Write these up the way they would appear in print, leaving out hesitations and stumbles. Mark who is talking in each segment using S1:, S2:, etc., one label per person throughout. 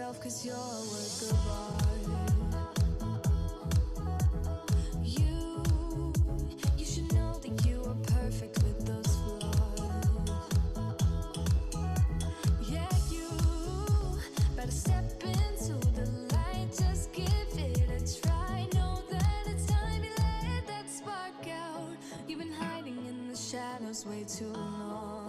S1: yourself, 'cause you're a work of art. You should know that you are perfect with those flaws. Yeah, you better step into the light, just give it a try. Know that it's time you let that spark out. You've been hiding in the shadows way too long.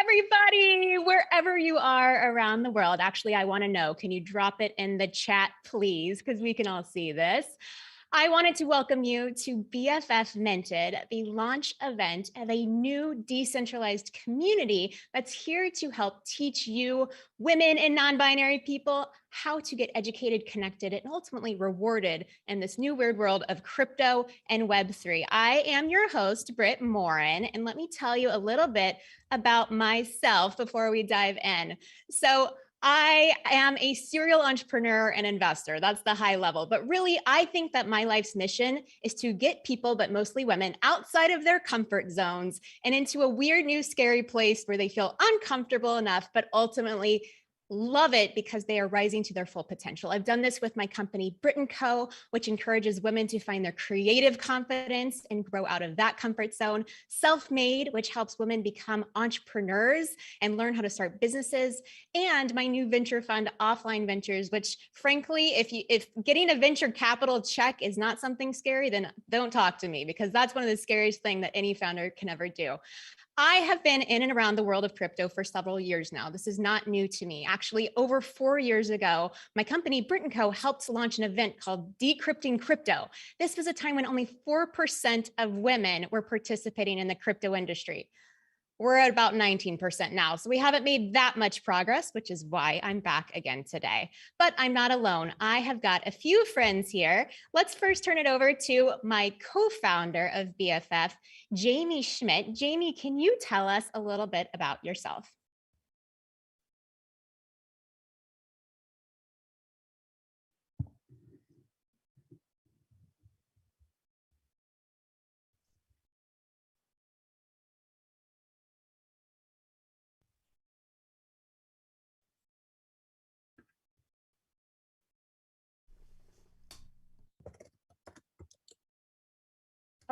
S2: Everybody, wherever you are around the world. Actually, I want to know, can you drop it in the chat, please? Because we can all see this. I wanted to welcome you to BFF Minted, the launch event of a new decentralized community that's here to help teach you, women and non-binary people, how to get educated, connected, and ultimately rewarded in this new weird world of crypto and Web3. I am your host, Britt Morin, and let me tell you a little bit about myself before we dive in. So I am a serial entrepreneur and investor. That's the high level. But really, I think that my life's mission is to get people, but mostly women, outside of their comfort zones and into a weird, new, scary place where they feel uncomfortable enough, but ultimately love it because they are rising to their full potential. I've done this with my company, Brit & Co., which encourages women to find their creative confidence and grow out of that comfort zone. Self-Made, which helps women become entrepreneurs and learn how to start businesses. And my new venture fund, Offline Ventures, which frankly, if getting a venture capital check is not something scary, then don't talk to me, because that's one of the scariest things that any founder can ever do. I have been in and around the world of crypto for several years now. This is not new to me. Actually, over 4 years ago, my company, Brit & Co., helped launch an event called Decrypting Crypto. This was a time when only 4% of women were participating in the crypto industry. We're at about 19% now. So we haven't made that much progress, which is why I'm back again today. But I'm not alone. I have got a few friends here. Let's first turn it over to my co-founder of BFF, Jamie Schmidt. Jamie, can you tell us a little bit about yourself?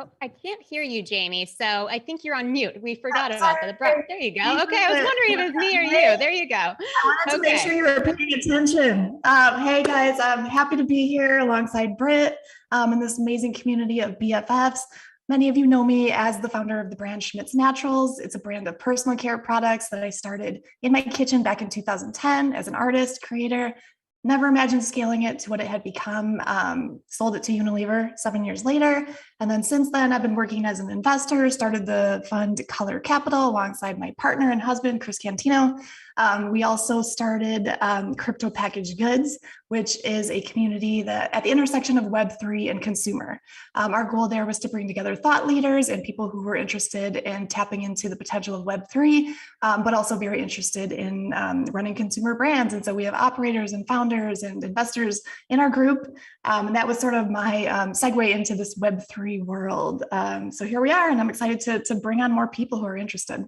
S2: Oh, I can't hear you, Jamie. So I think you're on mute. We forgot about that. There you go. Okay, I was wondering if it was me or you. There you go.
S3: I wanted to make sure you were paying attention. Hey guys, I'm happy to be here alongside Britt in this amazing community of BFFs. Many of you know me as the founder of the brand Schmidt's Naturals. It's a brand of personal care products that I started in my kitchen back in 2010 as an artist, creator. never imagined scaling it to what it had become. Sold it to Unilever 7 years later. And then since then, I've been working as an investor, started the fund Color Capital alongside my partner and husband, Chris Cantino. We also started Crypto Packaged Goods, which is a community that at the intersection of Web3 and consumer. Our goal there was to bring together thought leaders and people who were interested in tapping into the potential of Web3, but also very interested in running consumer brands. And so we have operators and founders and investors in our group. And that was sort of my segue into this Web3 world. So here we are, and I'm excited to bring on more people who are interested.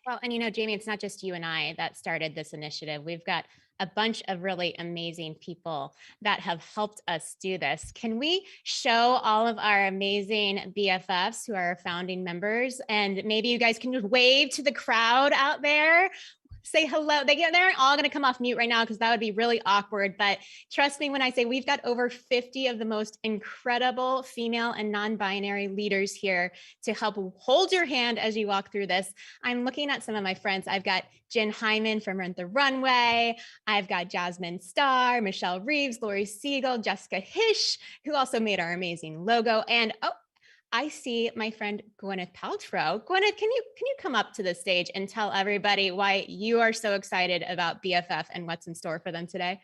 S2: Well, and you know, Jamie, it's not just you and I that started this initiative. We've got a bunch of really amazing people that have helped us do this. Can we show all of our amazing BFFs who are our founding members? And maybe you guys can just wave to the crowd out there. Say hello. They aren't all going to come off mute right now because that would be really awkward. But trust me when I say we've got over 50 of the most incredible female and non-binary leaders here to help hold your hand as you walk through this. I'm looking at some of my friends. I've got Jen Hyman from Rent the Runway. I've got Jasmine Starr, Michelle Reeves, Lori Siegel, Jessica Hish, who also made our amazing logo. And I see my friend Gwyneth Paltrow. Gwyneth, can you come up to the stage and tell everybody why you are so excited about BFF and what's in store for them today?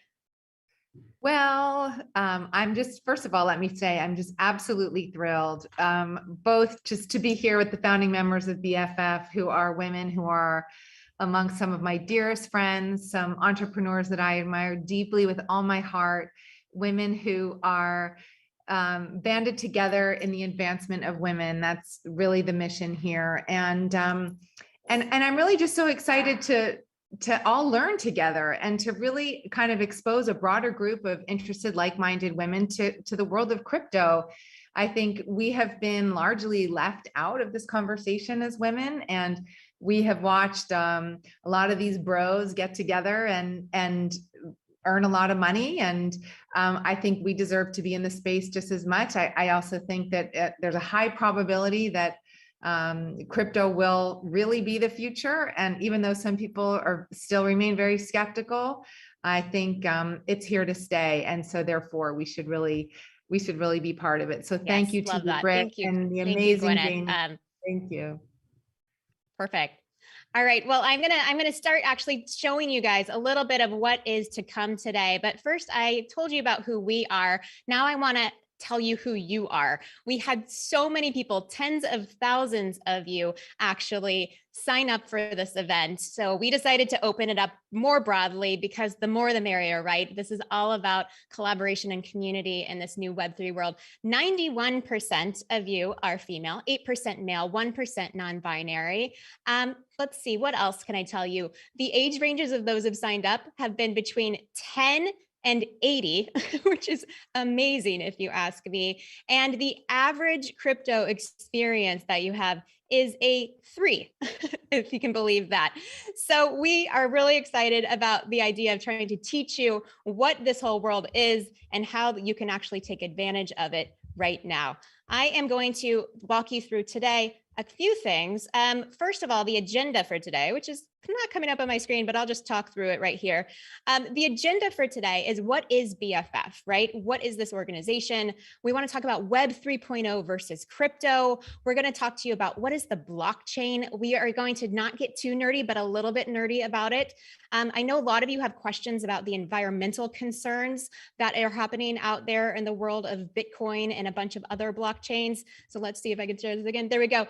S4: Well, I'm just, first of all, let me say, I'm just absolutely thrilled, both just to be here with the founding members of BFF, who are women who are among some of my dearest friends, some entrepreneurs that I admire deeply with all my heart, women who are banded together in the advancement of women. That's really the mission here. And I'm really just so excited to all learn together and to really kind of expose a broader group of interested, like-minded women to the world of crypto. I think we have been largely left out of this conversation as women, and we have watched a lot of these bros get together and earn a lot of money. And I think we deserve to be in the space just as much. I also think that there's a high probability that crypto will really be the future. And even though some people still remain very skeptical, I think it's here to stay. And so therefore we should really be part of it. So thank you to you, Britt, and the amazing Jamie. Thank you.
S2: Perfect. All right. Well, I'm gonna start actually showing you guys a little bit of what is to come today. But first, I told you about who we are. Now I want to tell you who you are. We had so many people, tens of thousands of you actually sign up for this event. So we decided to open it up more broadly because the more the merrier, right? This is all about collaboration and community in this new Web3 world. 91% of you are female, 8% male, 1% non-binary. Let's see, what else can I tell you? The age ranges of those who've signed up have been between 10 and 80, which is amazing if you ask me. And the average crypto experience that you have is a 3, if you can believe that. So we are really excited about the idea of trying to teach you what this whole world is and how you can actually take advantage of it right now. I am going to walk you through today a few things. First of all, the agenda for today, which is not coming up on my screen, but I'll just talk through it right here. The agenda for today is what is BFF, right? What is this organization? We want to talk about Web 3.0 versus crypto. We're going to talk to you about what is the blockchain. We are going to not get too nerdy, but a little bit nerdy about it. I know a lot of you have questions about the environmental concerns that are happening out there in the world of Bitcoin and a bunch of other blockchains. So let's see if I can share this again. There we go.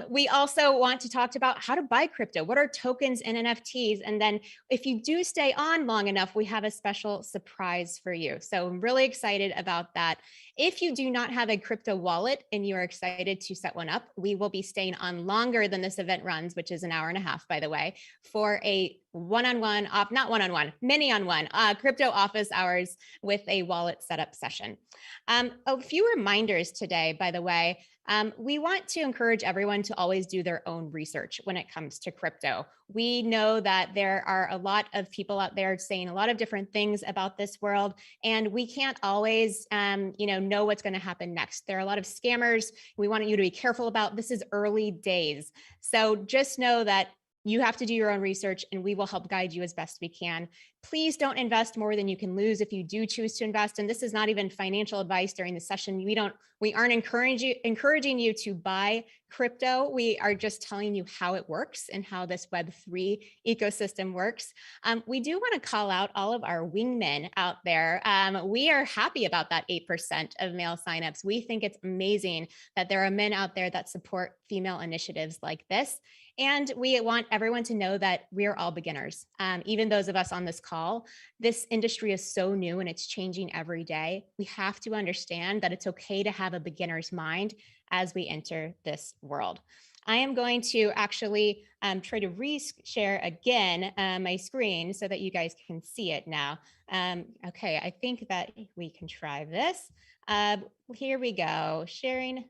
S2: We also want to talk about how to buy crypto. What are tokens and NFTs? And then if you do stay on long enough, we have a special surprise for you. So I'm really excited about that. If you do not have a crypto wallet and you are excited to set one up, we will be staying on longer than this event runs, which is an hour and a half, by the way, for a one-on-one, not one-on-one, many-on-one crypto office hours with a wallet setup session. A few reminders today, by the way. We want to encourage everyone to always do their own research when it comes to crypto. We know that there are a lot of people out there saying a lot of different things about this world, and we can't always, know what's going to happen next. There are a lot of scammers we want you to be careful about. This is early days. So just know that You have to do your own research and we will help guide you as best we can. Please don't invest more than you can lose if you do choose to invest. And this is not even financial advice during the session. We aren't encouraging you to buy crypto. We are just telling you how it works and how this Web3 ecosystem works. We do want to call out all of our wingmen out there. We are happy about that 8% of male signups. We think it's amazing that there are men out there that support female initiatives like this. And we want everyone to know that we're all beginners. Even those of us on this call, this industry is so new and it's changing every day. We have to understand that it's okay to have a beginner's mind as we enter this world. I am going to actually try to re-share again my screen so that you guys can see it now. Okay, I think that we can try this. Here we go, sharing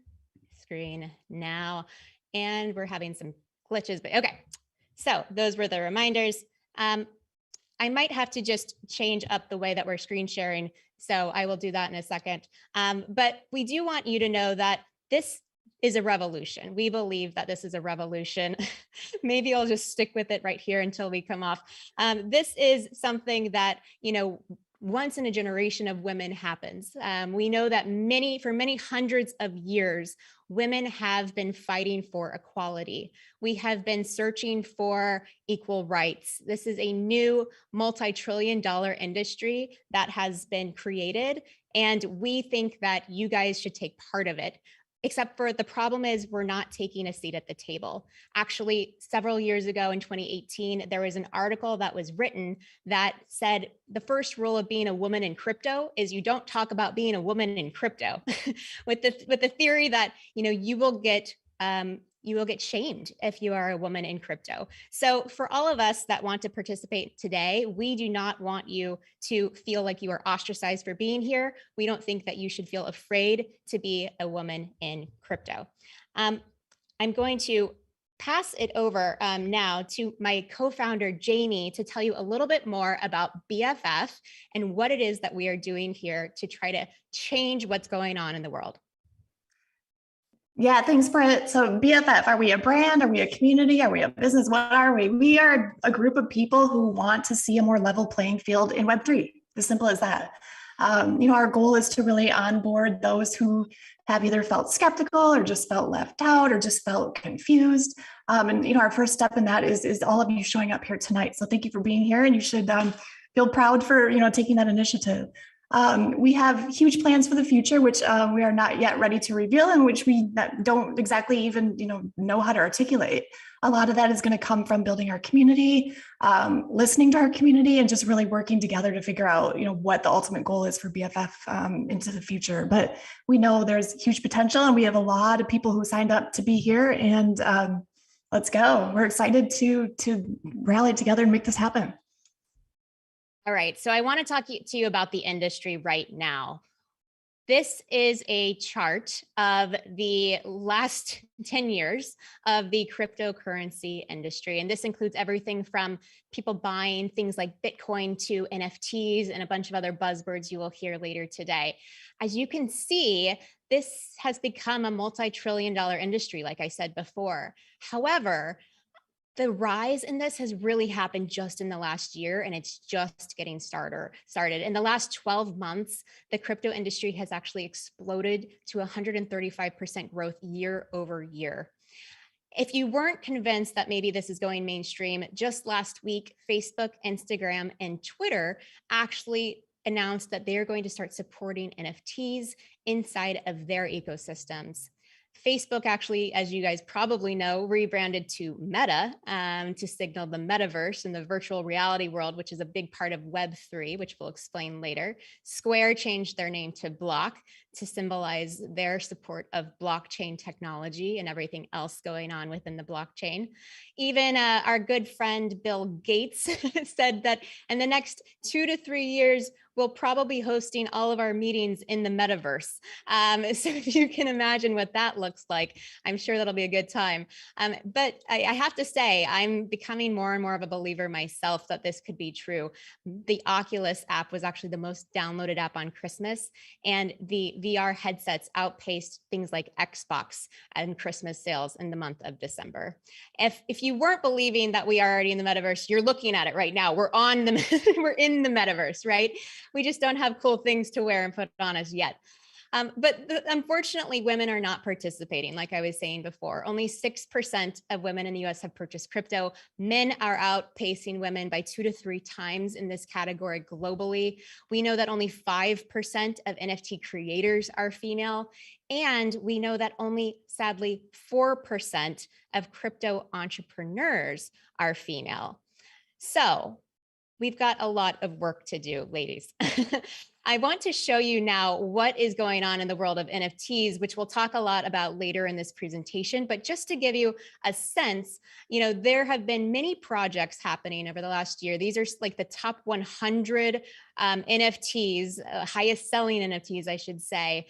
S2: screen now. And we're having some glitches, but okay. So those were the reminders. I might have to just change up the way that we're screen sharing. So I will do that in a second. But we do want you to know that this is a revolution. We believe that this is a revolution. Maybe I'll just stick with it right here until we come off. This is something that, once in a generation of women happens. We know that for many hundreds of years, women have been fighting for equality. We have been searching for equal rights. This is a new multi-trillion-dollar industry that has been created, and we think that you guys should take part of it. Except for the problem is we're not taking a seat at the table. Actually, several years ago in 2018, there was an article that was written that said the first rule of being a woman in crypto is you don't talk about being a woman in crypto, with the theory that you will get shamed if you are a woman in crypto. So for all of us that want to participate today, we do not want you to feel like you are ostracized for being here. We don't think that you should feel afraid to be a woman in crypto. I'm going to pass it over now to my co-founder, Jamie, to tell you a little bit more about BFF and what it is that we are doing here to try to change what's going on in the world.
S3: Yeah, thanks, Britt. So BFF, are we a brand? Are we a community? Are we a business? What are we? We are a group of people who want to see a more level playing field in Web3. As simple as that. Our goal is to really onboard those who have either felt skeptical or just felt left out or just felt confused. Our first step in that is all of you showing up here tonight. So thank you for being here, and you should feel proud for taking that initiative. We have huge plans for the future, which we are not yet ready to reveal, and which we don't exactly even know how to articulate. A lot of that is going to come from building our community, listening to our community, and just really working together to figure out what the ultimate goal is for BFF into the future. But we know there's huge potential, and we have a lot of people who signed up to be here, and let's go. We're excited to rally together and make this happen.
S2: All right, so I want to talk to you about the industry right now. This is a chart of the last 10 years of the cryptocurrency industry. And this includes everything from people buying things like Bitcoin to NFTs and a bunch of other buzzwords you will hear later today. As you can see, this has become a multi-trillion-dollar industry, like I said before. However, the rise in this has really happened just in the last year, and it's just getting started. In the last 12 months, the crypto industry has actually exploded to 135% growth year over year. If you weren't convinced that maybe this is going mainstream, just last week, Facebook, Instagram, and Twitter actually announced that they're going to start supporting NFTs inside of their ecosystems. Facebook actually, as you guys probably know, rebranded to Meta to signal the metaverse and the virtual reality world, which is a big part of Web3, which we'll explain later. Square changed their name to Block to symbolize their support of blockchain technology and everything else going on within the blockchain. Even our good friend Bill Gates said that in the next 2 to 3 years, we'll probably be hosting all of our meetings in the metaverse. So if you can imagine what that looks like, I'm sure that'll be a good time. But I have to say, I'm becoming more and more of a believer myself that this could be true. The Oculus app was actually the most downloaded app on Christmas, and the VR headsets outpaced things like Xbox and Christmas sales in the month of December. If you weren't believing that we are already in the metaverse, you're looking at it right now. We're on the we're in the metaverse, right? We just don't have cool things to wear and put on us yet. Unfortunately, women are not participating. Like I was saying before, only 6% of women in the US have purchased crypto. Men are outpacing women by 2 to 3 times in this category globally. We know that only 5% of NFT creators are female. And we know that only, sadly, 4% of crypto entrepreneurs are female. So we've got a lot of work to do, ladies. I want to show you now what is going on in the world of NFTs, which we'll talk a lot about later in this presentation. But just to give you a sense, there have been many projects happening over the last year. These are like the top 100 NFTs, highest selling NFTs, I should say.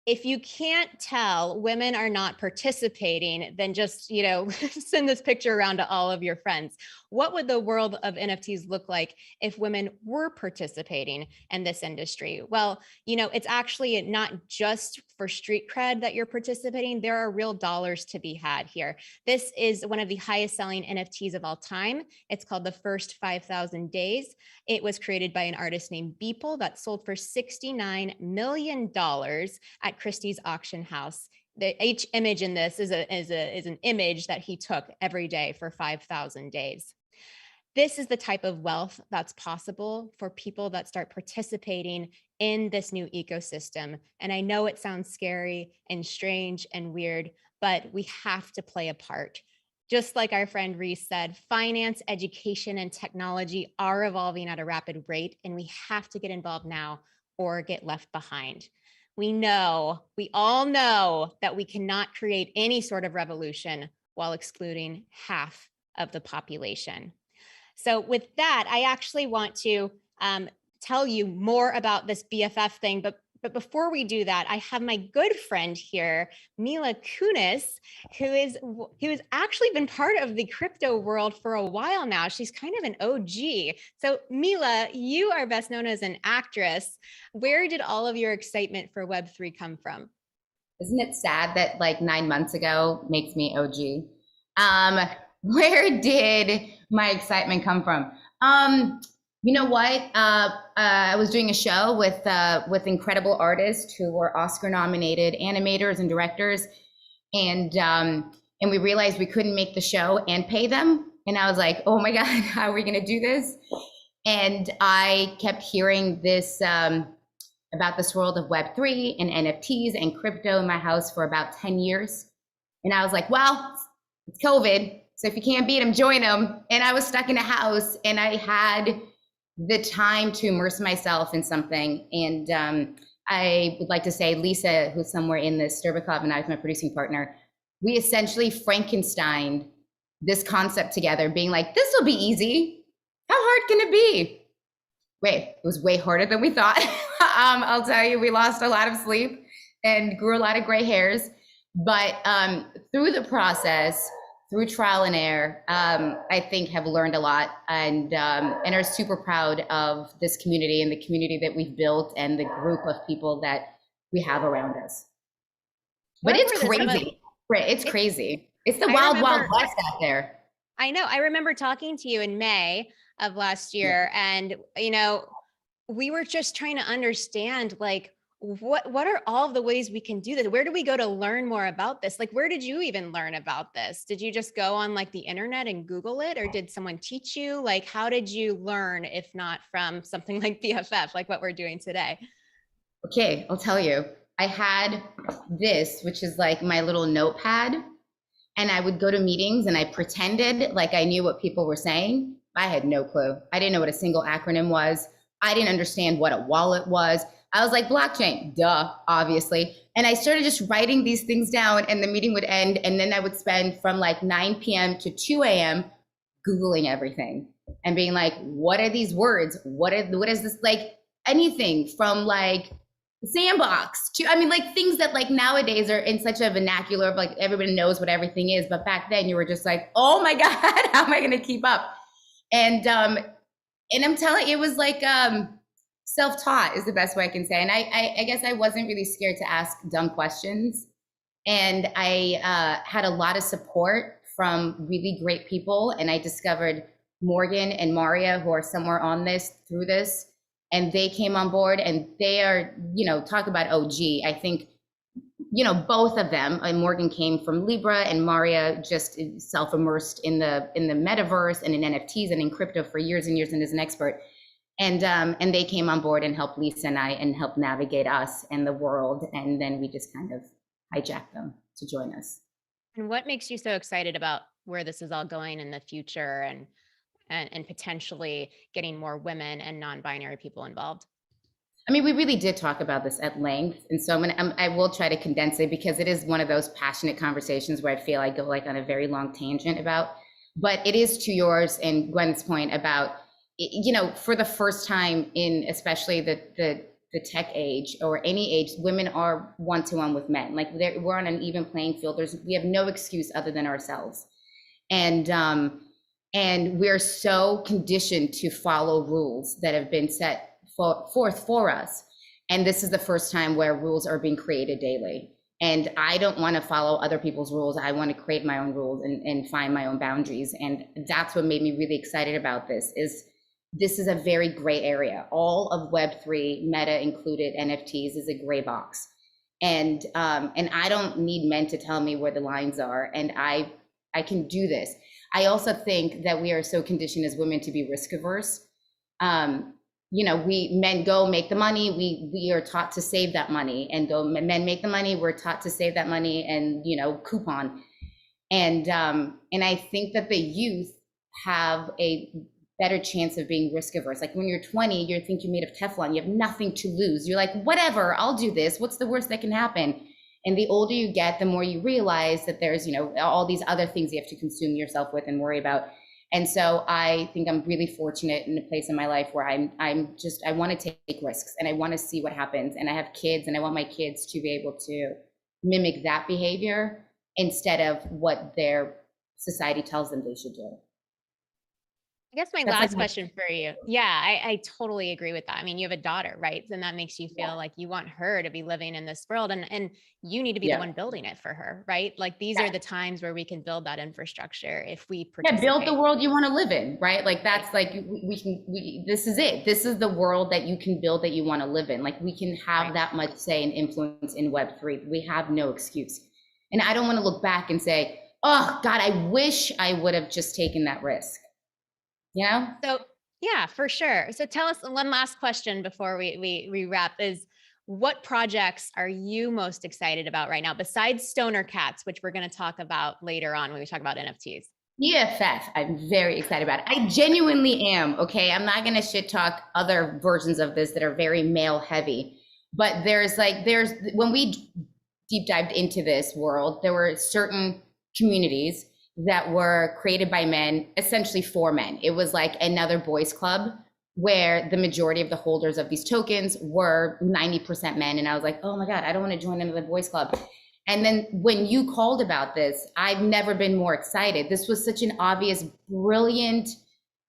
S2: If you can't tell women are not participating, then just, send this picture around to all of your friends. What would the world of NFTs look like if women were participating in this industry? Well, it's actually not just for street cred that you're participating. There are real dollars to be had here. This is one of the highest selling NFTs of all time. It's called The First 5,000 Days. It was created by an artist named Beeple that sold for $69 million at Christie's auction house. Each image in this is an image that he took every day for 5,000 days. This is the type of wealth that's possible for people that start participating in this new ecosystem. And I know it sounds scary and strange and weird, but we have to play a part. Just like our friend Reese said, finance, education, and technology are evolving at a rapid rate, and we have to get involved now or get left behind. We all know that we cannot create any sort of revolution while excluding half of the population. So with that, I actually want to tell you more about this BFF thing, but before we do that, I have my good friend here, Mila Kunis, who has actually been part of the crypto world for a while now. She's kind of an OG. So Mila, you are best known as an actress. Where did all of your excitement for Web3 come from?
S5: Isn't it sad that like 9 months ago makes me OG? Where did my excitement come from? You know what? I was doing a show with incredible artists who were Oscar-nominated animators and directors, and we realized we couldn't make the show and pay them. And I was like, oh my God, how are we going to do this? And I kept hearing this about this world of Web3 and NFTs and crypto in my house for about 10 years. And I was like, well, it's COVID. So if you can't beat them, join them. And I was stuck in a house, and I had the time to immerse myself in something. And I would like to say Lisa, who's somewhere in this, Sterbakov, and I, my producing partner, we essentially Frankensteined this concept together, being like, this will be easy. How hard can it be? Wait, it was way harder than we thought. I'll tell you, we lost a lot of sleep and grew a lot of gray hairs. But through the process, through trial and error, I think have learned a lot, and are super proud of this community and the community that we've built and the group of people that we have around us. But it's crazy. It's crazy. It's the wild, wild west out there.
S2: I know. I remember talking to you in May of last year, and we were just trying to understand, like, what are all of the ways we can do this? Where do we go to learn more about this? Like, where did you even learn about this? Did you just go on like the internet and Google it, or did someone teach you? Like, how did you learn, if not from something like BFF, like what we're doing today?
S5: Okay, I'll tell you. I had this, which is like my little notepad, and I would go to meetings and I pretended like I knew what people were saying. I had no clue. I didn't know what a single acronym was. I didn't understand what a wallet was. I was like, blockchain, duh, obviously. And I started just writing these things down, and the meeting would end. And then I would spend from like 9 p.m. to 2 a.m. Googling everything and being like, what are these words? What is this? Like, anything from like sandbox to, I mean, like things that like nowadays are in such a vernacular of like everybody knows what everything is, but back then you were just like, oh my God, how am I going to keep up? And I'm telling you, it was like self-taught is the best way I can say. And I guess I wasn't really scared to ask dumb questions. And I had a lot of support from really great people. And I discovered Morgan and Maria, who are somewhere on this through this. And they came on board, and they are, you know, talk about OG. I think, you know, both of them, Morgan came from Libra and Maria just self-immersed in the metaverse and in NFTs and in crypto for years and years and is an expert. And they came on board and helped Lisa and I and helped navigate us and the world. And then we just kind of hijacked them to join us.
S2: And what makes you so excited about where this is all going in the future and potentially getting more women and non-binary people involved?
S5: I mean, we really did talk about this at length. And so I will try to condense it because it is one of those passionate conversations where I feel I go like on a very long tangent about, but it is to yours and Gwen's point about, you know, for the first time in especially the tech age or any age, women are one-to-one with men. Like we're on an even playing field. We have no excuse other than ourselves. And we're so conditioned to follow rules that have been set forth for us. And this is the first time where rules are being created daily. And I don't want to follow other people's rules. I want to create my own rules and find my own boundaries. And that's what made me really excited about this is a very gray area. All of Web3, Meta included, NFTs is a gray box. And I don't need men to tell me where the lines are. And I can do this. I also think that we are so conditioned as women to be risk averse. You know, men go make the money. We are taught to save that money, and though men make the money, we're taught to save that money and, you know, coupon. And I think that the youth have a better chance of being risk averse. Like when you're 20, you think you're made of Teflon, you have nothing to lose. You're like, whatever, I'll do this. What's the worst that can happen? And the older you get, the more you realize that there's, you know, all these other things you have to consume yourself with and worry about. And so I think I'm really fortunate in a place in my life where I want to take risks and I want to see what happens. And I have kids and I want my kids to be able to mimic that behavior instead of what their society tells them they should do.
S2: I guess my last question for you. Yeah, I totally agree with that. I mean, you have a daughter, right? And that makes you feel like you want her to be living in this world and you need to be the one building it for her, right? Like these are the times where we can build that infrastructure if we participate.
S5: Build the world you want to live in, right? Like that's like, this is it. This is the world that you can build that you want to live in. Like we can have that much say and influence in Web3. We have no excuse. And I don't want to look back and say, oh God, I wish I would have just taken that risk. Yeah.
S2: So yeah, for sure. So tell us one last question before we wrap is what projects are you most excited about right now besides Stoner Cats, which we're going to talk about later on when we talk about NFTs?
S5: BFF, I'm very excited about it. I genuinely am. Okay. I'm not going to shit talk other versions of this that are very male heavy, but there's when we deep dived into this world, there were certain communities that were created by men, essentially for men. It was like another boys club where the majority of the holders of these tokens were 90% men. And I was like, oh my God, I don't want to join another boys club. And then when you called about this, I've never been more excited. This was such an obvious, brilliant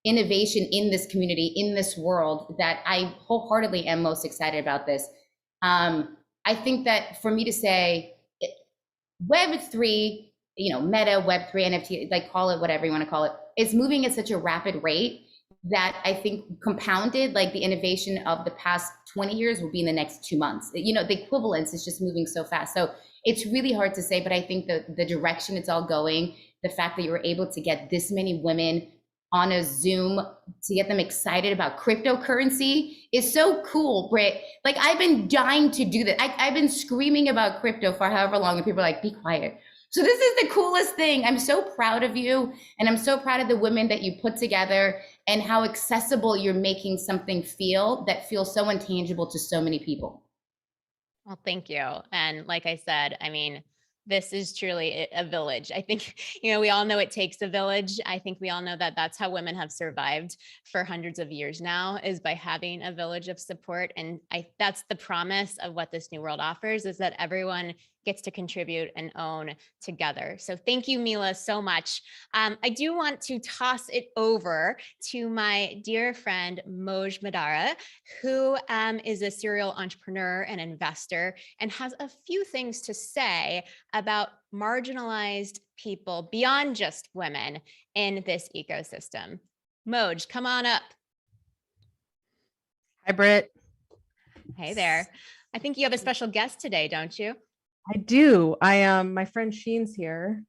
S5: innovation in this community, in this world, that I wholeheartedly am most excited about this. I think that for me to say Web3, you know, Meta, Web3, NFT, like call it whatever you want to call it, is moving at such a rapid rate that I think compounded, like the innovation of the past 20 years will be in the next 2 months. You know, the equivalence is just moving so fast. So it's really hard to say, but I think the direction it's all going, the fact that you were able to get this many women on a Zoom to get them excited about cryptocurrency is so cool, Britt. Like I've been dying to do that. I've been screaming about crypto for however long, and people are like, be quiet. So this is the coolest thing. I'm so proud of you. And I'm so proud of the women that you put together and how accessible you're making something feel that feels so intangible to so many people.
S2: Well, thank you. And like I said, I mean, this is truly a village. I think, we all know it takes a village. I think we all know that that's how women have survived for hundreds of years now, is by having a village of support. And that's the promise of what this new world offers, is that everyone gets to contribute and own together. So thank you, Mila, so much. I do want to toss it over to my dear friend, Moj Madara, who is a serial entrepreneur and investor and has a few things to say about marginalized people beyond just women in this ecosystem. Moj, come on up.
S6: Hi, Britt.
S2: Hey there. I think you have a special guest today, don't you?
S6: I do. My friend Sheen's here.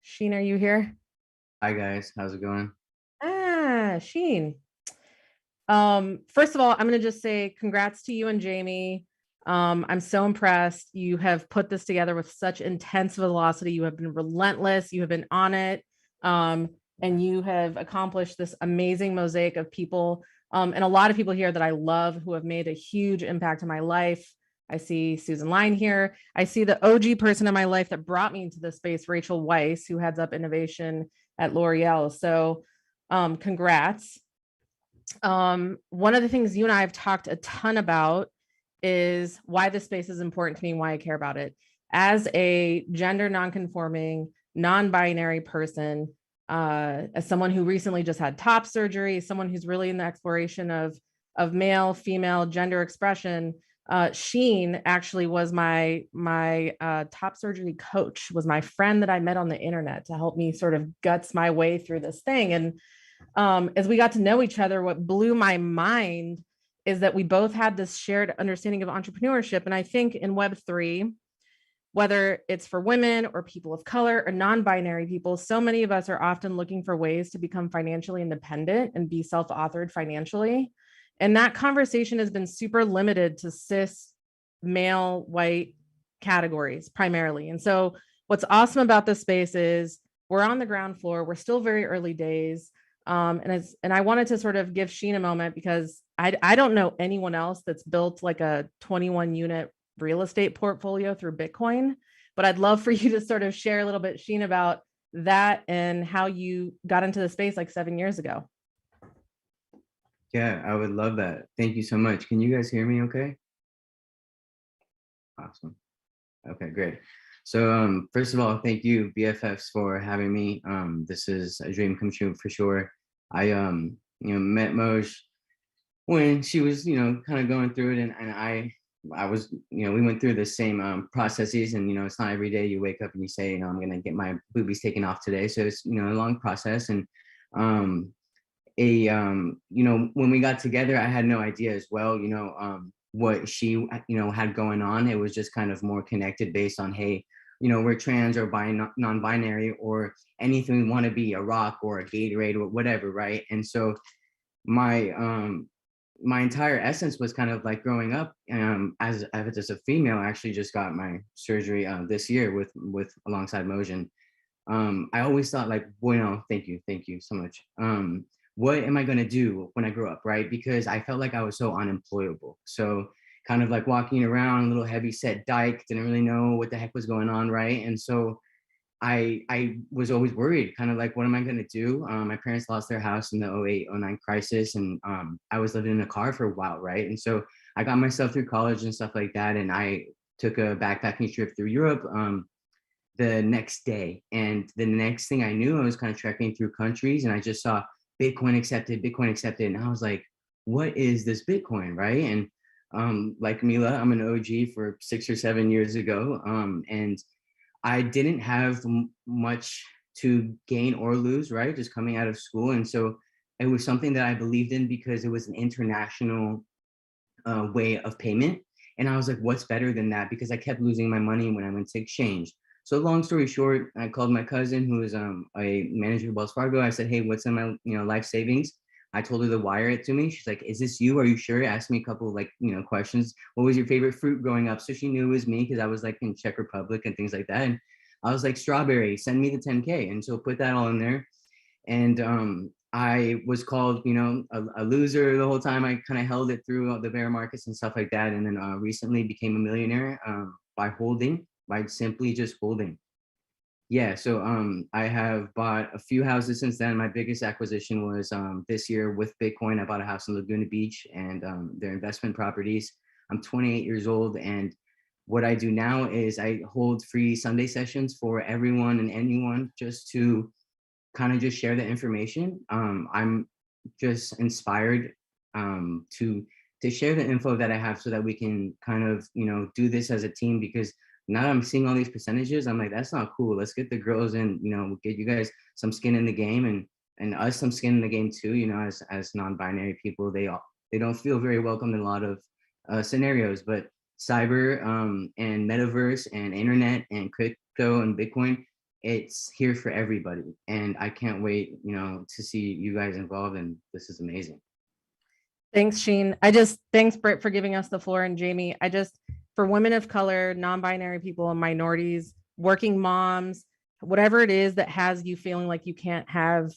S6: Sheen, are you here?
S7: Hi guys, how's it going?
S6: Sheen. First of all, I'm gonna just say congrats to you and Jamie. I'm so impressed. You have put this together with such intense velocity. You have been relentless. You have been on it. And you have accomplished this amazing mosaic of people. And a lot of people here that I love who have made a huge impact in my life. I see Susan Line here. I see the OG person in my life that brought me into this space, Rachel Weiss, who heads up innovation at L'Oreal. So congrats. One of the things you and I have talked a ton about is why this space is important to me and why I care about it. As a gender nonconforming, non-binary person, as someone who recently just had top surgery, someone who's really in the exploration of male, female, gender expression, Sheen actually was my top surgery coach, was my friend that I met on the internet to help me sort of guts my way through this thing. And as we got to know each other, what blew my mind is that we both had this shared understanding of entrepreneurship. And I think in Web3, whether it's for women or people of color or non-binary people, so many of us are often looking for ways to become financially independent and be self-authored financially. And that conversation has been super limited to cis, male, white categories primarily. And so what's awesome about this space is we're on the ground floor. We're still very early days. And I wanted to sort of give Sheen a moment because I don't know anyone else that's built like a 21 unit real estate portfolio through Bitcoin, but I'd love for you to sort of share a little bit, Sheen, about that and how you got into the space like 7 years ago.
S7: Yeah, I would love that. Thank you so much. Can you guys hear me okay? Awesome. Okay, great. So first of all, thank you BFFs for having me. This is a dream come true for sure. I met Moj when she was kind of going through it, and I was we went through the same processes, and it's not every day you wake up and you say I'm gonna get my boobies taken off today. So it's a long process, and when we got together, I had no idea as well what she had going on. It was just kind of more connected based on, hey, we're trans or non-binary or anything we want to be, a rock or a Gatorade or whatever, right? And so my entire essence was kind of like growing up as a female. I actually just got my surgery this year with alongside Motion. I always thought like, thank you so much. What am I going to do when I grow up, right? Because I felt like I was so unemployable. So kind of like walking around, a little heavy set dyke, didn't really know what the heck was going on, right? And so I was always worried, kind of like, what am I going to do? My parents lost their house in the 08-09 crisis, and I was living in a car for a while, right? And so I got myself through college and stuff like that, and I took a backpacking trip through Europe the next day. And the next thing I knew, I was kind of trekking through countries, and I just saw Bitcoin accepted, and I was like, what is this Bitcoin, right? And like Mila, I'm an OG for 6 or 7 years ago, and I didn't have much to gain or lose, right? Just coming out of school. And so it was something that I believed in because it was an international way of payment. And I was like, what's better than that? Because I kept losing my money when I went to exchange. So long story short, I called my cousin who is a manager of Wells Fargo. I said, hey, what's in my life savings? I told her to wire it to me. She's like, is this you? Are you sure? Asked me a couple of questions. What was your favorite fruit growing up? So she knew it was me because I was like in Czech Republic and things like that. And I was like, strawberry, send me the 10K. And so put that all in there. And I was called, a loser the whole time. I kind of held it through the bear markets and stuff like that. And then recently became a millionaire by holding by simply just holding. Yeah, so I have bought a few houses since then. My biggest acquisition was this year with Bitcoin. I bought a house in Laguna Beach and their investment properties. I'm 28 years old, and what I do now is I hold free Sunday sessions for everyone and anyone, just to kind of just share the information. I'm just inspired to share the info that I have so that we can kind of, you know, do this as a team, because now that I'm seeing all these percentages, I'm like, that's not cool. Let's get the girls and, you know, get you guys some skin in the game, and us some skin in the game too. You know, as non-binary people, they don't feel very welcome in a lot of scenarios, but cyber and metaverse and internet and crypto and Bitcoin, it's here for everybody. And I can't wait, you know, to see you guys involved, and this is amazing.
S6: Thanks, Sheen. Thanks, Britt, for giving us the floor. And Jamie, for women of color, non-binary people, and minorities, working moms, whatever it is that has you feeling like you can't have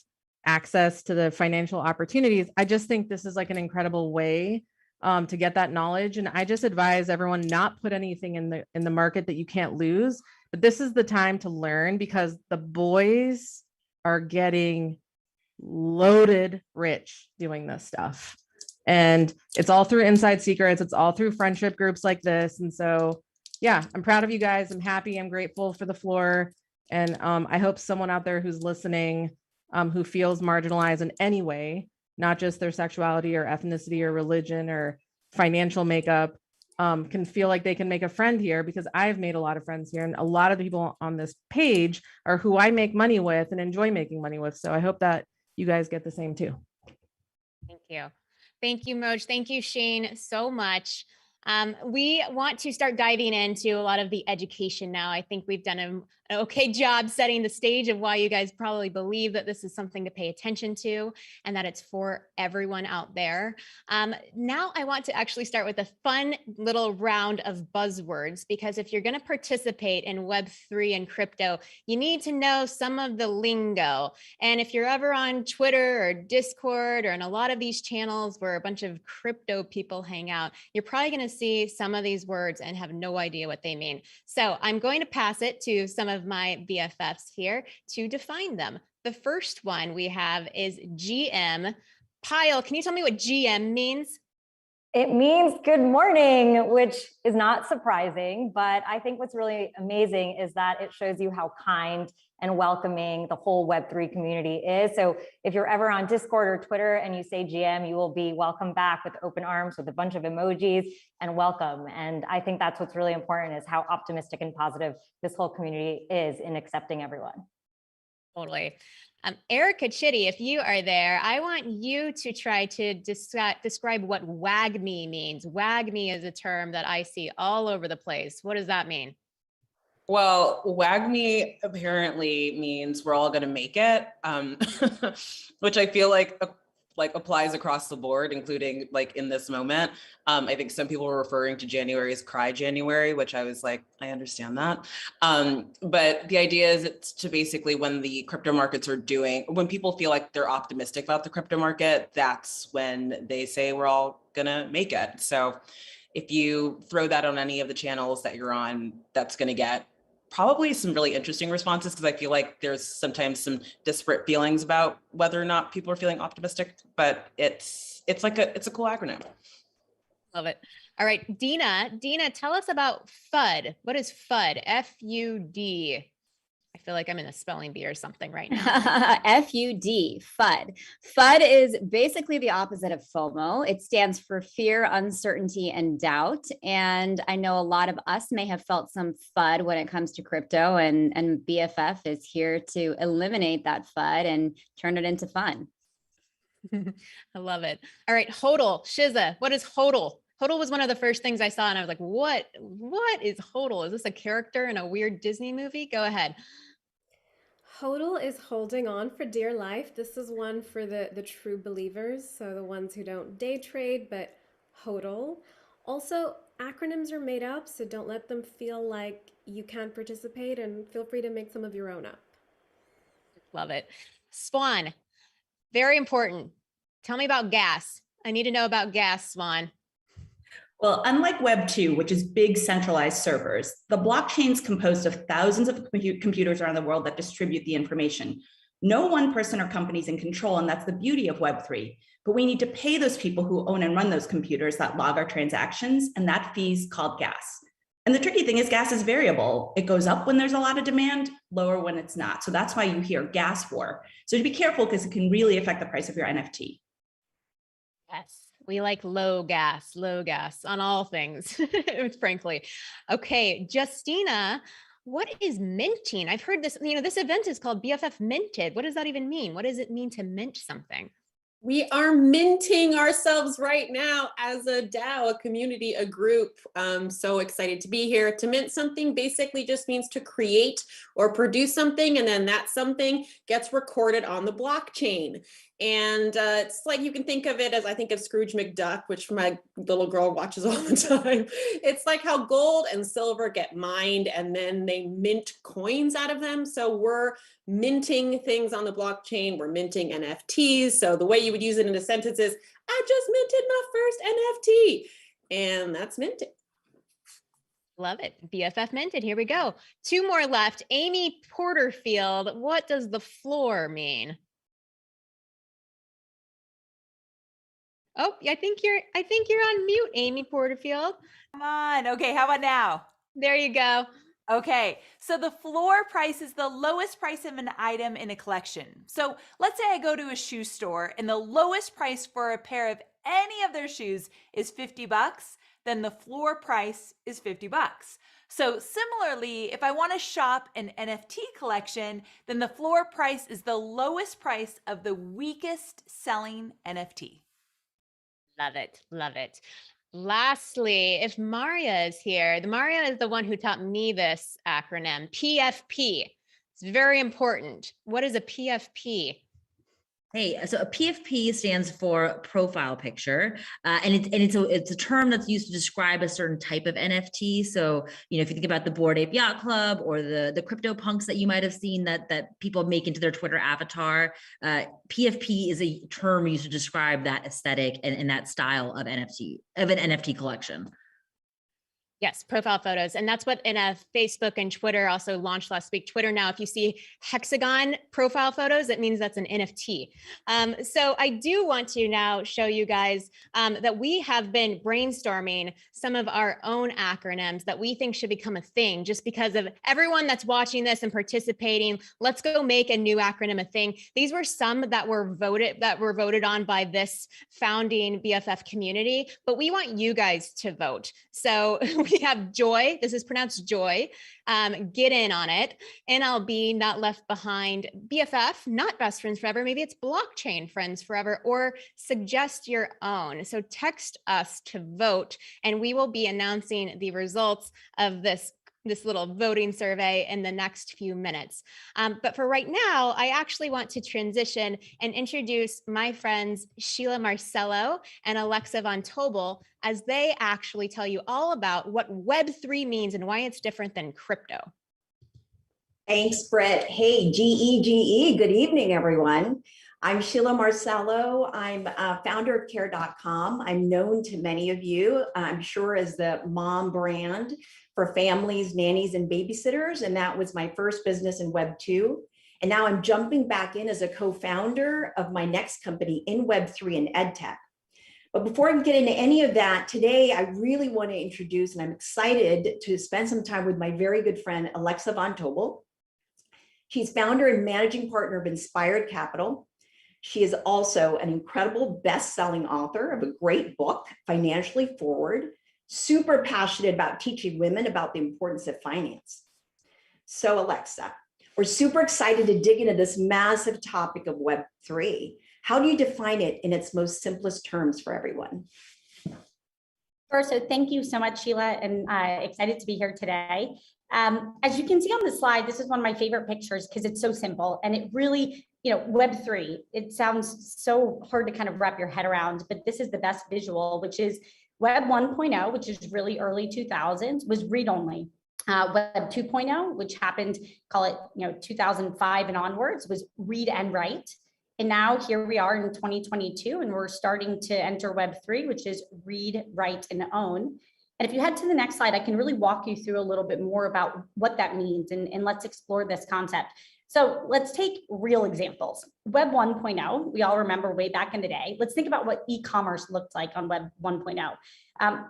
S6: access to the financial opportunities, I just think this is like an incredible way to get that knowledge. And I just advise everyone not put anything in the market that you can't lose. But this is the time to learn, because the boys are getting loaded rich doing this stuff. And it's all through inside secrets. It's all through friendship groups like this. And so, yeah, I'm proud of you guys. I'm happy. I'm grateful for the floor. And I hope someone out there who's listening, who feels marginalized in any way, not just their sexuality or ethnicity or religion or financial makeup, can feel like they can make a friend here, because I've made a lot of friends here. And a lot of the people on this page are who I make money with and enjoy making money with. So I hope that you guys get the same too.
S2: Thank you. Thank you, Moj. Thank you, Shane, so much. We want to start diving into a lot of the education now. I think we've done an okay job setting the stage of why you guys probably believe that this is something to pay attention to and that it's for everyone out there. Now I want to actually start with a fun little round of buzzwords, because if you're going to participate in Web3 and crypto, you need to know some of the lingo. And if you're ever on Twitter or Discord or in a lot of these channels where a bunch of crypto people hang out, you're probably going to see some of these words and have no idea what they mean. So I'm going to pass it to some of my BFFs here to define them. The first one we have is GM. Pyle, can you tell me what GM means?
S8: It means good morning, which is not surprising, but I think what's really amazing is that it shows you how kind and welcoming the whole Web3 community is. So if you're ever on Discord or Twitter and you say GM, you will be welcomed back with open arms, with a bunch of emojis and welcome. And I think that's what's really important, is how optimistic and positive this whole community is in accepting everyone.
S2: Totally. Erica Chitty, if you are there, I want you to try to describe what WAGMI means. WAGMI is a term that I see all over the place. What does that mean?
S9: Well, WAGMI apparently means we're all going to make it, which I feel like applies across the board, including like in this moment. I think some people were referring to January as Cry January, which I was like, I understand that. But the idea is it's to basically, when the crypto markets are when people feel like they're optimistic about the crypto market, that's when they say we're all gonna make it. So if you throw that on any of the channels that you're on, that's gonna get probably some really interesting responses, because I feel like there's sometimes some disparate feelings about whether or not people are feeling optimistic, but it's a cool acronym.
S2: Love it. All right, Dina, tell us about FUD. What is FUD? F-U-D. I feel like I'm in a spelling bee or something right now.
S10: F-U-D, FUD. FUD is basically the opposite of FOMO. It stands for fear, uncertainty, and doubt. And I know a lot of us may have felt some FUD when it comes to crypto, and BFF is here to eliminate that FUD and turn it into fun.
S2: I love it. All right, HODL. Shiza, what is HODL? HODL was one of the first things I saw, and I was like, what is HODL? Is this a character in a weird Disney movie? Go ahead.
S11: HODL is holding on for dear life. This is one for the true believers, so the ones who don't day trade, but HODL. Also, acronyms are made up, so don't let them feel like you can't participate, and feel free to make some of your own up.
S2: Love it. Swan, very important. Tell me about gas. I need to know about gas, Swan.
S12: Well, unlike Web 2, which is big centralized servers, the blockchain is composed of thousands of computers around the world that distribute the information. No one person or company is in control, and that's the beauty of Web 3. But we need to pay those people who own and run those computers that log our transactions, and that fee is called gas. And the tricky thing is gas is variable. It goes up when there's a lot of demand, lower when it's not. So that's why you hear gas war. So to be careful, because it can really affect the price of your NFT.
S2: Yes, we like low gas on all things, frankly. Okay, Justina, what is minting? I've heard this, this event is called BFF Minted. What does that even mean? What does it mean to mint something?
S13: We are minting ourselves right now as a DAO, a community, a group. So excited to be here. To mint something basically just means to create or produce something, and then that something gets recorded on the blockchain. And it's like, you can think of it as, I think of Scrooge McDuck, which my little girl watches all the time. It's like how gold and silver get mined and then they mint coins out of them. So we're minting things on the blockchain. We're minting NFTs. So the way you would use it in a sentence is, I just minted my first NFT. And that's minting.
S2: Love it. BFF Minted. Here we go. 2 more left. Amy Porterfield. What does the floor mean? Oh, I think you're on mute, Amy Porterfield.
S14: Come on. Okay, how about now?
S2: There you go.
S14: Okay, so the floor price is the lowest price of an item in a collection. So let's say I go to a shoe store and the lowest price for a pair of any of their shoes is $50, then the floor price is $50. So similarly, if I want to shop an NFT collection, then the floor price is the lowest price of the weakest selling NFT.
S2: Love it. Love it. Lastly, if Maria is here, Maria is the one who taught me this acronym, PFP. It's very important. What is a PFP?
S15: Hey, so a PFP stands for profile picture, and it's a term that's used to describe a certain type of NFT. So, if you think about the Bored Ape Yacht Club or the crypto punks that you might have seen that people make into their Twitter avatar, PFP is a term used to describe that aesthetic and that style of an NFT collection.
S2: Yes, profile photos. And that's what in a Facebook and Twitter also launched last week. Twitter now, if you see hexagon profile photos, it means that's an NFT. So I do want to now show you guys that we have been brainstorming some of our own acronyms that we think should become a thing just because of everyone that's watching this and participating. Let's go make a new acronym a thing. These were some that were voted on by this founding BFF community, but we want you guys to vote. So we have Joy, this is pronounced Joy, get in on it, NLB, Not Left Behind, BFF, Not Best Friends Forever, maybe it's Blockchain Friends Forever, or suggest your own. So text us to vote, and we will be announcing the results of this little voting survey in the next few minutes. But for right now, I actually want to transition and introduce my friends Sheila Marcello and Alexa Von Tobel as they actually tell you all about what Web3 means and why it's different than crypto.
S16: Thanks, Britt. Hey, GEGE, good evening, everyone. I'm Sheila Marcello. I'm founder of care.com. I'm known to many of you, I'm sure, as the mom brand for families, nannies, and babysitters. And that was my first business in Web 2. And now I'm jumping back in as a co-founder of my next company in Web 3 and EdTech. But before I get into any of that, today I really want to introduce, and I'm excited to spend some time with my very good friend, Alexa Von Tobel. She's founder and managing partner of Inspired Capital. She is also an incredible best-selling author of a great book, Financially Forward, super passionate about teaching women about the importance of finance. So Alexa, we're super excited to dig into this massive topic of Web3. How do you define it in its most simplest terms for everyone?
S17: Sure, so thank you so much, Sheila, and excited to be here today. As you can see on the slide, this is one of my favorite pictures because it's so simple and it really, Web3, it sounds so hard to kind of wrap your head around, but this is the best visual, which is Web 1.0, which is really early 2000s, was read-only. Web 2.0, which happened, call it, 2005 and onwards, was read and write. And now here we are in 2022, and we're starting to enter Web3, which is read, write, and own. And if you head to the next slide, I can really walk you through a little bit more about what that means, and let's explore this concept. So let's take real examples. Web 1.0, we all remember way back in the day. Let's think about what e-commerce looked like on Web 1.0.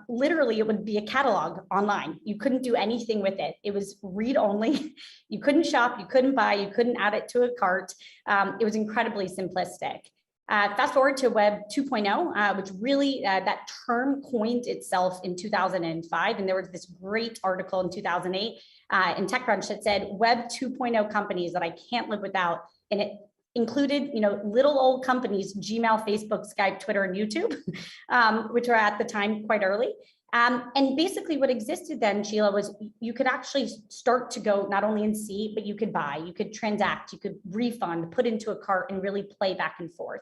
S17: Literally, it would be a catalog online. You couldn't do anything with it. It was read only. You couldn't shop, you couldn't buy, you couldn't add it to a cart. It was incredibly simplistic. Fast forward to Web 2.0, which really, that term coined itself in 2005. And there was this great article in 2008 in TechCrunch that said Web 2.0 companies that I can't live without. And it included, little old companies, Gmail, Facebook, Skype, Twitter, and YouTube, which were at the time quite early. And basically what existed then, Sheila, was you could actually start to go not only and see, but you could buy, you could transact, you could refund, put into a cart, and really play back and forth.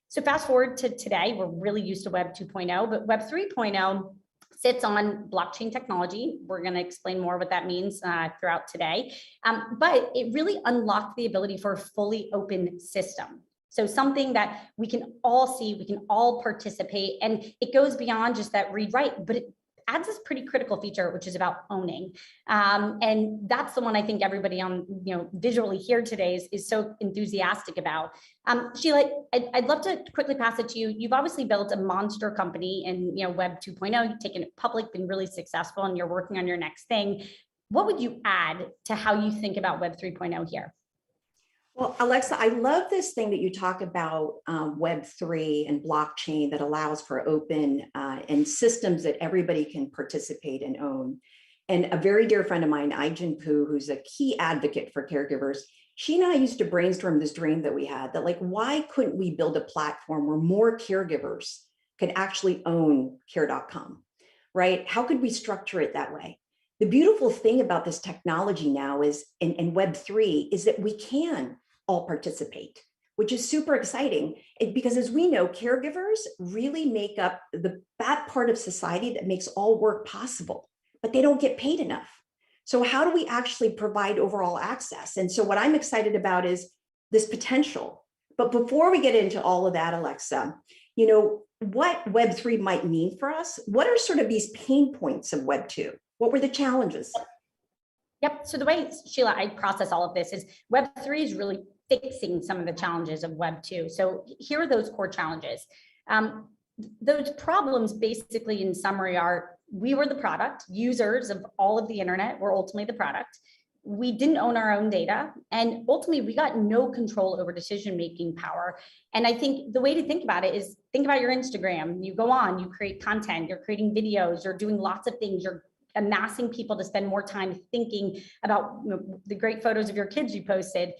S17: So fast forward to today, we're really used to Web 2.0, but Web 3.0 sits on blockchain technology. We're going to explain more what that means throughout today. But it really unlocked the ability for a fully open system. So something that we can all see, we can all participate, and it goes beyond just that read write, but it adds this pretty critical feature, which is about owning. And that's the one I think everybody on, visually here today is so enthusiastic about. Sheila, I'd love to quickly pass it to you. You've obviously built a monster company in Web 2.0, you've taken it public, been really successful, and you're working on your next thing. What would you add to how you think about Web 3.0 here?
S16: Well, Alexa, I love this thing that you talk about Web3 and blockchain that allows for open and systems that everybody can participate and own. And a very dear friend of mine, Ai-Jin Poo, who's a key advocate for caregivers, she and I used to brainstorm this dream that we had that why couldn't we build a platform where more caregivers could actually own care.com, right? How could we structure it that way? The beautiful thing about this technology now is in Web3 is that we can all participate, which is super exciting because as we know, caregivers really make up that part of society that makes all work possible, but they don't get paid enough. So how do we actually provide overall access? And so what I'm excited about is this potential. But before we get into all of that, Alexa, what Web3 might mean for us? What are sort of these pain points of Web2? What were the challenges?
S17: Yep. So the way, Sheila, I process all of this is Web3 is really fixing some of the challenges of Web 2. So here are those core challenges. Those problems basically in summary are, we were the product, users of all of the internet were ultimately the product. We didn't own our own data, and ultimately we got no control over decision-making power. And I think the way to think about it is think about your Instagram. You go on, you create content, you're creating videos, you're doing lots of things, you're amassing people to spend more time thinking about the great photos of your kids you posted.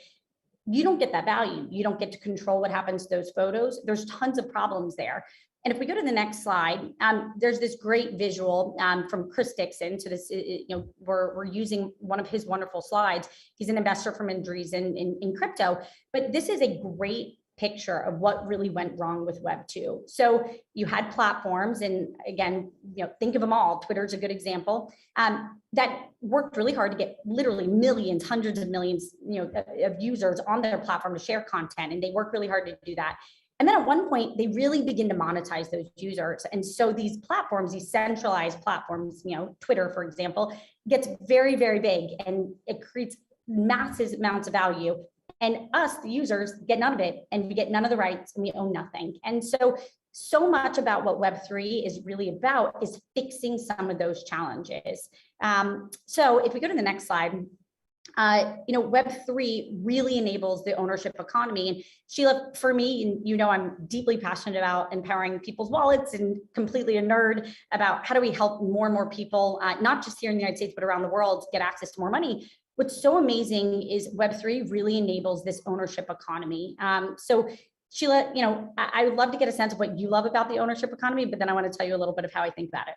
S17: You don't get that value. You don't get to control what happens to those photos. There's tons of problems there. And if we go to the next slide, there's this great visual from Chris Dixon. So this, we're using one of his wonderful slides. He's an investor from Indries in crypto, but this is a great picture of what really went wrong with Web 2. So you had platforms, and again, think of them all. Twitter's a good example, that worked really hard to get literally millions, hundreds of millions, of users on their platform to share content, and they work really hard to do that. And then at one point, they really begin to monetize those users. And so these platforms, these centralized platforms, Twitter, for example, gets very, very big, and it creates massive amounts of value. And us, the users, get none of it, and we get none of the rights, and we own nothing. And so much about what Web3 is really about is fixing some of those challenges. So if we go to the next slide, Web3 really enables the ownership economy. And Sheila, for me, and I'm deeply passionate about empowering people's wallets and completely a nerd about how do we help more and more people, not just here in the United States, but around the world, get access to more money. What's so amazing is Web3 really enables this ownership economy. So Sheila, I would love to get a sense of what you love about the ownership economy, but then I want to tell you a little bit of how I think about it.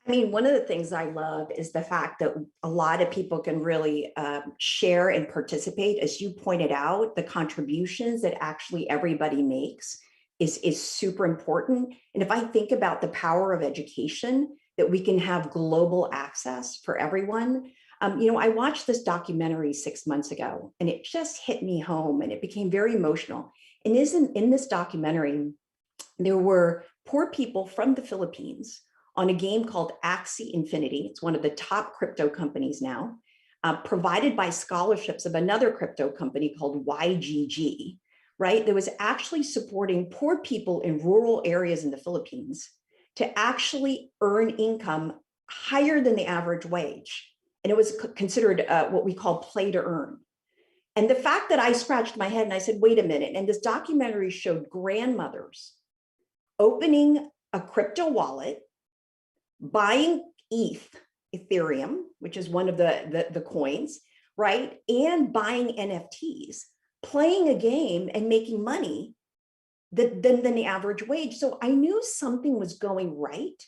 S16: I mean, one of the things I love is the fact that a lot of people can really share and participate. As you pointed out, the contributions that actually everybody makes is super important. And if I think about the power of education, that we can have global access for everyone, I watched this documentary 6 months ago, and it just hit me home, and it became very emotional. And in this documentary, there were poor people from the Philippines on a game called Axie Infinity. It's one of the top crypto companies now, provided by scholarships of another crypto company called YGG, right? That was actually supporting poor people in rural areas in the Philippines to actually earn income higher than the average wage. And it was considered what we call play to earn. And the fact that I scratched my head and I said, wait a minute, and this documentary showed grandmothers opening a crypto wallet, buying Ethereum, which is one of the coins, right? And buying NFTs, playing a game and making money than the average wage. So I knew something was going right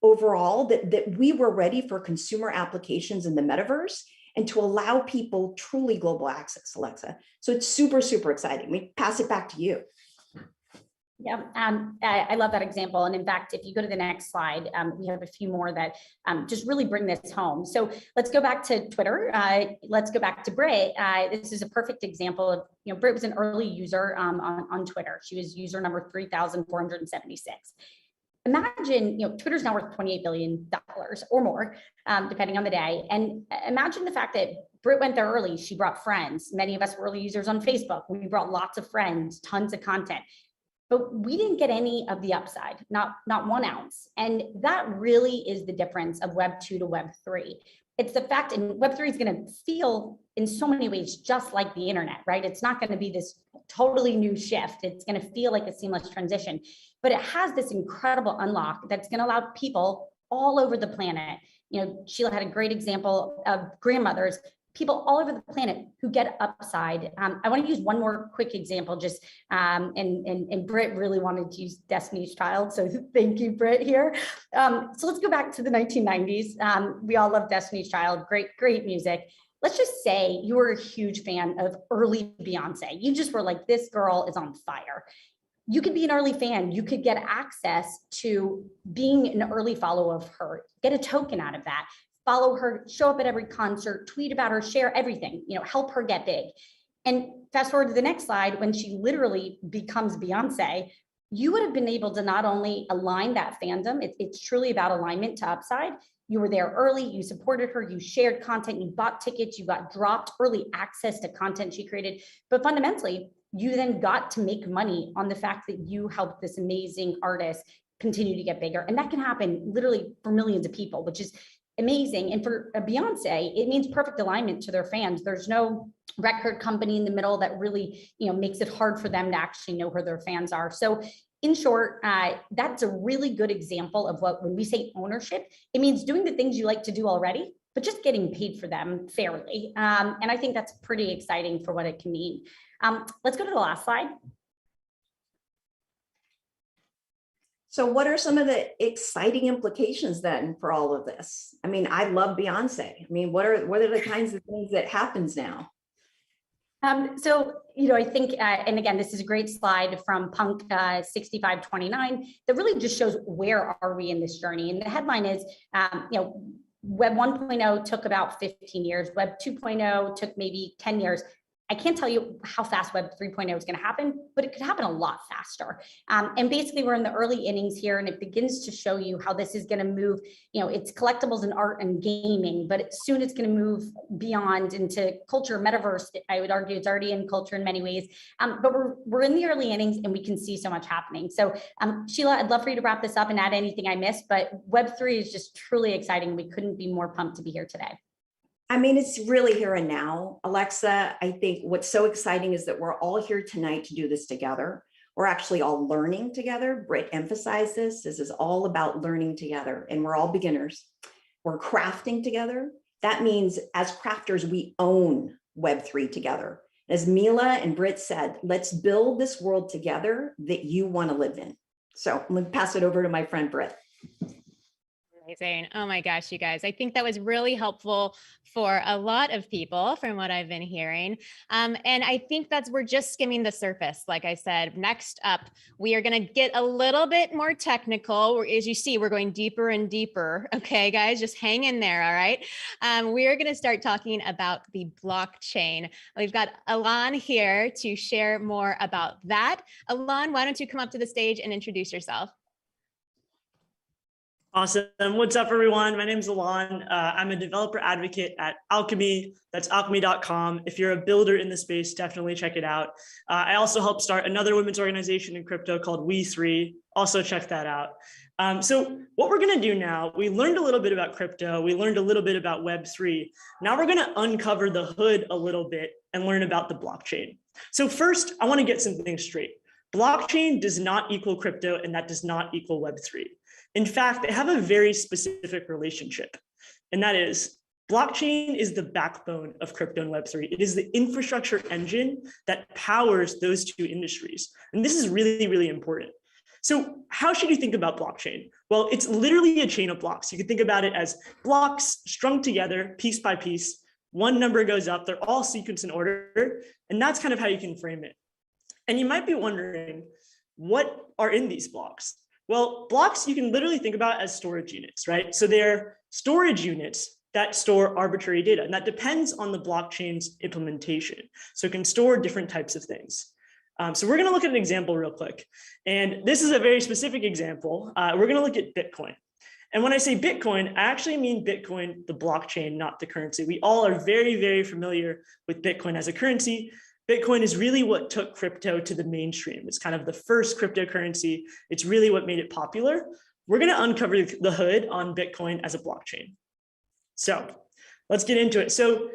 S16: overall, that we were ready for consumer applications in the metaverse and to allow people truly global access, Alexa. So it's super, super exciting. We pass it back to you.
S17: Yeah, I love that example. And in fact, if you go to the next slide, we have a few more that just really bring this home. So let's go back to Twitter. Let's go back to Brit. This is a perfect example of, Brit was an early user on Twitter. She was user number 3,476. Imagine, Twitter's now worth $28 billion or more, depending on the day. And imagine the fact that Brit went there early. She brought friends. Many of us were early users on Facebook. We brought lots of friends, tons of content. But we didn't get any of the upside, not 1 ounce. And that really is the difference of Web 2 to Web 3. It's the fact, and Web 3 is going to feel in so many ways just like the internet, right? It's not going to be this totally new shift. It's going to feel like a seamless transition, but it has this incredible unlock that's going to allow people all over the planet. Sheila had a great example of grandmothers, people all over the planet who get upside. I want to use one more quick example, just and Brit really wanted to use Destiny's Child, so thank you, Brit, here. So let's go back to the 1990s. We all love Destiny's Child, great music. Let's just say you were a huge fan of early Beyonce. You just were like, this girl is on fire. You could be an early fan. You could get access to being an early follower of her, get a token out of that. Follow her, show up at every concert, tweet about her, share everything, help her get big. And fast forward to the next slide, when she literally becomes Beyonce, you would have been able to not only align that fandom, it's truly about alignment to upside. You were there early, you supported her, you shared content, you bought tickets, you got dropped early access to content she created. But fundamentally, you then got to make money on the fact that you helped this amazing artist continue to get bigger. And that can happen literally for millions of people, which is amazing. And for a Beyonce, it means perfect alignment to their fans. There's no record company in the middle that really, makes it hard for them to actually know who their fans are. So in short, that's a really good example of when we say ownership, it means doing the things you like to do already, but just getting paid for them fairly. And I think that's pretty exciting for what it can mean. Let's go to the last slide.
S16: So what are some of the exciting implications then for all of this? I mean, I love Beyonce. I mean, what are the kinds of things that happens now?
S17: So, I think, and again, this is a great slide from Punk 6529 that really just shows where are we in this journey. And the headline is, Web 1.0 took about 15 years. Web 2.0 took maybe 10 years. I can't tell you how fast Web 3.0 is going to happen, but it could happen a lot faster. And basically, we're in the early innings here, and it begins to show you how this is going to move. It's collectibles and art and gaming, but soon it's going to move beyond into culture, metaverse. I would argue it's already in culture in many ways, but we're in the early innings, and we can see so much happening. So, Sheila, I'd love for you to wrap this up and add anything I missed, but Web 3 is just truly exciting. We couldn't be more pumped to be here today.
S16: I mean, it's really here and now. Alexa, I think what's so exciting is that we're all here tonight to do this together. We're actually all learning together. Britt emphasized this. This is all about learning together, and we're all beginners. We're crafting together. That means as crafters, we own Web3 together. As Mila and Britt said, let's build this world together that you want to live in. So I'm going to pass it over to my friend, Britt.
S2: Amazing. Oh my gosh, you guys. I think that was really helpful for a lot of people from what I've been hearing. And I think we're just skimming the surface. Like I said, next up, we are going to get a little bit more technical. As you see, we're going deeper and deeper. Okay, guys, just hang in there. All right. We are going to start talking about the blockchain. We've got Alon here to share more about that. Alon, why don't you come up to the stage and introduce yourself?
S18: Awesome. What's up, everyone? My name is Alon. I'm a developer advocate at Alchemy. That's alchemy.com. If you're a builder in the space, definitely check it out. I also helped start another women's organization in crypto called We3. Also check that out. So what we're going to do now, we learned a little bit about crypto. We learned a little bit about Web3. Now we're going to uncover the hood a little bit and learn about the blockchain. So first, I want to get some things straight. Blockchain does not equal crypto, and that does not equal Web3. In fact, they have a very specific relationship, and that is blockchain is the backbone of crypto and Web3. It is the infrastructure engine that powers those two industries. And this is really, really important. So how should you think about blockchain? Well, it's literally a chain of blocks. You can think about it as blocks strung together piece by piece. One number goes up, they're all sequenced in order, and that's kind of how you can frame it. And you might be wondering, what are in these blocks? Well, blocks you can literally think about as storage units, right? So they're storage units that store arbitrary data, and that depends on the blockchain's implementation. So it can store different types of things. So we're gonna look at an example real quick. And this is a very specific example. We're gonna look at Bitcoin. And when I say Bitcoin, I actually mean Bitcoin, the blockchain, not the currency. We all are very, very familiar with Bitcoin as a currency. Bitcoin is really what took crypto to the mainstream. It's kind of the first cryptocurrency. It's really what made it popular. We're going to uncover the hood on Bitcoin as a blockchain. So let's get into it. So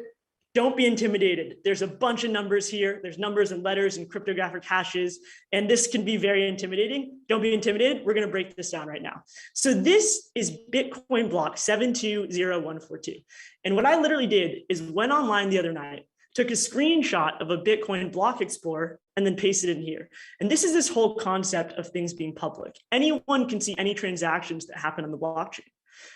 S18: don't be intimidated. There's a bunch of numbers here. There's numbers and letters and cryptographic hashes, and this can be very intimidating. Don't be intimidated. We're going to break this down right now. So this is Bitcoin block 720142. And what I literally did is went online the other night, took a screenshot of a Bitcoin block explorer, and then pasted it in here. And this is this whole concept of things being public. Anyone can see any transactions that happen on the blockchain.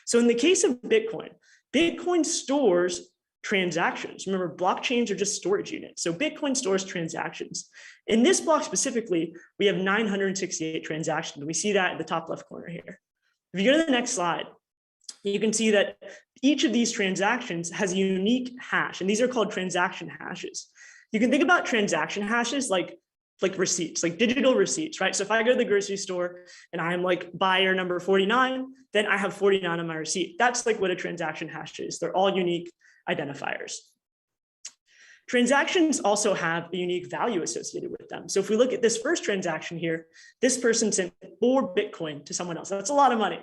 S18: So in the case of Bitcoin, Bitcoin stores transactions. Remember, blockchains are just storage units. So Bitcoin stores transactions. In this block specifically, we have 968 transactions. We see that in the top left corner here. If you go to the next slide, you can see that each of these transactions has a unique hash, and these are called transaction hashes. You can think about transaction hashes like receipts, like digital receipts, right? So if I go to the grocery store and I'm like buyer number 49, then I have 49 on my receipt. That's like what a transaction hash is. They're all unique identifiers. Transactions also have a unique value associated with them. So if we look at this first transaction here, this person sent 4 Bitcoin to someone else. That's a lot of money.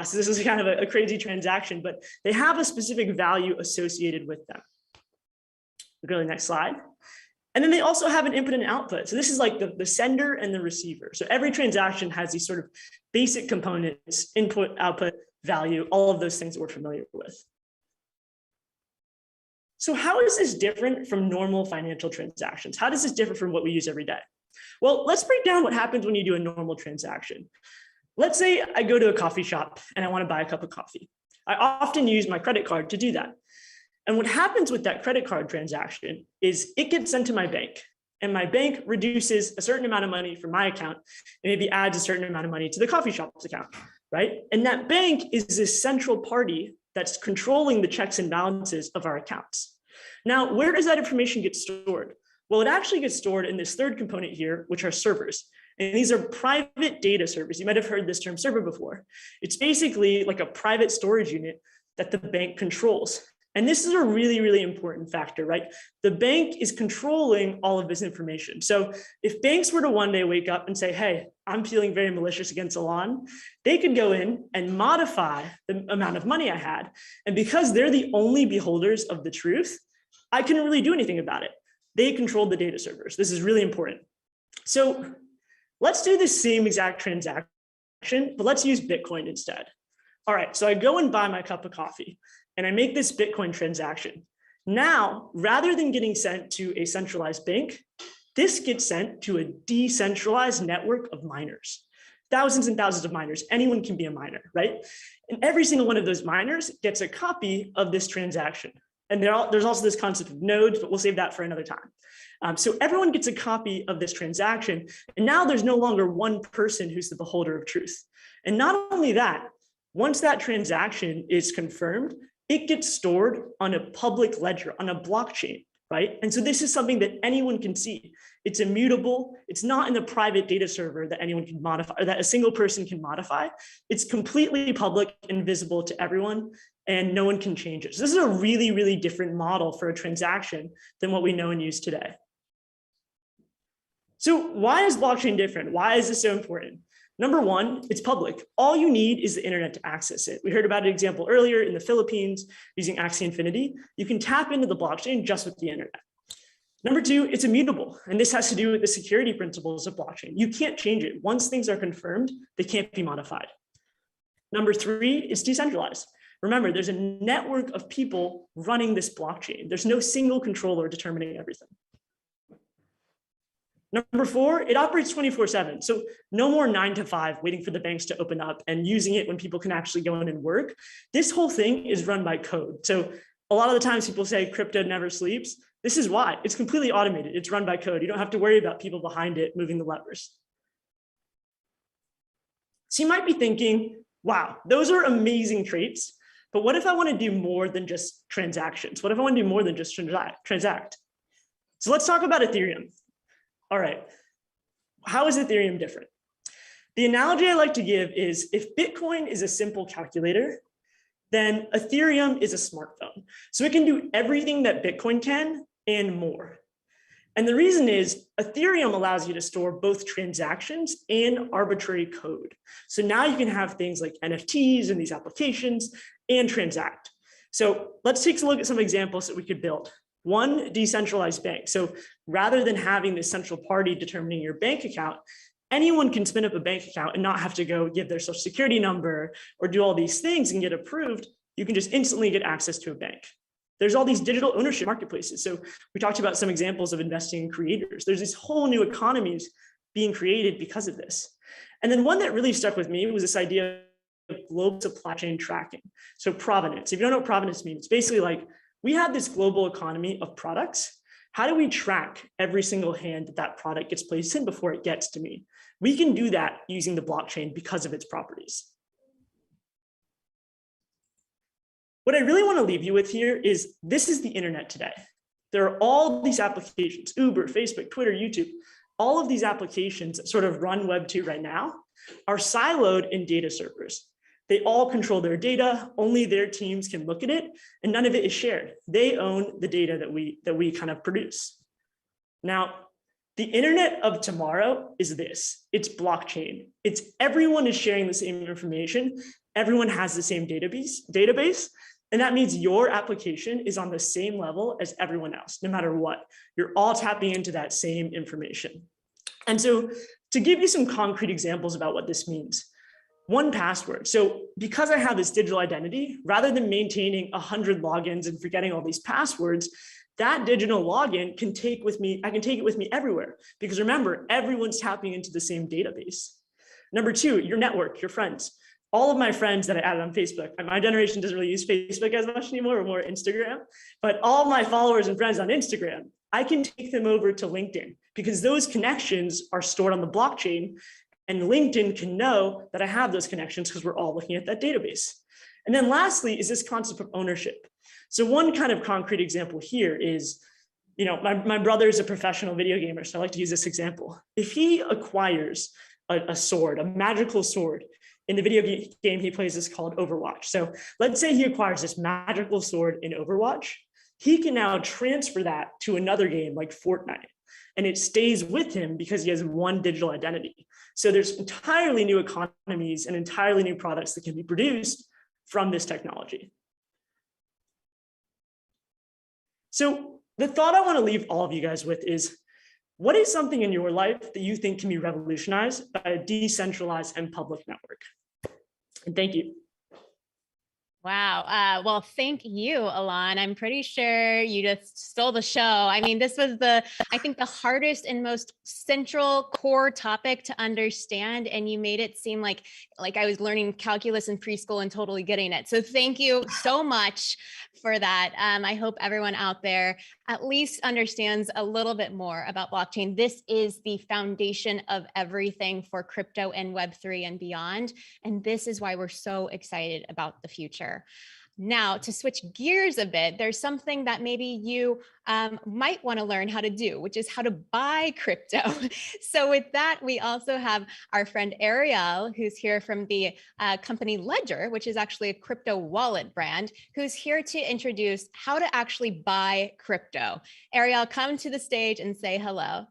S18: So this is kind of a crazy transaction, but they have a specific value associated with them. We'll go to the next slide. And then they also have an input and output. So this is like the sender and the receiver. So every transaction has these sort of basic components, input, output, value, all of those things that we're familiar with. So how is this different from normal financial transactions? How does this differ from what we use every day? Well, let's break down what happens when you do a normal transaction. Let's say I go to a coffee shop and I want to buy a cup of coffee. I often use my credit card to do that. And what happens with that credit card transaction is it gets sent to my bank, and my bank reduces a certain amount of money from my account and maybe adds a certain amount of money to the coffee shop's account, right? And that bank is this central party that's controlling the checks and balances of our accounts. Now, where does that information get stored? Well, it actually gets stored in this third component here, which are servers. And these are private data servers. You might have heard this term server before. It's basically like a private storage unit that the bank controls. And this is a really, really important factor, right? The bank is controlling all of this information. So if banks were to one day wake up and say, hey, I'm feeling very malicious against Alon, they could go in and modify the amount of money I had. And because they're the only beholders of the truth, I couldn't really do anything about it. They controlled the data servers. This is really important. So let's do the same exact transaction, but let's use Bitcoin instead. All right, so I go and buy my cup of coffee and I make this Bitcoin transaction. Now, rather than getting sent to a centralized bank, this gets sent to a decentralized network of miners. thousands and thousands of miners. Anyone can be a miner, right? And every single one of those miners gets a copy of this transaction. And there's also this concept of nodes, but we'll save that for another time. So everyone gets a copy of this transaction. And now there's no longer one person who's the beholder of truth. And not only that, once that transaction is confirmed, it gets stored on a public ledger, on a blockchain, right? And so this is something that anyone can see. It's immutable. It's not in a private data server that anyone can modify or that a single person can modify. It's completely public and visible to everyone, and no one can change it. So this is a really, really different model for a transaction than what we know and use today. So why is blockchain different? Why is this so important? Number one, it's public. All you need is the internet to access it. We heard about an example earlier in the Philippines using Axie Infinity. You can tap into the blockchain just with the internet. Number two, it's immutable. And this has to do with the security principles of blockchain. You can't change it. Once things are confirmed, they can't be modified. Number three, it's decentralized. Remember, there's a network of people running this blockchain. There's no single controller determining everything. Number four, it operates 24/7. So no more 9 to 5 waiting for the banks to open up and using it when people can actually go in and work. This whole thing is run by code. So a lot of the times people say crypto never sleeps. This is why. It's completely automated. It's run by code. You don't have to worry about people behind it moving the levers. So you might be thinking, wow, those are amazing traits. But what if I want to do more than just transactions? What if I want to do more than just transact? So let's talk about Ethereum. All right, how is Ethereum different? The analogy I like to give is if Bitcoin is a simple calculator, then Ethereum is a smartphone. So it can do everything that Bitcoin can and more. And the reason is Ethereum allows you to store both transactions and arbitrary code. So now you can have things like NFTs and these applications and transact. So let's take a look at some examples that we could build. One, decentralized bank. So rather than having this central party determining your bank account, anyone can spin up a bank account and not have to go give their social security number or do all these things and get approved. You can just instantly get access to a bank. There's all these digital ownership marketplaces. So we talked about some examples of investing in creators. There's these whole new economies being created because of this. And then one that really stuck with me was this idea of global supply chain tracking. So provenance. If you don't know what provenance means, it's basically like, we have this global economy of products. How do we track every single hand that that product gets placed in before it gets to me? We can do that using the blockchain because of its properties. What I really want to leave you with here is this is the internet today. There are all these applications, Uber, Facebook, Twitter, YouTube. All of these applications that sort of run Web 2 right now are siloed in data servers. They all control their data, only their teams can look at it, and none of it is shared. They own the data that we kind of produce. Now, the internet of tomorrow is this. It's blockchain. It's everyone is sharing the same information. Everyone has the same database, and that means your application is on the same level as everyone else, no matter what. You're all tapping into that same information. And so to give you some concrete examples about what this means, 1Password. So because I have this digital identity, rather than maintaining 100 logins and forgetting all these passwords, that digital login can take with me, I can take it with me everywhere. Because remember, everyone's tapping into the same database. Number two, your network, your friends. All of my friends that I added on Facebook, and my generation doesn't really use Facebook as much anymore, or more Instagram, but all my followers and friends on Instagram, I can take them over to LinkedIn because those connections are stored on the blockchain. And LinkedIn can know that I have those connections because we're all looking at that database. And then lastly is this concept of ownership. So one kind of concrete example here is, my brother is a professional video gamer, so I like to use this example. If he acquires a sword, a magical sword, in the video game he plays is called Overwatch. So let's say he acquires this magical sword in Overwatch. He can now transfer that to another game like Fortnite. And it stays with him because he has one digital identity. So there's entirely new economies and entirely new products that can be produced from this technology. So the thought I want to leave all of you guys with is, what is something in your life that you think can be revolutionized by a decentralized and public network? And thank you.
S2: Wow. Well, thank you, Alon. I'm pretty sure you just stole the show. I mean, this was I think the hardest and most central core topic to understand. And you made it seem like I was learning calculus in preschool and totally getting it. So thank you so much for that. I hope everyone out there at least understands a little bit more about blockchain. This is the foundation of everything for crypto and Web3 and beyond. And this is why we're so excited about the future. Now, to switch gears a bit, there's something that maybe you might want to learn how to do, which is how to buy crypto. So with that, we also have our friend Ariel, who's here from the company Ledger, which is actually a crypto wallet brand, who's here to introduce how to actually buy crypto. Ariel, come to the stage and say hello.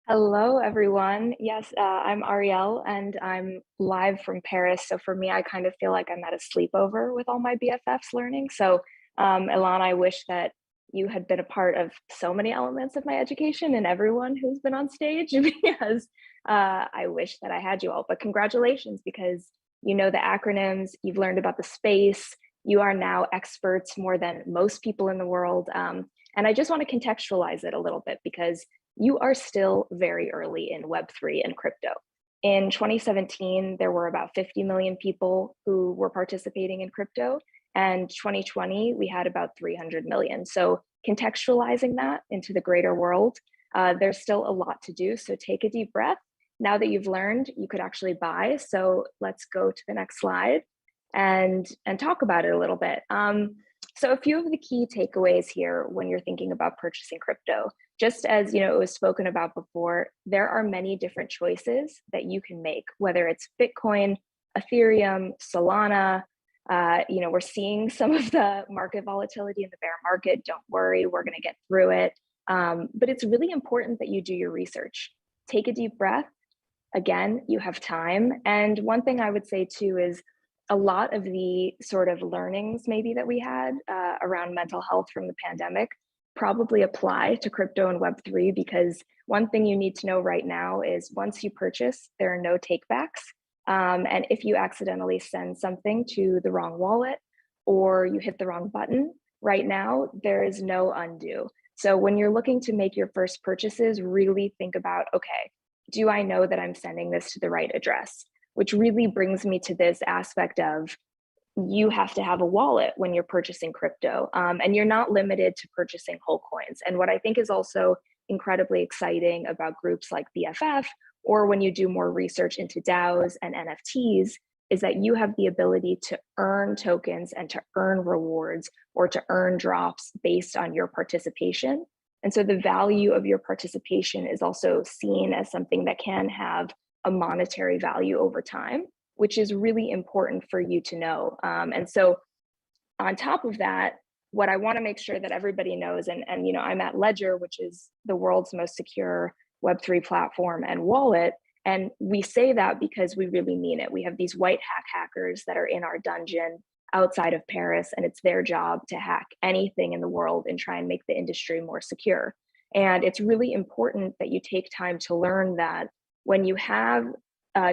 S19: Hello, everyone. Yes, I'm Ariel, and I'm live from Paris. So for me, I kind of feel like I'm at a sleepover with all my BFFs learning. So Ilana, I wish that you had been a part of so many elements of my education and everyone who's been on stage because I wish that I had you all. But congratulations, because you know the acronyms, you've learned about the space, you are now experts more than most people in the world. And I just want to contextualize it a little bit because you are still very early in Web3 and crypto. In 2017, there were about 50 million people who were participating in crypto. And 2020, we had about 300 million. So contextualizing that into the greater world, there's still a lot to do. So take a deep breath. Now that you've learned, you could actually buy. So let's go to the next slide and talk about it a little bit. So a few of the key takeaways here when you're thinking about purchasing crypto, just as it was spoken about before, there are many different choices that you can make, whether it's Bitcoin, Ethereum, Solana. We're seeing some of the market volatility in the bear market. Don't worry, we're going to get through it. But it's really important that you do your research. Take a deep breath. Again, you have time. And one thing I would say too is a lot of the sort of learnings maybe that we had around mental health from the pandemic probably apply to crypto and Web3, because one thing you need to know right now is once you purchase, there are no takebacks. And if you accidentally send something to the wrong wallet or you hit the wrong button, right now, there is no undo. So when you're looking to make your first purchases, really think about, okay, do I know that I'm sending this to the right address? Which really brings me to this aspect of you have to have a wallet when you're purchasing crypto, and you're not limited to purchasing whole coins. And what I think is also incredibly exciting about groups like BFF, or when you do more research into DAOs and NFTs, is that you have the ability to earn tokens and to earn rewards or to earn drops based on your participation. And so the value of your participation is also seen as something that can have a monetary value over time, which is really important for you to know. And so on top of that, what I want to make sure that everybody knows, and I'm at Ledger, which is the world's most secure Web3 platform and wallet. And we say that because we really mean it. We have these white hat hackers that are in our dungeon outside of Paris, and it's their job to hack anything in the world and try and make the industry more secure. And it's really important that you take time to learn that when you have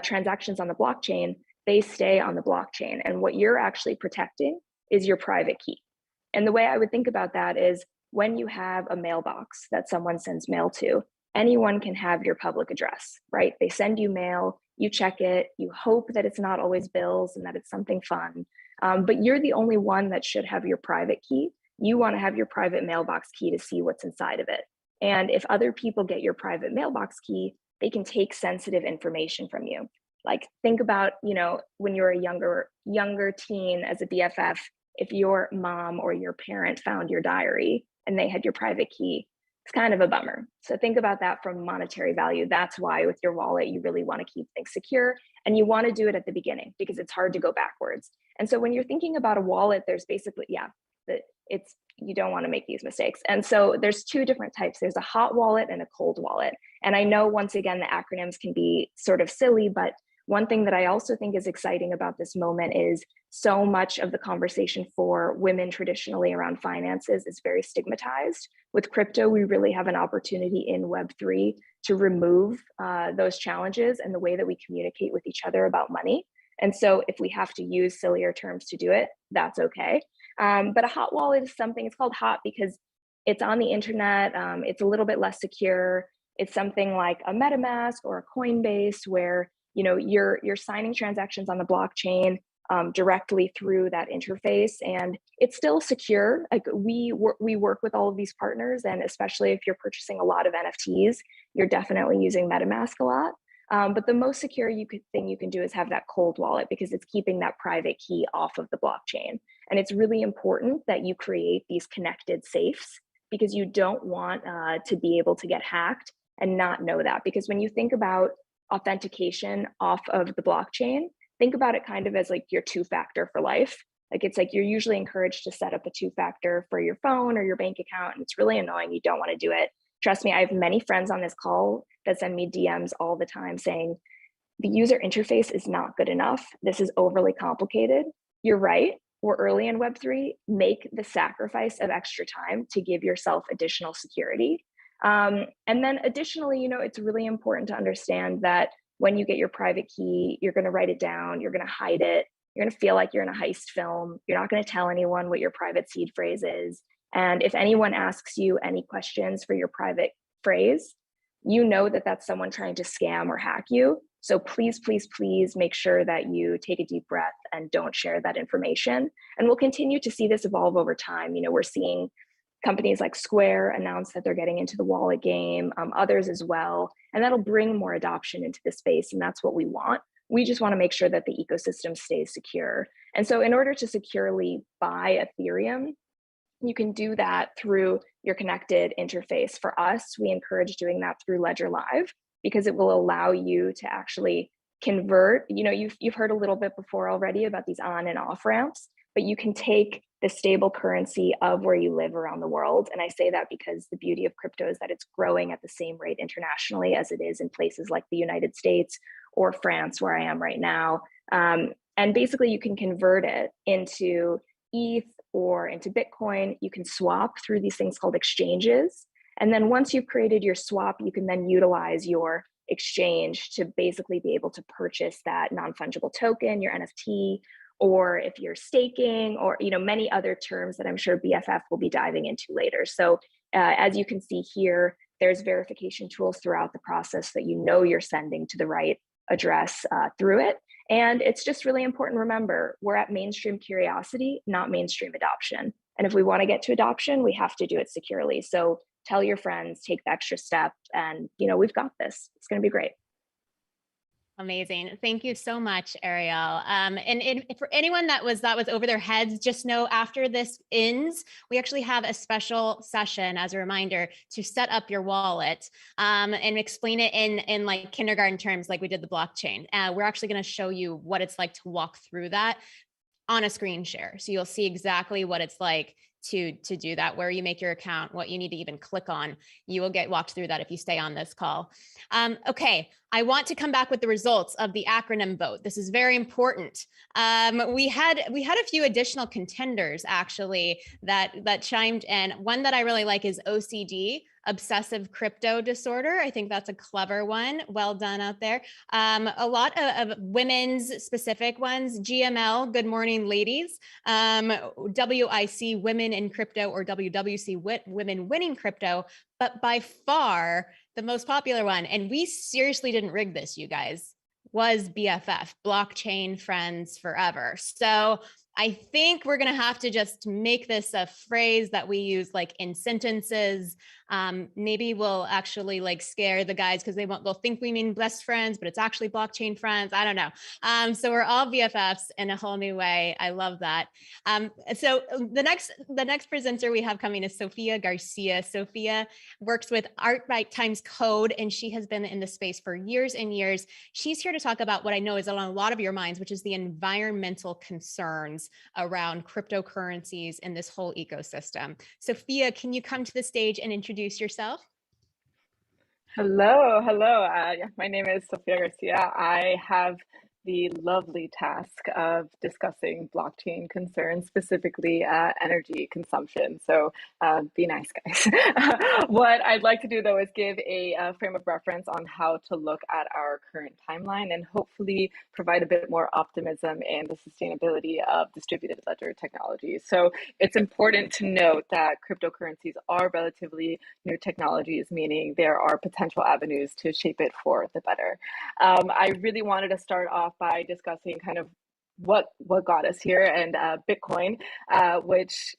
S19: transactions on the blockchain, they stay on the blockchain. And what you're actually protecting is your private key. And the way I would think about that is when you have a mailbox that someone sends mail to, anyone can have your public address, right? They send you mail, you check it, you hope that it's not always bills and that it's something fun. But you're the only one that should have your private key. You want to have your private mailbox key to see what's inside of it. And if other people get your private mailbox key, they can take sensitive information from you. Like think about, when you're a younger teen as a BFF, if your mom or your parent found your diary and they had your private key, it's kind of a bummer. So think about that from monetary value. That's why with your wallet, you really want to keep things secure, and you want to do it at the beginning because it's hard to go backwards. And so when you're thinking about a wallet, there's basically, you don't want to make these mistakes. And so there's two different types. There's a hot wallet and a cold wallet. And I know once again, the acronyms can be sort of silly, but one thing that I also think is exciting about this moment is so much of the conversation for women traditionally around finances is very stigmatized. With crypto, we really have an opportunity in Web3 to remove those challenges and the way that we communicate with each other about money. And so if we have to use sillier terms to do it, that's okay. But a hot wallet is something, it's called hot because it's on the internet. It's a little bit less secure. It's something like a MetaMask or a Coinbase where, you know, you're signing transactions on the blockchain directly through that interface, and it's still secure. Like we work with all of these partners, and especially if you're purchasing a lot of NFTs, you're definitely using MetaMask a lot. But the most secure thing you can do is have that cold wallet because it's keeping that private key off of the blockchain. And it's really important that you create these connected safes because you don't want to be able to get hacked and not know that. Because when you think about authentication off of the blockchain, think about it kind of as like your two-factor for life. Like it's like you're usually encouraged to set up a two-factor for your phone or your bank account, and it's really annoying. You don't want to do it. Trust me, I have many friends on this call that send me DMs all the time saying, the user interface is not good enough. This is overly complicated. You're right. We're early in Web3. Make the sacrifice of extra time to give yourself additional security. And then additionally, you know, it's really important to understand that when you get your private key, you're going to write it down, you're going to hide it, you're going to feel like you're in a heist film, you're not going to tell anyone what your private seed phrase is. And if anyone asks you any questions for your private phrase, you know that that's someone trying to scam or hack you. So please, please, please make sure that you take a deep breath and don't share that information. And we'll continue to see this evolve over time. You know, we're seeing companies like Square announce that they're getting into the wallet game, others as well, and that'll bring more adoption into the space, and that's what we want. We just want to make sure that the ecosystem stays secure. And so in order to securely buy Ethereum, you can do that through your connected interface. For us, we encourage doing that through Ledger Live because it will allow you to actually convert. You know, you've heard a little bit before already about these on and off ramps, but you can take the stable currency of where you live around the world. And I say that because the beauty of crypto is that it's growing at the same rate internationally as it is in places like the United States or France, where I am right now. And basically you can convert it into ETH or into Bitcoin. You can swap through these things called exchanges. And then once you've created your swap, you can then utilize your exchange to basically be able to purchase that non-fungible token, your NFT, or if you're staking, or you know, many other terms that I'm sure BFF will be diving into later. So as you can see here, there's verification tools throughout the process that you know you're sending to the right address through it. And it's just really important to remember, we're at mainstream curiosity, not mainstream adoption. And if we want to get to adoption, we have to do it securely. So tell your friends, take the extra step, and you know, we've got this. It's going to be great.
S2: Amazing. Thank you so much, Ariel. And for anyone that was over their heads, just know after this ends, we actually have a special session as a reminder to set up your wallet and explain it in like kindergarten terms, like we did the blockchain. We're actually going to show you what it's like to walk through that on a screen share. So you'll see exactly what it's like to do that, where you make your account, what you need to even click on. You will get walked through that if you stay on this call. Okay, I want to come back with the results of the acronym vote. This is very important. We had a few additional contenders actually that chimed in. One that I really like is OCD, obsessive crypto disorder. I think that's a clever one. Well done out there. A lot of women's specific ones. GML, good morning, ladies. WIC, women in crypto, or WWC, women winning crypto. But by far the most popular one, and we seriously didn't rig this, you guys, was BFF, blockchain friends forever. So I think we're going to have to just make this a phrase that we use like in sentences. Maybe we'll actually like scare the guys because they'll think we mean best friends, but it's actually blockchain friends. I don't know. So we're all BFFs in a whole new way. I love that. So the next presenter we have coming is Sophia Garcia. Sophia works with Art by Times Code, and she has been in the space for years and years. She's here to talk about what I know is on a lot of your minds, which is the environmental concerns around cryptocurrencies and this whole ecosystem. Sophia, can you come to the stage and introduce yourself?
S20: Hello. My name is Sophia Garcia. I have the lovely task of discussing blockchain concerns, specifically energy consumption. So be nice, guys. What I'd like to do, though, is give a frame of reference on how to look at our current timeline and hopefully provide a bit more optimism in the sustainability of distributed ledger technology. So it's important to note that cryptocurrencies are relatively new technologies, meaning there are potential avenues to shape it for the better. I really wanted to start off by discussing kind of what got us here, and Bitcoin, which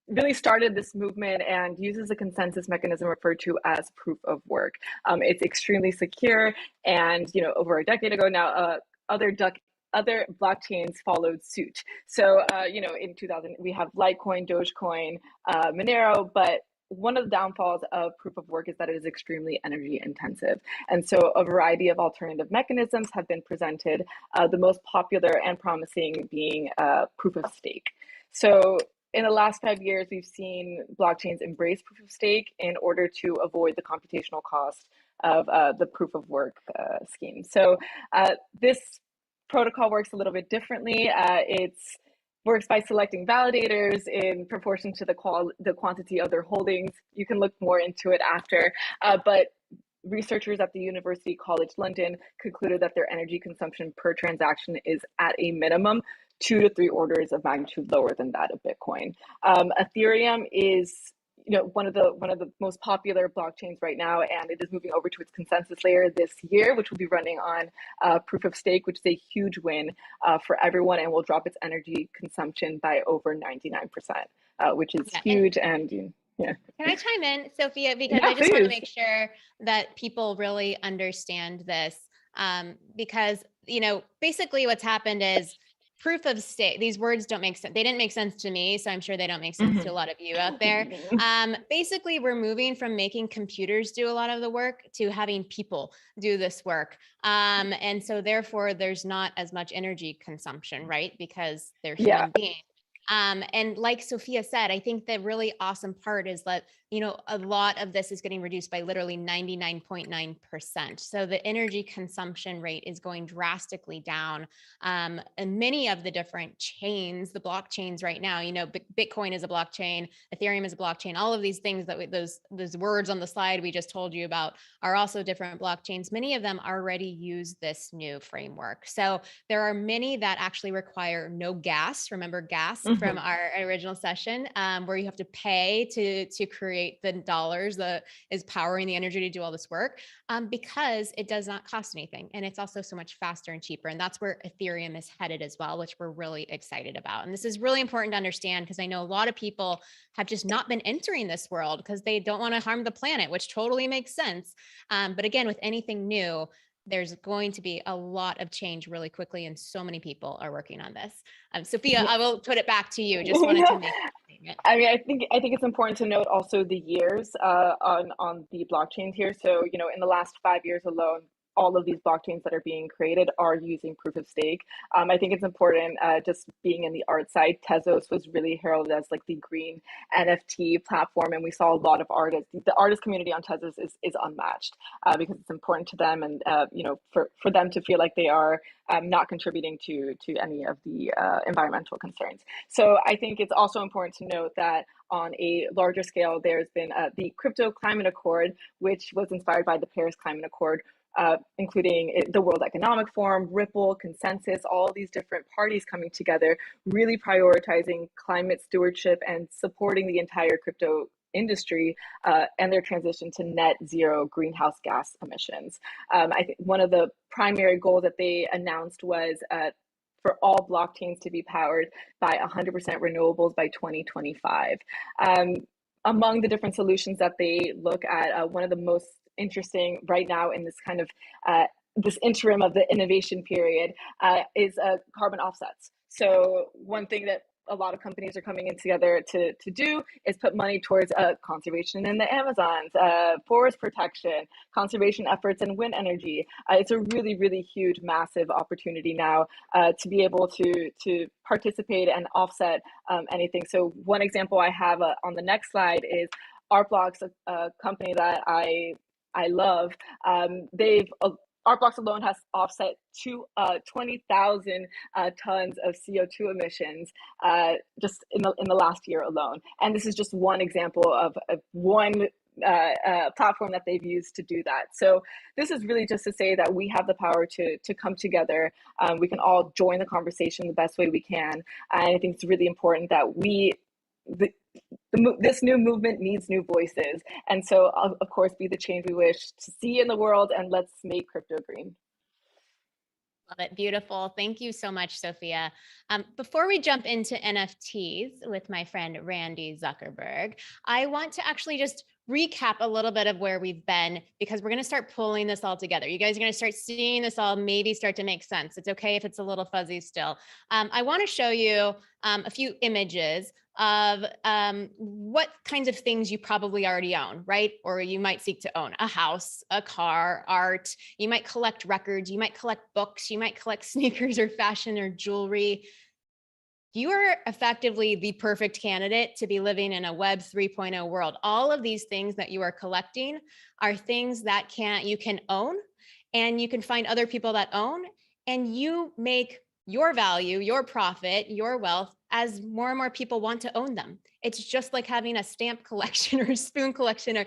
S20: really started this movement and uses a consensus mechanism referred to as proof of work. It's extremely secure, and over a decade ago now, other blockchains followed suit. So in 2000 we have Litecoin, Dogecoin, Monero, but one of the downfalls of proof of work is that it is extremely energy intensive. And so a variety of alternative mechanisms have been presented, the most popular and promising being proof of stake. So in the last 5 years, we've seen blockchains embrace proof of stake in order to avoid the computational cost of the proof of work scheme. So this protocol works a little bit differently. It works by selecting validators in proportion to the quantity of their holdings. You can look more into it after, but researchers at the University College London concluded that their energy consumption per transaction is at a minimum 2 to 3 orders of magnitude lower than that of Bitcoin. Ethereum is one of the most popular blockchains right now, and it is moving over to its consensus layer this year, which will be running on proof of stake, which is a huge win for everyone, and will drop its energy consumption by over 99%, which is huge. And yeah.
S2: Can I chime in, Sophia? Because
S20: Yeah,
S2: I just want to
S20: please.
S2: make sure that people really understand this. Because, basically what's happened is proof of stake, these words don't make sense. They didn't make sense to me, so I'm sure they don't make sense to a lot of you out there. Basically, we're moving from making computers do a lot of the work to having people do this work. And so therefore, there's not as much energy consumption, right? Because they're human beings. And like Sophia said, I think the really awesome part is that, a lot of this is getting reduced by literally 99.9%. So the energy consumption rate is going drastically down. And many of the different chains, the blockchains right now, Bitcoin is a blockchain, Ethereum is a blockchain, all of these things that those words on the slide we just told you about are also different blockchains. Many of them already use this new framework. So there are many that actually require no gas. Remember gas from our original session, where you have to pay to create the dollars that is powering the energy to do all this work, because it does not cost anything. And it's also so much faster and cheaper. And that's where Ethereum is headed as well, which we're really excited about. And this is really important to understand, because I know a lot of people have just not been entering this world because they don't want to harm the planet, which totally makes sense. But again, with anything new, there's going to be a lot of change really quickly, and so many people are working on this. Sophia, I will put it back to you. Just wanted to make that statement.
S20: I mean, I think it's important to note also the years on the blockchains here. So, in the last 5 years alone, all of these blockchains that are being created are using proof of stake. I think it's important, just being in the art side, Tezos was really heralded as like the green NFT platform, and we saw a lot of artists. The artist community on Tezos is unmatched, because it's important to them, and for them to feel like they are not contributing to any of the environmental concerns. So I think it's also important to note that on a larger scale, there's been the Crypto Climate Accord, which was inspired by the Paris Climate Accord, including the World Economic Forum, Ripple, Consensus, all these different parties coming together, really prioritizing climate stewardship and supporting the entire crypto industry and their transition to net zero greenhouse gas emissions. I think one of the primary goals that they announced was for all blockchains to be powered by 100% renewables by 2025. Among the different solutions that they look at, one of the most interesting right now in this kind of this interim of the innovation period is carbon offsets. So one thing that a lot of companies are coming in together to do is put money towards conservation in the Amazons, forest protection, conservation efforts in wind energy. It's a really, really huge, massive opportunity now to be able to participate and offset anything. So one example I have on the next slide is Artblocks, a company that I love. They've Art Blocks alone has offset 20,000 tons of CO2 emissions just in the last year alone. And this is just one example of one platform that they've used to do that. So this is really just to say that we have the power to come together. We can all join the conversation the best way we can. And I think it's really important that this new movement needs new voices. And so I'll, of course, be the change we wish to see in the world, and let's make crypto green.
S2: Love it. Beautiful. Thank you so much, Sophia. Before we jump into NFTs with my friend Randy Zuckerberg, I want to actually just recap a little bit of where we've been, because we're going to start pulling this all together. You guys are going to start seeing this all maybe start to make sense. It's okay if it's a little fuzzy still. I want to show you a few images of what kinds of things you probably already own, right? Or you might seek to own: a house, a car, art. You might collect records, you might collect books, you might collect sneakers or fashion or jewelry. You are effectively the perfect candidate to be living in a Web 3.0 world. All of these things that you are collecting are things that you can own, and you can find other people that own, and you make your value, your profit, your wealth as more and more people want to own them. It's just like having a stamp collection or a spoon collection or,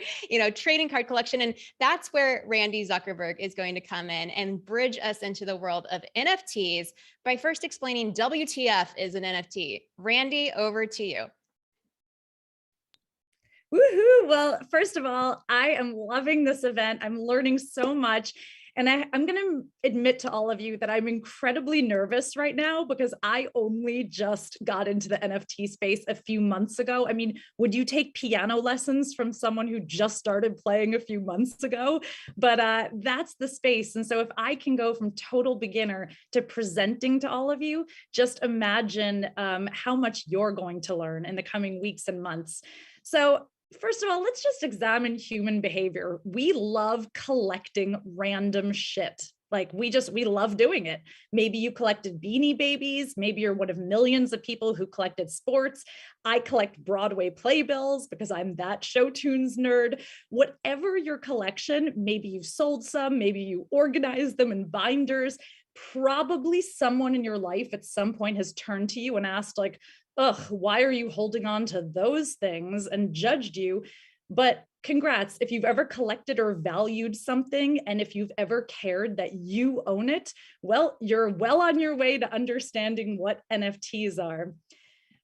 S2: trading card collection. And that's where Randy Zuckerberg is going to come in and bridge us into the world of NFTs by first explaining WTF is an NFT. Randy, over to you.
S21: Woohoo! Well, first of all, I am loving this event. I'm learning so much. And I'm going to admit to all of you that I'm incredibly nervous right now, because I only just got into the NFT space a few months ago. I mean, would you take piano lessons from someone who just started playing a few months ago? But that's the space. And so if I can go from total beginner to presenting to all of you, just imagine how much you're going to learn in the coming weeks and months. So first of all, let's just examine human behavior. We love collecting random shit. Like we love doing it. Maybe you collected Beanie Babies. Maybe you're one of millions of people who collected sports. I collect Broadway playbills because I'm that show tunes nerd. Whatever your collection, maybe you've sold some, maybe you organize them in binders. Probably someone in your life at some point has turned to you and asked, like, ugh, why are you holding on to those things, and judged you. But congrats, if you've ever collected or valued something, and if you've ever cared that you own it, well, you're well on your way to understanding what NFTs are.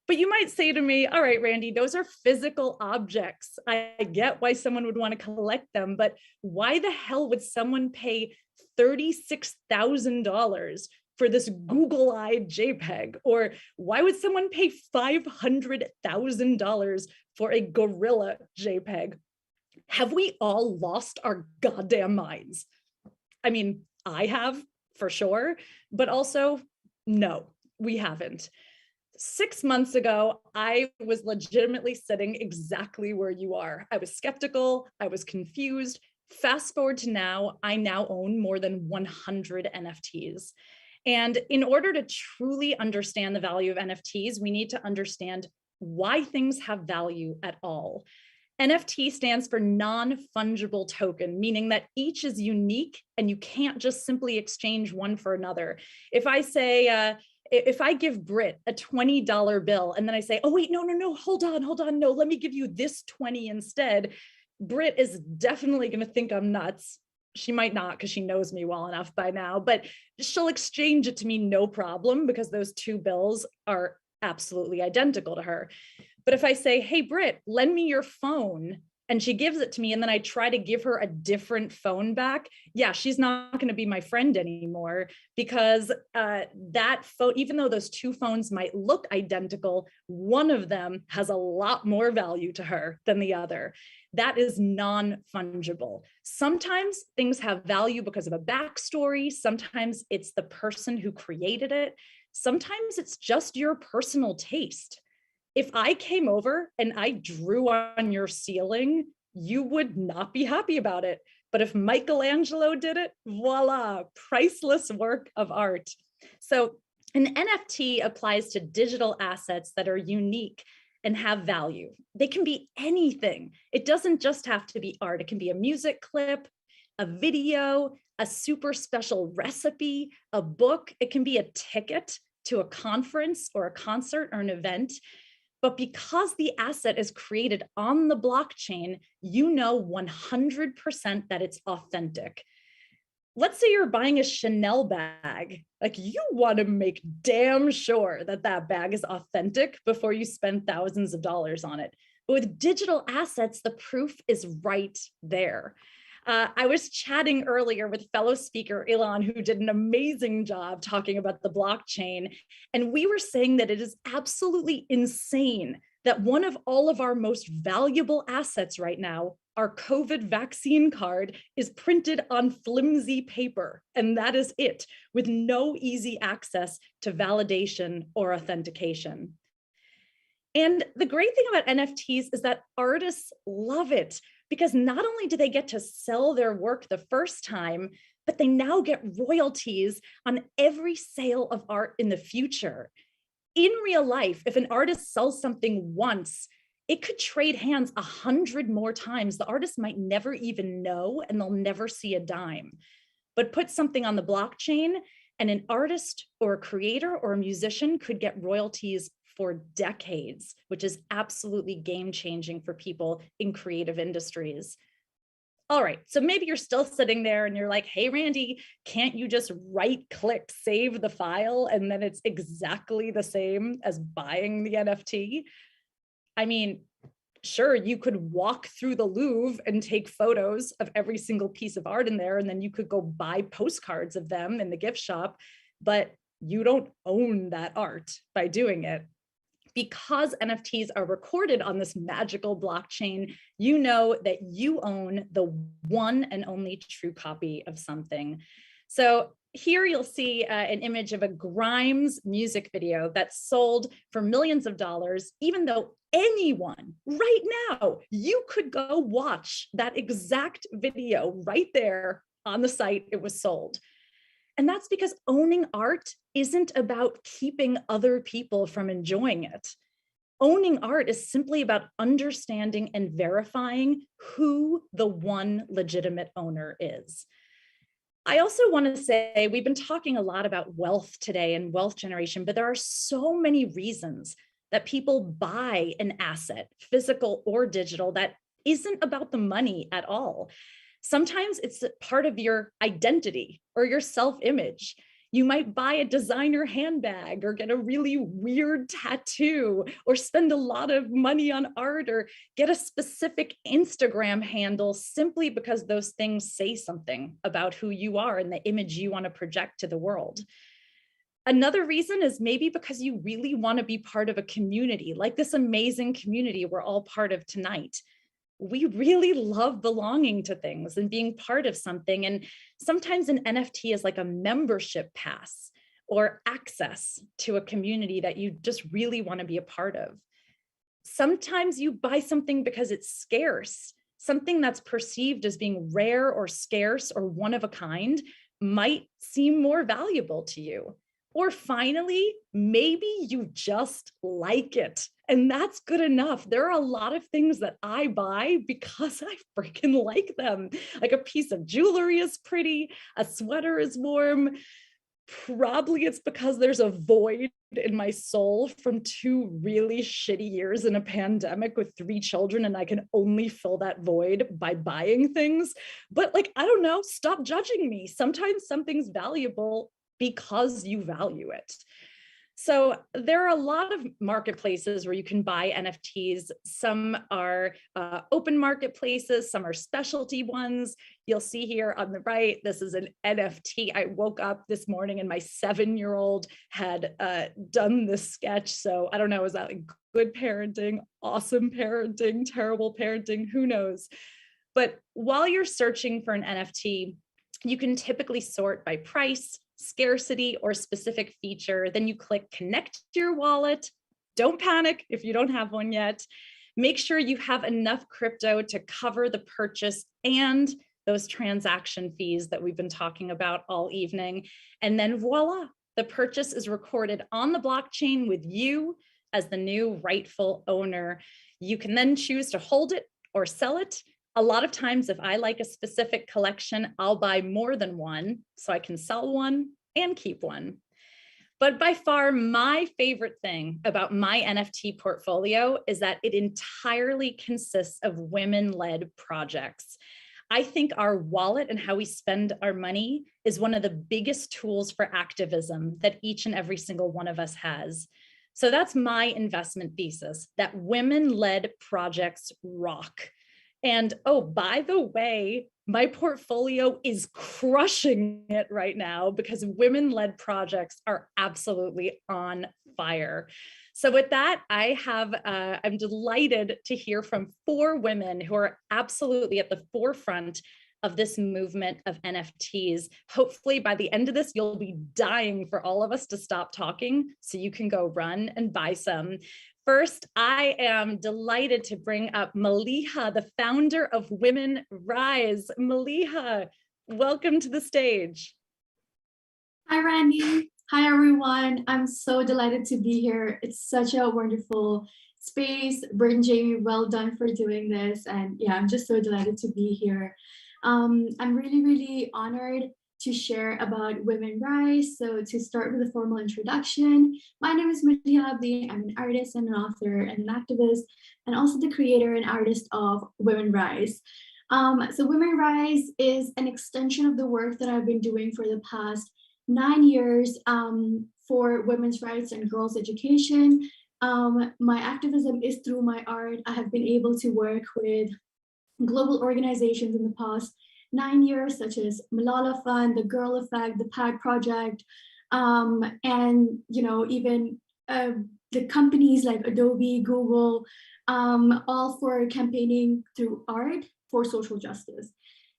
S21: But you might say to me, all right, Randy, those are physical objects. I get why someone would want to collect them, but why the hell would someone pay $36,000 for this Google-eyed JPEG? Or why would someone pay $500,000 for a gorilla JPEG? Have we all lost our goddamn minds? I mean, I have for sure, but also no, we haven't. 6 months ago, I was legitimately sitting exactly where you are. I was skeptical, I was confused. Fast forward to now, I now own more than 100 NFTs. And in order to truly understand the value of NFTs, we need to understand why things have value at all. NFT stands for non-fungible token, meaning that each is unique and you can't just simply exchange one for another. If I say, if I give Britt a $20 bill and then I say, oh wait, no, hold on, no, let me give you this 20 instead, Britt is definitely gonna think I'm nuts. She might not, because she knows me well enough by now, but she'll exchange it to me no problem, because those two bills are absolutely identical to her. But if I say, hey, Britt, lend me your phone, and she gives it to me, and then I try to give her a different phone back, yeah, she's not going to be my friend anymore, because that phone, even though those two phones might look identical, one of them has a lot more value to her than the other. That is non-fungible. Sometimes things have value because of a backstory. Sometimes it's the person who created it. Sometimes it's just your personal taste. If I came over and I drew on your ceiling, you would not be happy about it. But if Michelangelo did it, voila, priceless work of art. So an NFT applies to digital assets that are unique and have value. They can be anything. It doesn't just have to be art. It can be a music clip, a video, a super special recipe, a book. It can be a ticket to a conference or a concert or an event. But because the asset is created on the blockchain, you know 100% that it's authentic. Let's say you're buying a Chanel bag. Like, you want to make damn sure that that bag is authentic before you spend thousands of dollars on it. But with digital assets, the proof is right there. I was chatting earlier with fellow speaker Elon, who did an amazing job talking about the blockchain. And we were saying that it is absolutely insane that one of all of our most valuable assets right now, our COVID vaccine card, is printed on flimsy paper. And that is it, with no easy access to validation or authentication. And the great thing about NFTs is that artists love it, because not only do they get to sell their work the first time, but they now get royalties on every sale of art in the future. In real life, if an artist sells something once, it could trade hands 100 more times. The artist might never even know, and they'll never see a dime. But put something on the blockchain, and an artist or a creator or a musician could get royalties for decades, which is absolutely game-changing for people in creative industries. All right, so maybe you're still sitting there and you're like, hey, Randy, can't you just right-click, save the file, and then it's exactly the same as buying the NFT? I mean, sure, you could walk through the Louvre and take photos of every single piece of art in there, and then you could go buy postcards of them in the gift shop, but you don't own that art by doing it. Because NFTs are recorded on this magical blockchain, you know that you own the one and only true copy of something. So here you'll see an image of a Grimes music video that's sold for millions of dollars, even though anyone right now, you could go watch that exact video right there on the site it was sold. And that's because owning art isn't about keeping other people from enjoying it. Owning art is simply about understanding and verifying who the one legitimate owner is. I also want to say, we've been talking a lot about wealth today and wealth generation, but there are so many reasons that people buy an asset, physical or digital, that isn't about the money at all. Sometimes it's part of your identity or your self-image. You might buy a designer handbag or get a really weird tattoo or spend a lot of money on art or get a specific Instagram handle simply because those things say something about who you are and the image you want to project to the world. Another reason is maybe because you really want to be part of a community, like this amazing community we're all part of tonight. We really love belonging to things and being part of something. And sometimes an NFT is like a membership pass or access to a community that you just really want to be a part of. Sometimes you buy something because it's scarce. Something that's perceived as being rare or scarce or one of a kind might seem more valuable to you. Or finally, maybe you just like it, and that's good enough. There are a lot of things that I buy because I freaking like them. Like a piece of jewelry is pretty, a sweater is warm. Probably it's because there's a void in my soul from 2 really shitty years in a pandemic with 3 children, and I can only fill that void by buying things. But like, I don't know, stop judging me. Sometimes something's valuable because you value it. So there are a lot of marketplaces where you can buy NFTs. Some are open marketplaces, some are specialty ones. You'll see here on the right, this is an NFT. I woke up this morning and my 7-year-old had done this sketch. So I don't know, is that like good parenting, awesome parenting, terrible parenting, who knows? But while you're searching for an NFT, you can typically sort by price, scarcity, or specific feature. Then you click connect to your wallet. Don't panic if you don't have one yet. Make sure you have enough crypto to cover the purchase and those transaction fees that we've been talking about all evening. And then voila, the purchase is recorded on the blockchain with you as the new rightful owner. You can then choose to hold it or sell it, A lot of times, if I like a specific collection, I'll buy more than one so I can sell one and keep one. But by far, my favorite thing about my NFT portfolio is that it entirely consists of women-led projects. I think our wallet and how we spend our money is one of the biggest tools for activism that each and every single one of us has. So that's my investment thesis, that women-led projects rock. And oh, by the way, my portfolio is crushing it right now because women-led projects are absolutely on fire. So with that, I'm delighted to hear from 4 women who are absolutely at the forefront of this movement of NFTs. Hopefully by the end of this, you'll be dying for all of us to stop talking so you can go run and buy some. First, I am delighted to bring up Maliha, the founder of Women Rise. Maliha, welcome to the stage.
S1: Hi, Randy. Hi, everyone. I'm so delighted to be here. It's such a wonderful space. Bert and Jamie, well done for doing this. And yeah, I'm just so delighted to be here. I'm really, really honored to share about Women Rise. So to start with a formal introduction, my name is Maliha Abdi. I'm an artist and an author and an activist, and also the creator and artist of Women Rise. So Women Rise is an extension of the work that I've been doing for the past 9 years for women's rights and girls' education. My activism is through my art. I have been able to work with global organizations in the past 9 years, such as Malala Fund, the Girl Effect, the PAD Project, and even the companies like Adobe, Google, all for campaigning through art for social justice.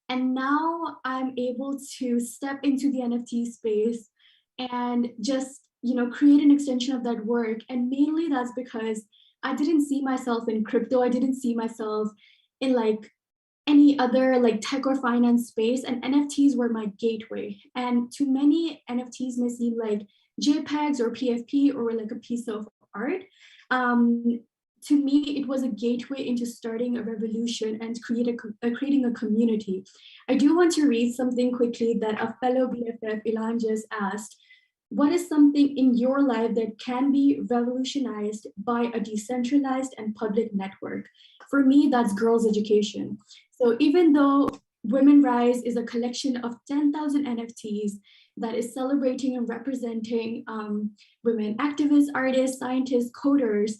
S1: And now I'm able to step into the NFT space and just create an extension of that work. And mainly that's because I didn't see myself in crypto. I didn't see myself in like any other like tech or finance space, and NFTs were my gateway. And to many, NFTs may seem like JPEGs or PFP or like a piece of art. To me, it was a gateway into starting a revolution and creating a community. I do want to read something quickly that a fellow BFF, Ilan, just asked. What is something in your life that can be revolutionized by a decentralized and public network? For me, that's girls' education. So even though Women Rise is a collection of 10,000 NFTs that is celebrating and representing women activists, artists, scientists, coders,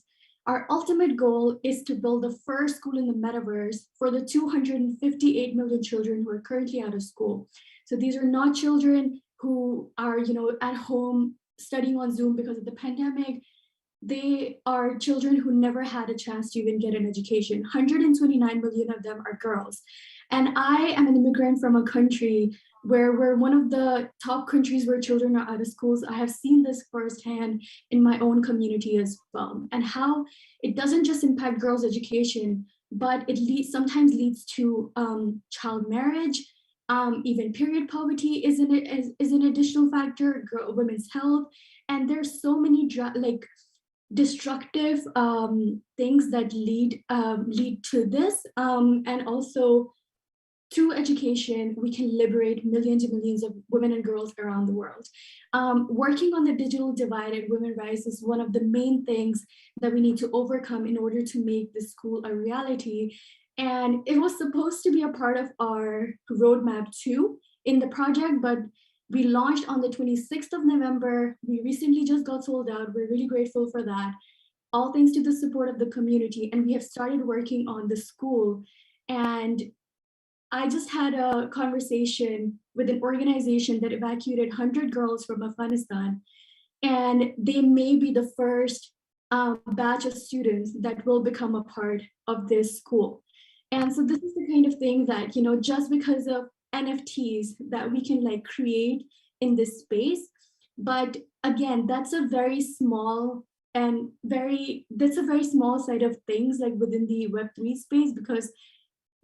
S1: our ultimate goal is to build the first school in the metaverse for the 258 million children who are currently out of school. So these are not children who are, at home studying on Zoom because of the pandemic. They are children who never had a chance to even get an education. 129 million of them are girls. And I am an immigrant from a country where we're one of the top countries where children are out of schools. I have seen this firsthand in my own community as well, and how it doesn't just impact girls' education, but it sometimes leads to child marriage, even period poverty is an additional factor, women's health, and there's so many destructive things that lead to this, and also through education, we can liberate millions and millions of women and girls around the world. Working on the digital divide at Women Rise is one of the main things that we need to overcome in order to make the school a reality. And it was supposed to be a part of our roadmap too in the project, but we launched on the 26th of November. We recently just got sold out. We're really grateful for that. All thanks to the support of the community. And we have started working on the school. And I just had a conversation with an organization that evacuated 100 girls from Afghanistan, and they may be the first batch of students that will become a part of this school. And so this is the kind of thing that, just because of NFTs that we can create in this space. But again, that's a very small side of things within the Web3 space, because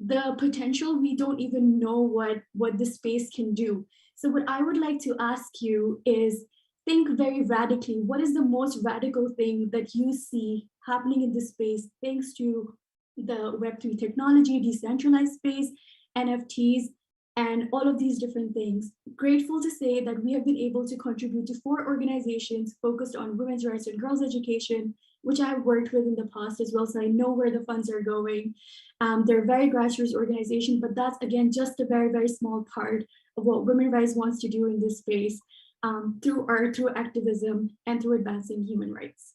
S1: the potential, we don't even know what the space can do. So what I would like to ask you is, think very radically. What is the most radical thing that you see happening in this space, thanks to the Web3 technology, decentralized space, NFTs, and all of these different things. Grateful to say that we have been able to contribute to 4 organizations focused on women's rights and girls' education, which I have worked with in the past as well, so I know where the funds are going. They're a very grassroots organization, but that's, again, just a very, very small part of what Women Rise wants to do in this space, through art, through activism, and through advancing human rights.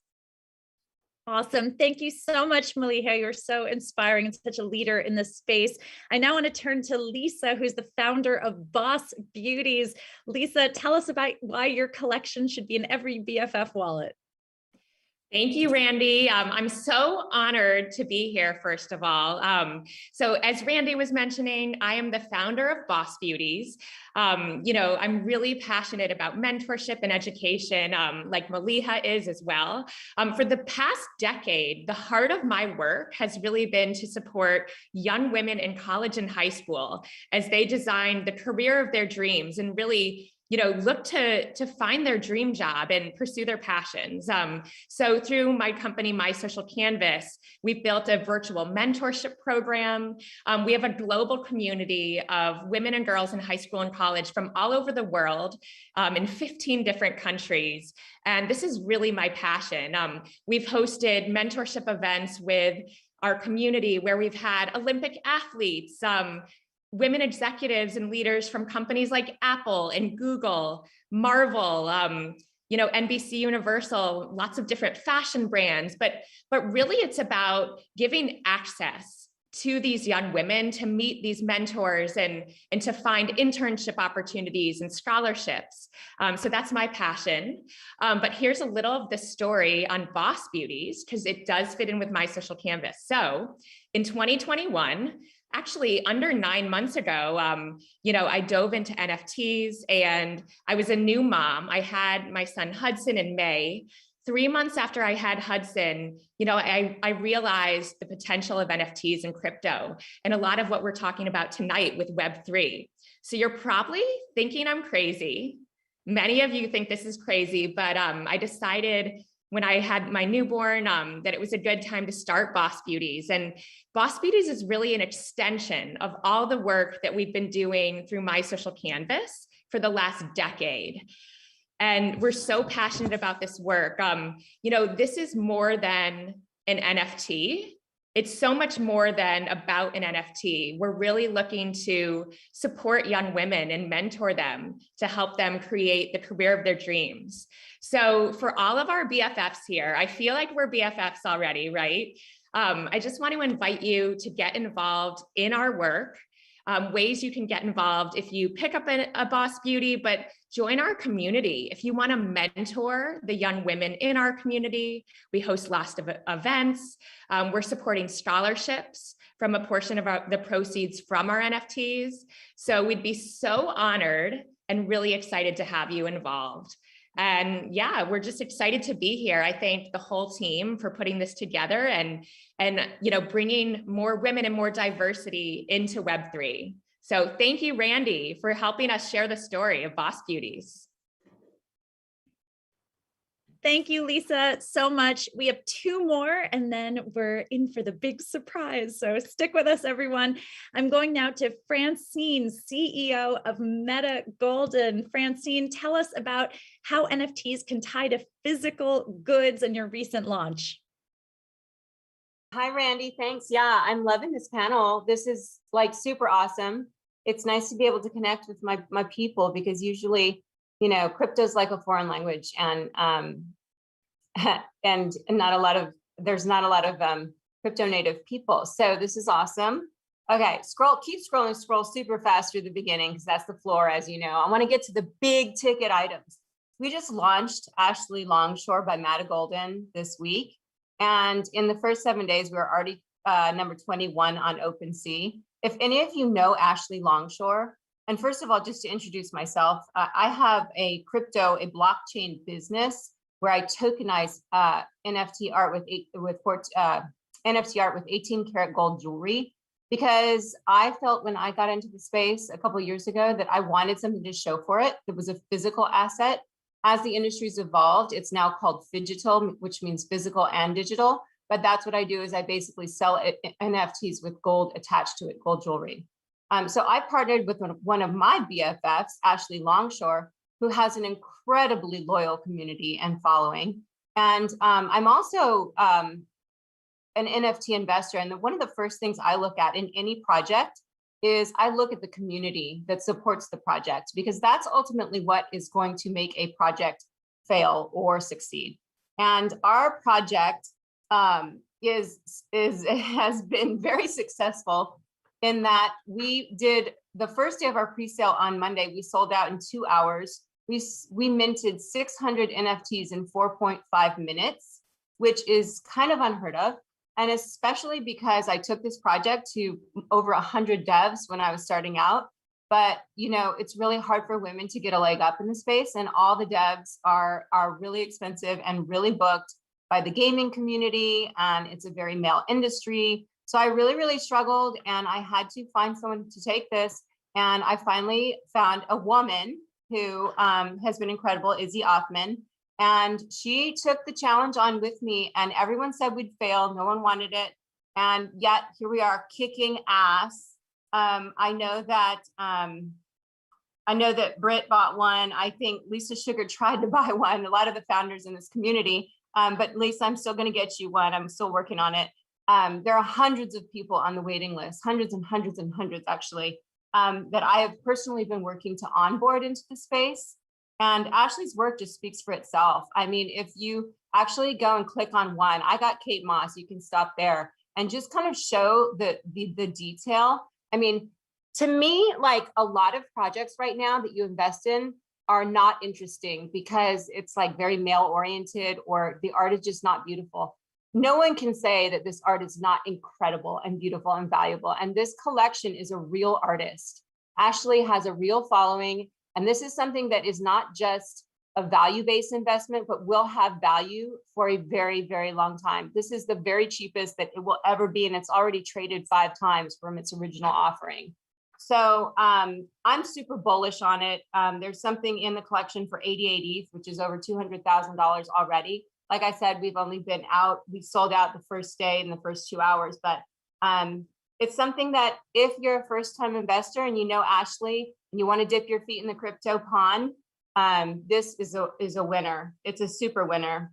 S4: Awesome. Thank you so much, Maliha. You're so inspiring and such a leader in this space. I now want to turn to Lisa, who's the founder of Boss Beauties. Lisa, tell us about why your collection should be in every BFF wallet.
S22: Thank you, Randy. I'm so honored to be here, first of all. So as Randy was mentioning, I am the founder of Boss Beauties. I'm really passionate about mentorship and education, like Maliha is as well. For the past decade, the heart of my work has really been to support young women in college and high school as they design the career of their dreams and really look to find their dream job and pursue their passions. So through my company, My Social Canvas, we've built a virtual mentorship program. We have a global community of women and girls in high school and college from all over the world, in 15 different countries. And this is really my passion. We've hosted mentorship events with our community where we've had Olympic athletes, women executives and leaders from companies like Apple and Google, Marvel, NBC Universal, lots of different fashion brands, but really it's about giving access to these young women to meet these mentors and to find internship opportunities and scholarships. So that's my passion. But here's a little of the story on Boss Beauties, because it does fit in with My Social Canvas. So in 2021, actually under 9 months ago, I dove into NFTs and I was a new mom. I had my son Hudson in May. 3 months after I had Hudson, I realized the potential of NFTs and crypto and a lot of what we're talking about tonight with Web3. So you're probably thinking I'm crazy. Many of you think this is crazy, but I decided when I had my newborn, that it was a good time to start Boss Beauties. And Boss Beauties is really an extension of all the work that we've been doing through My Social Canvas for the last decade. And we're so passionate about this work. This is more than an NFT. It's so much more than about an NFT. We're really looking to support young women and mentor them to help them create the career of their dreams. So for all of our BFFs here, I feel like we're BFFs already, right? I just want to invite you to get involved in our work. Ways you can get involved if you pick up a Boss Beauty, but join our community. If you want to mentor the young women in our community, we host lots of events. We're supporting scholarships from a portion of the proceeds from our NFTs. So we'd be so honored and really excited to have you involved. And yeah, we're just excited to be here. I thank the whole team for putting this together and bringing more women and more diversity into Web3. So thank you, Randy, for helping us share the story of Boss Beauties.
S4: Thank you, Lisa, so much. We have 2 more and then we're in for the big surprise. So stick with us, everyone. I'm going now to Francine, CEO of Meta Golden. Francine, tell us about how NFTs can tie to physical goods and your recent launch.
S23: Hi, Randy. Thanks. Yeah, I'm loving this panel. This is like super awesome. It's nice to be able to connect with my people because usually, crypto is like a foreign language and there's not a lot of crypto native people. So this is awesome. Okay, keep scrolling, scroll super fast through the beginning because that's the floor, as you know. I want to get to the big ticket items. We just launched Ashley Longshore by Meta Golden this week. And in the first 7 days, we were already number 21 on OpenSea. If any of you know Ashley Longshore, and first of all, just to introduce myself, I have a blockchain business where I tokenize NFT art with 18 karat gold jewelry, because I felt when I got into the space a couple of years ago that I wanted something to show for it that was a physical asset. As the industry's evolved, it's now called phygital, which means physical and digital. but that's what I do is I basically sell NFTs with gold attached to it, gold jewelry. So I partnered with one of my BFFs, Ashley Longshore, who has an incredibly loyal community and following. And I'm also an NFT investor. And one of the first things I look at in any project is I look at the community that supports the project, because that's ultimately what is going to make a project fail or succeed. And our project has been very successful in that we did the first day of our pre-sale on Monday. We sold out in 2 hours. We minted 600 NFTs in 4.5 minutes, which is kind of unheard of. And especially because I took this project to over 100 devs when I was starting out. But you know, it's really hard for women to get a leg up in the space, and all the devs are really expensive and really booked by the gaming community, and it's a very male industry. So I really struggled, and I had to find someone to take this. And I finally found a woman who has been incredible, Izzy Othman. And she took the challenge on with me, and everyone said we'd fail. No one wanted it. And yet here we are kicking ass. I know that Britt bought one. I think Lisa Sugar tried to buy one, a lot of the founders in this community. But Lisa, I'm still going to get you one. I'm still working on it. There are hundreds of people on the waiting list, hundreds and hundreds and hundreds actually, that I have personally been working to onboard into the space. And Ashley's work just speaks for itself. I mean, if you actually go and click on one, I got Kate Moss, you can stop there and just kind of show the detail. I mean, to me, like a lot of projects right now that you invest in are not interesting because it's like very male oriented or the art is just not beautiful. No one can say that this art is not incredible and beautiful and valuable. And this collection is a real artist. Ashley has a real following. And this is something that is not just a value-based investment, but will have value for a very, very long time. This is the very cheapest that it will ever be, and it's already traded 5 times from its original offering. So I'm super bullish on it. There's something in the collection for 88 ETH, which is over $200,000 already. Like I said, we've only been out, we sold out the first day in the first 2 hours, but it's something that if you're a first-time investor and you know Ashley and you want to dip your feet in the crypto pond, this is a winner. It's a super winner.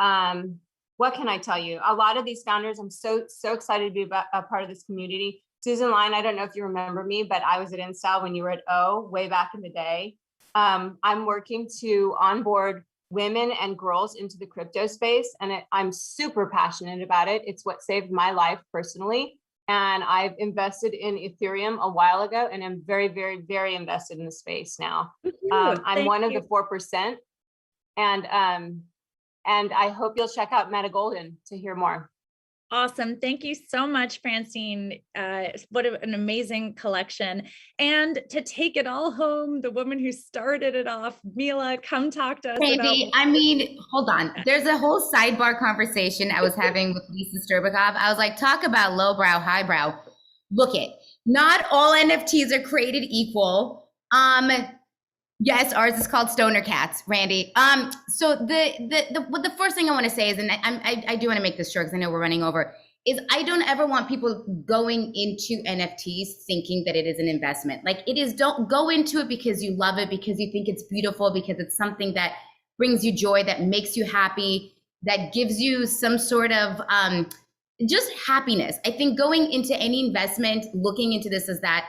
S23: What can I tell you? A lot of these founders, I'm so excited to be a part of this community. Susan Line, I don't know if you remember me, but I was at InStyle when you were at O way back in the day. I'm working to onboard women and girls into the crypto space, and I'm super passionate about it. It's what saved my life personally. And I've invested in Ethereum a while ago, and I'm very, very, very invested in the space now. I'm one of the 4%, and I hope you'll check out Meta Golden to hear more.
S4: Awesome. Thank you so much, Francine. What an amazing collection. And to take it all home, the woman who started it off, Mila, come talk to us
S3: Baby, I mean, hold on. There's a whole sidebar conversation I was having with Lisa Sturbakov. I was like, talk about lowbrow, highbrow. Look it. Not all NFTs are created equal. Yes, ours is called Stoner Cats, Randy. So the first thing I want to say is, and I do want to make this short because I know we're running over, is I don't ever want people going into NFTs thinking that it is an investment. Like it is, don't go into it because you love it, because you think it's beautiful, because it's something that brings you joy, that makes you happy, that gives you some sort of just happiness. I think going into any investment, looking into this is that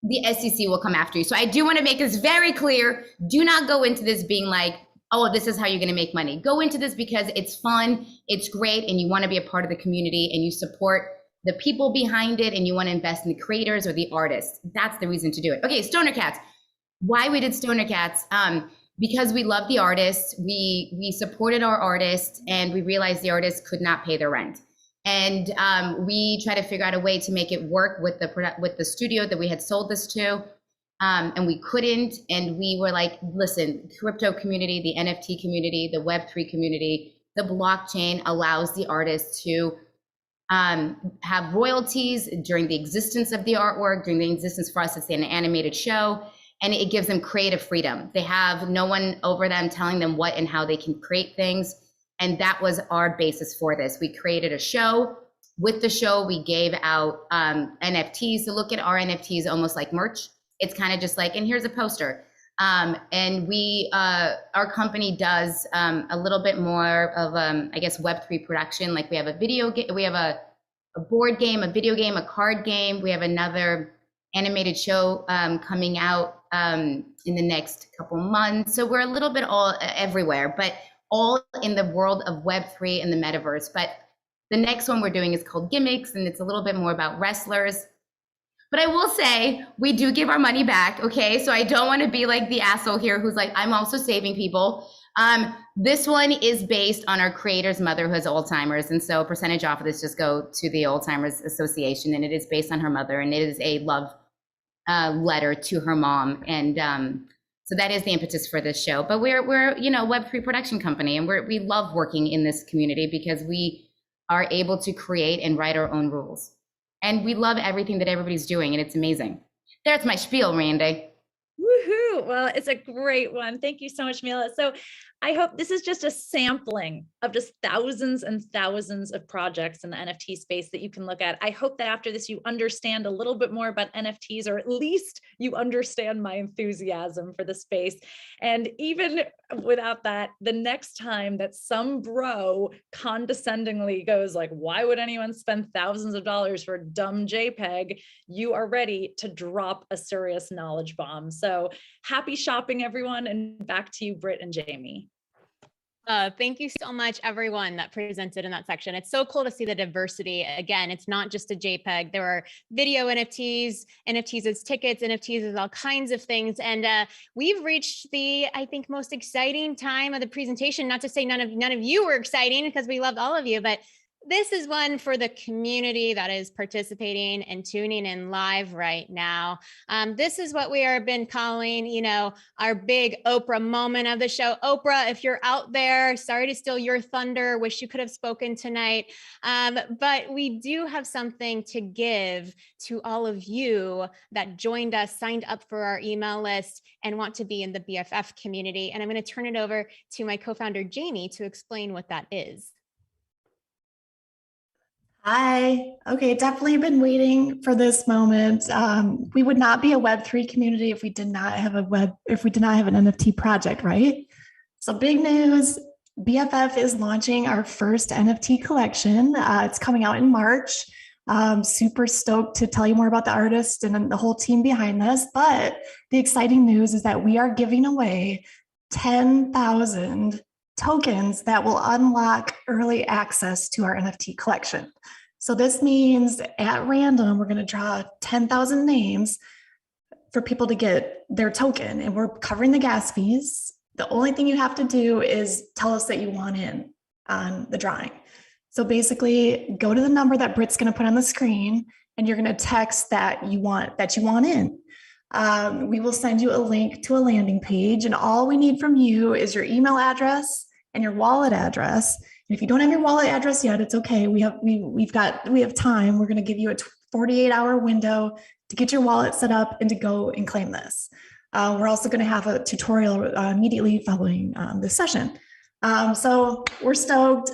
S3: the SEC will come after you. So I do want to make this very clear. Do not go into this being like, oh, this is how you're going to make money. Go into this because it's fun, it's great, and you want to be a part of the community and you support the people behind it and you want to invest in the creators or the artists. That's the reason to do it. Okay, Stoner Cats. Why we did Stoner Cats? Because we love the artists. We supported our artists and we realized the artists could not pay their rent. And we tried to figure out a way to make it work with the studio that we had sold this to, and we couldn't. And we were like, listen, crypto community, the NFT community, the Web3 community, the blockchain allows the artists to have royalties during the existence of the artwork, during the existence for us, it's an animated show, and it gives them creative freedom. They have no one over them telling them what and how they can create things. And that was our basis for this. We created a show. With the show, we gave out NFTs. So look at our NFTs almost like merch. It's kind of just like, and here's a poster. And we, our company does a little bit more of, I guess, Web3 production. Like we have a video game, we have a board game, a video game, a card game. We have another animated show coming out in the next couple months. So we're a little bit all everywhere, but all in the world of Web3 and the metaverse. But the next one we're doing is called Gimmicks, and it's a little bit more about wrestlers. But I will say, we do give our money back, okay? So I don't want to be like the asshole here who's like, I'm also saving people. This one is based on our creator's mother who has Alzheimer's. And so a percentage off of this just go to the Alzheimer's Association. And it is based on her mother. And it is a love letter to her mom. And so that is the impetus for this show. But we're you know, Web3 production company. And we love working in this community because we are able to create and write our own rules. And we love everything that everybody's doing, and it's amazing. That's my spiel, Randy.
S4: Woohoo! Well, it's a great one. Thank you so much, Mila. So I hope this is just a sampling of just thousands and thousands of projects in the NFT space that you can look at. I hope that after this, you understand a little bit more about NFTs, or at least you understand my enthusiasm for the space. And even without that, the next time that some bro condescendingly goes like, why would anyone spend thousands of dollars for a dumb JPEG? You are ready to drop a serious knowledge bomb. So happy shopping, everyone. And back to you, Britt and Jamie.
S2: Thank you so much, everyone that presented in that section. It's so cool to see the diversity. Again, it's not just a JPEG. There are video NFTs, NFTs as tickets, NFTs as all kinds of things. And we've reached the, I think, most exciting time of the presentation. Not to say none of you were exciting, because we loved all of you, but this is one for the community that is participating and tuning in live right now. This is what we have been calling, you know, our big Oprah moment of the show. Oprah, if you're out there, sorry to steal your thunder. Wish you could have spoken tonight. But we do have something to give to all of you that joined us, signed up for our email list, and want to be in the BFF community. And I'm going to turn it over to my co-founder, Jamie, to explain what that is.
S5: Hi. Okay, definitely been waiting for this moment. We would not be a Web3 community if we did not have an NFT project, right? So big news, BFF is launching our first NFT collection. It's coming out in March. Super stoked to tell you more about the artist and the whole team behind this. But the exciting news is that we are giving away 10,000 tokens that will unlock early access to our NFT collection. So this means at random, we're going to draw 10,000 names for people to get their token, and we're covering the gas fees. The only thing you have to do is tell us that you want in on the drawing. So basically, go to the number that Britt's going to put on the screen, and you're going to text that you want in. We will send you a link to a landing page, and all we need from you is your email address and your wallet address. And if you don't have your wallet address yet, it's okay. We have time. We're going to give you a 48-hour window to get your wallet set up and to go and claim this. We're also going to have a tutorial immediately following this session. So we're stoked.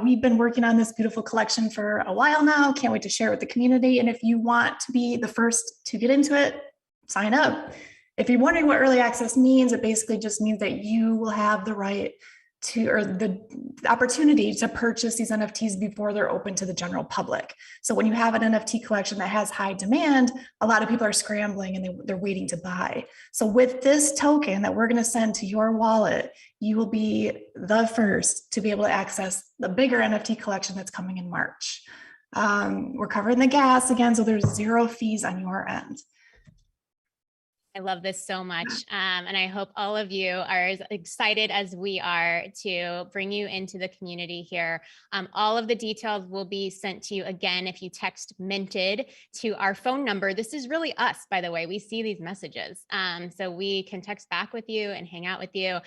S5: We've been working on this beautiful collection for a while now. Can't wait to share it with the community. And if you want to be the first to get into it, sign up. If you're wondering what early access means, it basically just means that you will have the right to, or the opportunity to purchase these NFTs before they're open to the general public. So when you have an NFT collection that has high demand, a lot of people are scrambling and they're waiting to buy. So with this token that we're going to send to your wallet, you will be the first to be able to access the bigger NFT collection that's coming in March. We're covering the gas again, so there's zero fees on your end.
S2: I love this so much. And I hope all of you are as excited as we are to bring you into the community here. All of the details will be sent to you again if you text Minted to our phone number. This is really us, by the way. We see these messages. So we can text back with you and hang out with you.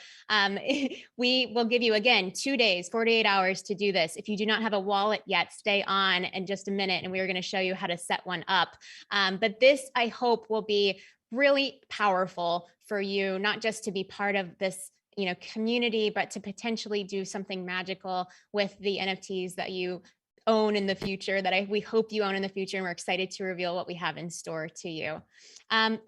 S2: We will give you, again, 2 days, 48 hours to do this. If you do not have a wallet yet, stay on in just a minute and we are going to show you how to set one up. But this, I hope, will be really powerful for you, not just to be part of this community, but to potentially do something magical with the NFTs that you own in the future, that we hope you own in the future, and we're excited to reveal what we have in store to you.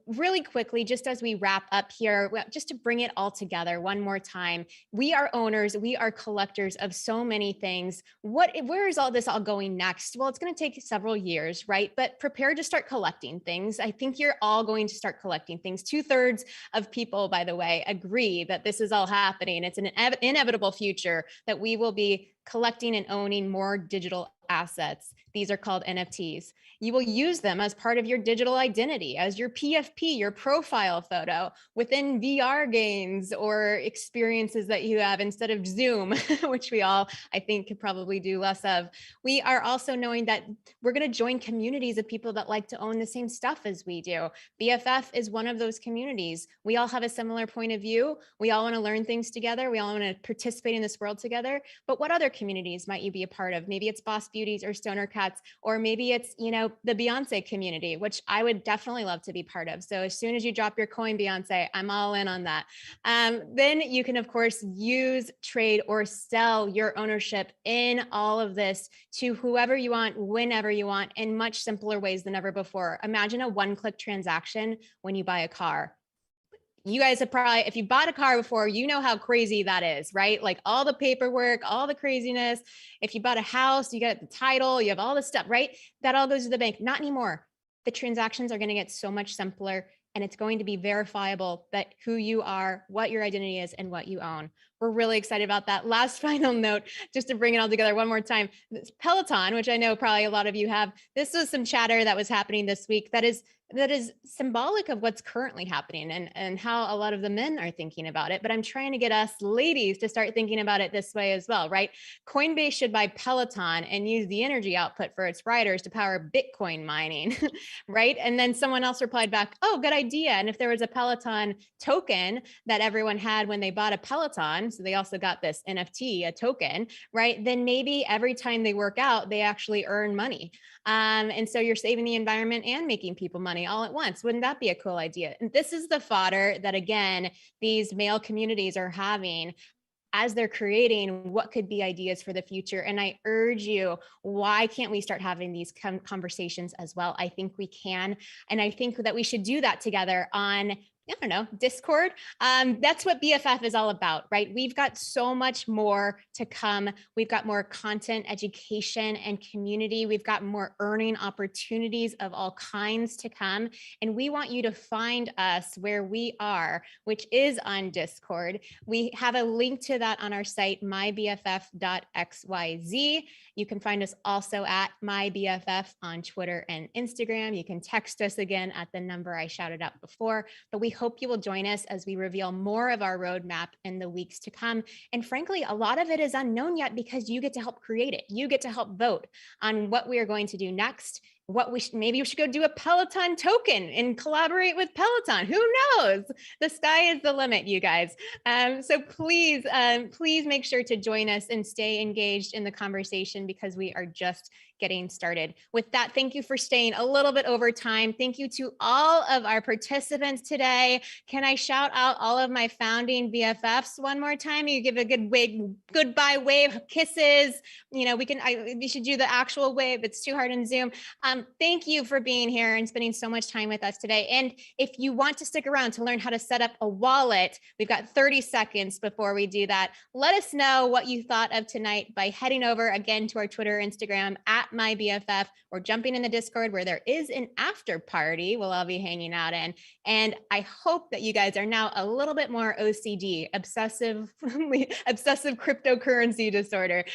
S2: Really quickly, just as we wrap up here, just to bring it all together one more time, we are owners, we are collectors of so many things. Where is all this all going next? Well, it's going to take several years, right? But prepare to start collecting things. I think you're all going to start collecting things. 2/3 of people, by the way, agree that this is all happening. It's an inevitable future that we will be collecting and owning more digital assets. These are called NFTs. You will use them as part of your digital identity, as your PFP, your profile photo within VR games or experiences that you have instead of Zoom, which we all, I think, could probably do less of. We are also knowing that we're going to join communities of people that like to own the same stuff as we do. BFF is one of those communities. We all have a similar point of view. We all want to learn things together. We all want to participate in this world together. But what other communities might you be a part of? Maybe it's Boss Beauties or Stoner Cats, or maybe it's, the Beyonce community, which I would definitely love to be part of. So as soon as you drop your coin, Beyonce, I'm all in on that. Then you can, of course, use, trade, or sell your ownership in all of this to whoever you want, whenever you want, in much simpler ways than ever before. Imagine a one-click transaction when you buy a car. You guys have probably, if you bought a car before, you know how crazy that is, right? Like all the paperwork, all the craziness. If you bought a house, you get the title, you have all this stuff, right? That all goes to the bank. Not anymore. The transactions are going to get so much simpler, and it's going to be verifiable that who you are, what your identity is, and what you own. We're really excited about that. Last final note, just to bring it all together one more time, Peloton, which I know probably a lot of you have, this was some chatter that was happening this week that is symbolic of what's currently happening and how a lot of the men are thinking about it. But I'm trying to get us ladies to start thinking about it this way as well, right? Coinbase should buy Peloton and use the energy output for its riders to power Bitcoin mining, right? And then someone else replied back, oh, good idea. And if there was a Peloton token that everyone had when they bought a Peloton, so they also got this NFT, a token, right? Then maybe every time they work out, they actually earn money. And so you're saving the environment and making people money all at once. Wouldn't that be a cool idea? And this is the fodder that, again, these male communities are having as they're creating what could be ideas for the future. And I urge you, why can't we start having these conversations as well? I think we can. And I think that we should do that together on, I don't know, Discord. That's what BFF is all about, right? We've got so much more to come. We've got more content, education, and community. We've got more earning opportunities of all kinds to come. And we want you to find us where we are, which is on Discord. We have a link to that on our site, mybff.xyz. You can find us also at mybff on Twitter and Instagram. You can text us again at the number I shouted out before. But we hope you will join us as we reveal more of our roadmap in the weeks to come. And frankly, a lot of it is unknown yet because you get to help create it. You get to help vote on what we are going to do next. Maybe we should go do a Peloton token and collaborate with Peloton. Who knows? The sky is the limit, you guys. So please make sure to join us and stay engaged in the conversation because we are just getting started. With that, thank you for staying a little bit over time. Thank you to all of our participants today. Can I shout out all of my founding BFFs one more time? You give a good goodbye wave, kisses. We should do the actual wave. It's too hard in Zoom. Thank you for being here and spending so much time with us today. And if you want to stick around to learn how to set up a wallet, we've got 30 seconds before we do that. Let us know what you thought of tonight by heading over again to our Twitter, Instagram at MyBFF, or jumping in the Discord where there is an after party we'll all be hanging out in. And I hope that you guys are now a little bit more OCD, obsessive cryptocurrency disorder,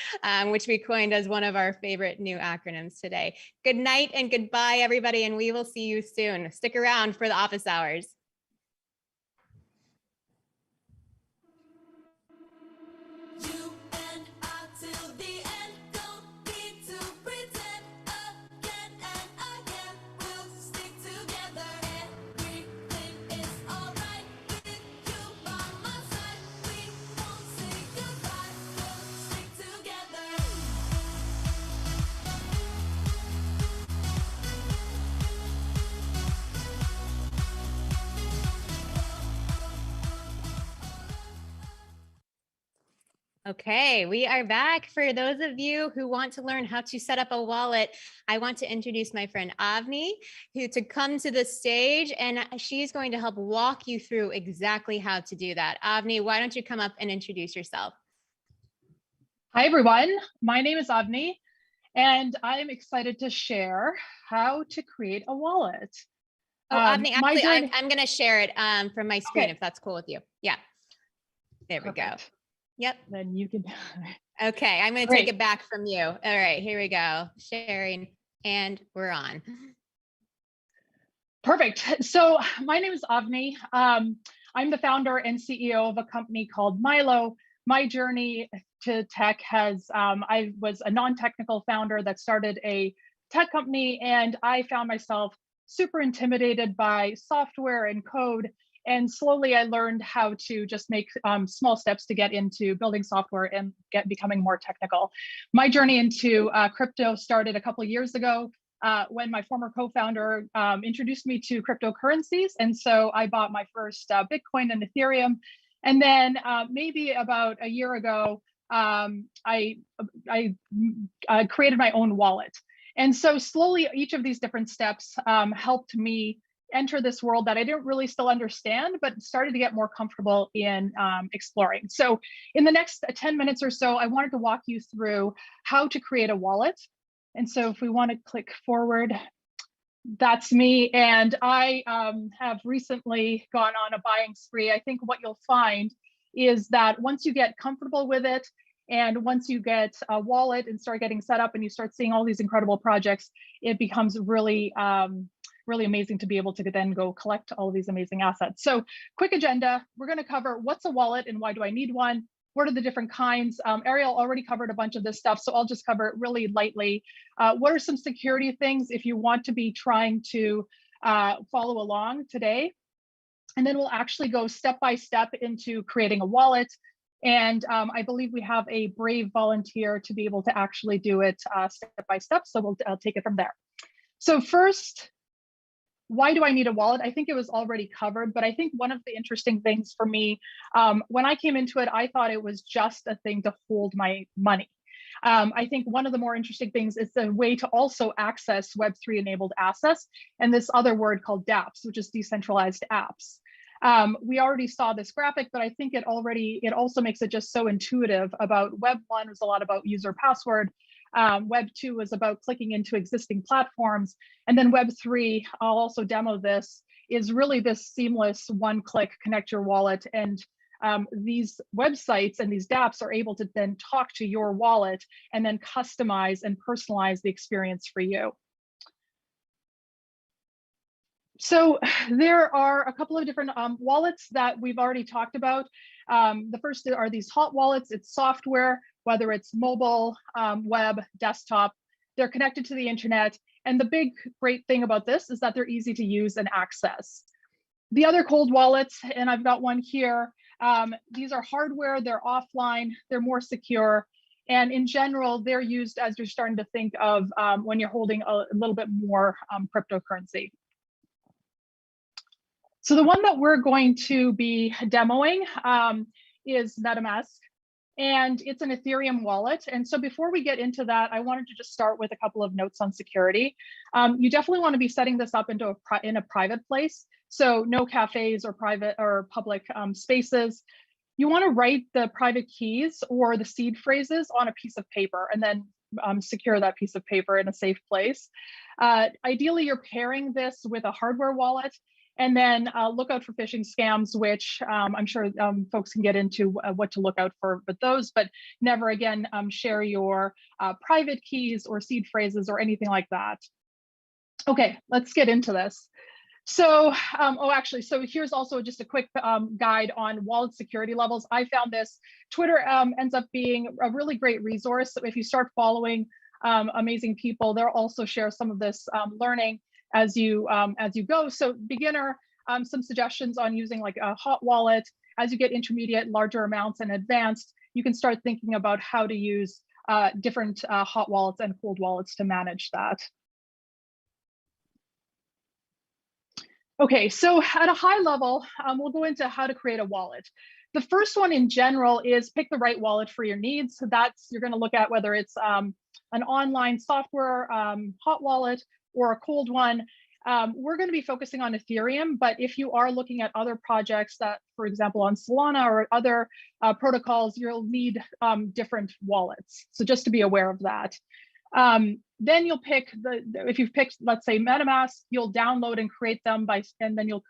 S2: which we coined as one of our favorite new acronyms today. Good night and goodbye, everybody, and we will see you soon. Stick around for the office hours. Okay, we are back. For those of you who want to learn how to set up a wallet, I want to introduce my friend Avni to come to the stage, and she's going to help walk you through exactly how to do that. Avni, why don't you come up and introduce yourself?
S6: Hi, everyone. My name is Avni, and I'm excited to share how to create a wallet.
S2: Oh, Avni, actually, I'm going to share it from my screen, if that's cool with you. Yeah. There we go. Yep.
S6: Then you can.
S2: Okay, I'm going to take it back from you. All right, here we go. Sharing, and we're on.
S6: Perfect. So my name is Avni. I'm the founder and CEO of a company called Milo. My journey to tech has, I was a non-technical founder that started a tech company, and I found myself super intimidated by software and code. And slowly I learned how to just make small steps to get into building software and becoming more technical. My journey into crypto started a couple of years ago when my former co-founder introduced me to cryptocurrencies. And so I bought my first Bitcoin and Ethereum. And then maybe about a year ago, I created my own wallet. And so slowly each of these different steps helped me enter this world that I didn't really still understand, but started to get more comfortable in exploring. So in the next 10 minutes or so, I wanted to walk you through how to create a wallet. And so if we want to click forward, that's me. And I have recently gone on a buying spree. I think what you'll find is that once you get comfortable with it, and once you get a wallet and start getting set up and you start seeing all these incredible projects, it becomes really, really amazing to be able to then go collect all of these amazing assets. So quick agenda, we're going to cover what's a wallet and why do I need one? What are the different kinds? Ariel already covered a bunch of this stuff, so I'll just cover it really lightly. What are some security things if you want to be trying to follow along today? And then we'll actually go step by step into creating a wallet. And I believe we have a brave volunteer to be able to actually do it step by step. So I'll take it from there. So first, why do I need a wallet? I think it was already covered, but I think one of the interesting things for me, when I came into it, I thought it was just a thing to hold my money. I think one of the more interesting things is the way to also access Web3 enabled assets and this other word called dApps, which is decentralized apps. We already saw this graphic, but I think it also makes it just so intuitive. About Web 1 was a lot about user password. Web 2 was about clicking into existing platforms. And then Web 3, I'll also demo this, is really this seamless one-click connect your wallet. And these websites and these dApps are able to then talk to your wallet and then customize and personalize the experience for you. So there are a couple of different wallets that we've already talked about. The first are these hot wallets. It's software, whether it's mobile, web, desktop. They're connected to the internet. And the big great thing about this is that they're easy to use and access. The other cold wallets, and I've got one here, these are hardware, they're offline, they're more secure. And in general, they're used as you're starting to think of when you're holding a little bit more cryptocurrency. So the one that we're going to be demoing is MetaMask, and it's an Ethereum wallet. And so before we get into that, I wanted to just start with a couple of notes on security. You definitely want to be setting this up into in a private place. So no cafes or private or public spaces. You want to write the private keys or the seed phrases on a piece of paper and then secure that piece of paper in a safe place. Ideally, you're pairing this with a hardware wallet. And then look out for phishing scams, which I'm sure folks can get into what to look out for with those, but never again share your private keys or seed phrases or anything like that. Okay, let's get into this. So, so here's also just a quick guide on wallet security levels. I found this. Twitter ends up being a really great resource. So if you start following amazing people, they'll also share some of this learning as you go. So beginner, some suggestions on using like a hot wallet. As you get intermediate, larger amounts, and advanced, you can start thinking about how to use different hot wallets and cold wallets to manage that. Okay, so at a high level, we'll go into how to create a wallet. The first one in general is pick the right wallet for your needs. So that's, you're going to look at whether it's an online software hot wallet or a cold one. We're going to be focusing on Ethereum, but if you are looking at other projects that, for example, on Solana or other protocols, you'll need different wallets. So just to be aware of that. Then you'll pick if you've picked, let's say, MetaMask, you'll download and create them and then you'll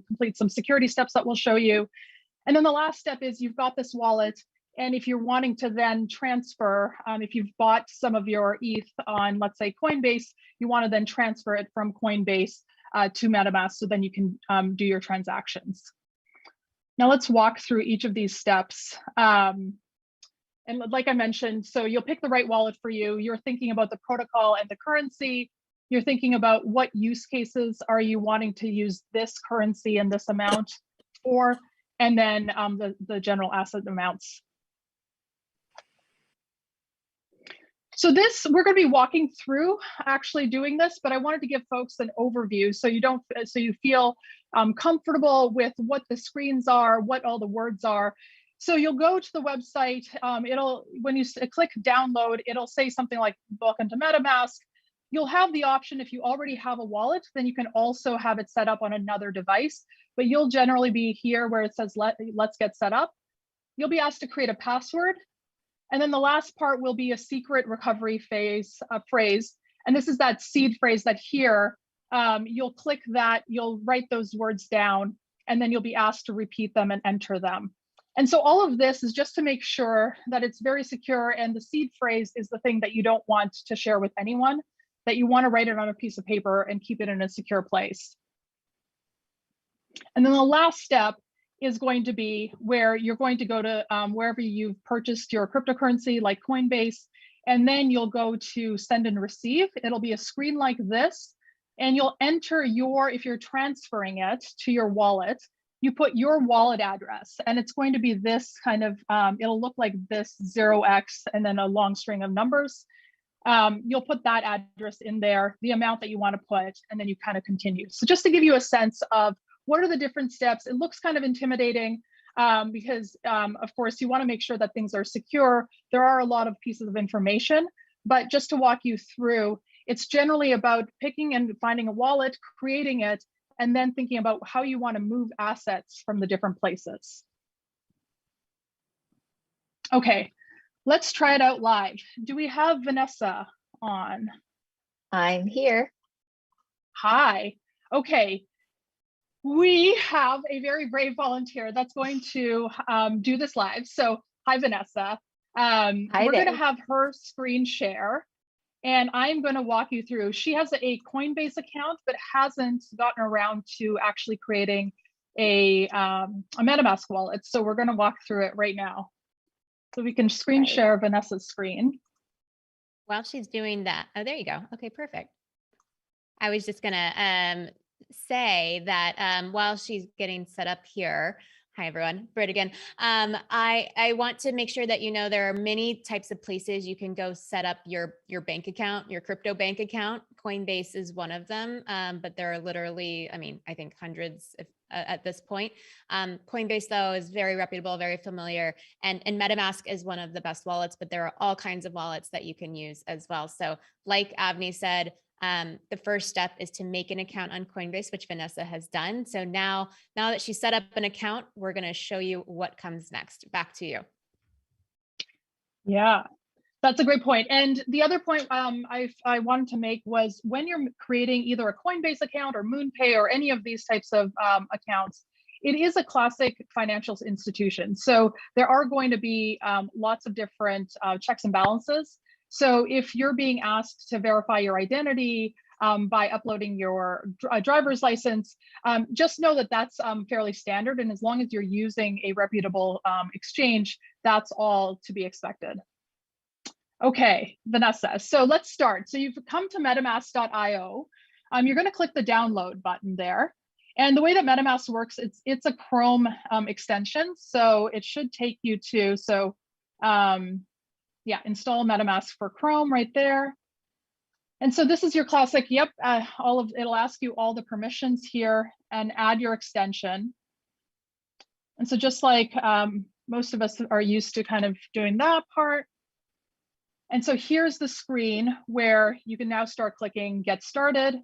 S6: complete some security steps that we'll show you. And then the last step is you've got this wallet. And if you're wanting to then transfer, if you've bought some of your ETH on, let's say, Coinbase, you want to then transfer it from Coinbase to MetaMask, so then you can do your transactions. Now let's walk through each of these steps. And like I mentioned, so you'll pick the right wallet for you. You're thinking about the protocol and the currency. You're thinking about what use cases are you wanting to use this currency and this amount for, and then the general asset amounts. So this, we're going to be walking through actually doing this, but I wanted to give folks an overview so you feel comfortable with what the screens are, what all the words are. So you'll go to the website. When you click download, it'll say something like "Welcome to MetaMask." You'll have the option, if you already have a wallet, then you can also have it set up on another device. But you'll generally be here where it says let's get set up. You'll be asked to create a password. And then the last part will be a secret recovery phrase. And this is that seed phrase that here, you'll click that, you'll write those words down, and then you'll be asked to repeat them and enter them. And so all of this is just to make sure that it's very secure, and the seed phrase is the thing that you don't want to share with anyone, that you want to write it on a piece of paper and keep it in a secure place. And then the last step is going to be where you're going to go to wherever you've purchased your cryptocurrency, like Coinbase, and then you'll go to send and receive. It'll be a screen like this, and you'll enter if you're transferring it to your wallet, you put your wallet address, and it's going to be this kind of, it'll look like this 0x and then a long string of numbers. You'll put that address in there, the amount that you want to put, and then you kind of continue. So just to give you a sense of what are the different steps, it looks kind of intimidating because, of course, you want to make sure that things are secure. There are a lot of pieces of information, but just to walk you through, it's generally about picking and finding a wallet, creating it, and then thinking about how you want to move assets from the different places. Okay, let's try it out live. Do we have Vanessa on?
S7: I'm here.
S6: Hi. Okay. We have a very brave volunteer that's going to do this live. So hi, Vanessa. We're going to have her screen share, and I'm going to walk you through. She has a Coinbase account, but hasn't gotten around to actually creating a MetaMask wallet. So we're going to walk through it right now. So we can screen share Vanessa's screen.
S2: While she's doing that, oh, there you go. Okay, perfect. I was just going to say that while she's getting set up here, hi everyone, Britt again. I want to make sure that you know there are many types of places you can go set up your bank account, your crypto bank account. Coinbase is one of them, but there are literally, I think hundreds at this point. Coinbase though is very reputable, very familiar, and MetaMask is one of the best wallets, but there are all kinds of wallets that you can use as well. So like Avni said, the first step is to make an account on Coinbase, which Vanessa has done. So now that she's set up an account, we're going to show you what comes next. Back to you.
S6: Yeah, that's a great point. And the other point I wanted to make was when you're creating either a Coinbase account or MoonPay or any of these types of accounts, it is a classic financial institution. So there are going to be lots of different checks and balances. So if you're being asked to verify your identity by uploading your driver's license, just know that that's fairly standard. And as long as you're using a reputable exchange, that's all to be expected. Okay, Vanessa, so let's start. So you've come to metamask.io. You're going to click the download button there. And the way that MetaMask works, it's a Chrome extension. So it should take you to, yeah, install MetaMask for Chrome right there. And so this is your classic, yep, it'll ask you all the permissions here and add your extension. And so just like most of us are used to kind of doing that part. And so here's the screen where you can now start clicking Get Started.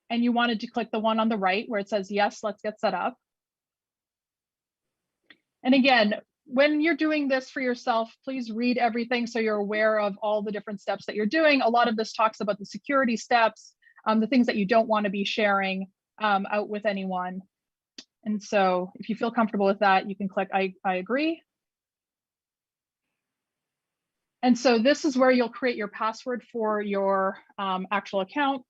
S6: And you wanted to click the one on the right where it says, yes, let's get set up. And again, when you're doing this for yourself, please read everything so you're aware of all the different steps that you're doing. A lot of this talks about the security steps, the things that you don't want to be sharing out with anyone. And so if you feel comfortable with that, you can click I agree. And so this is where you'll create your password for your actual account.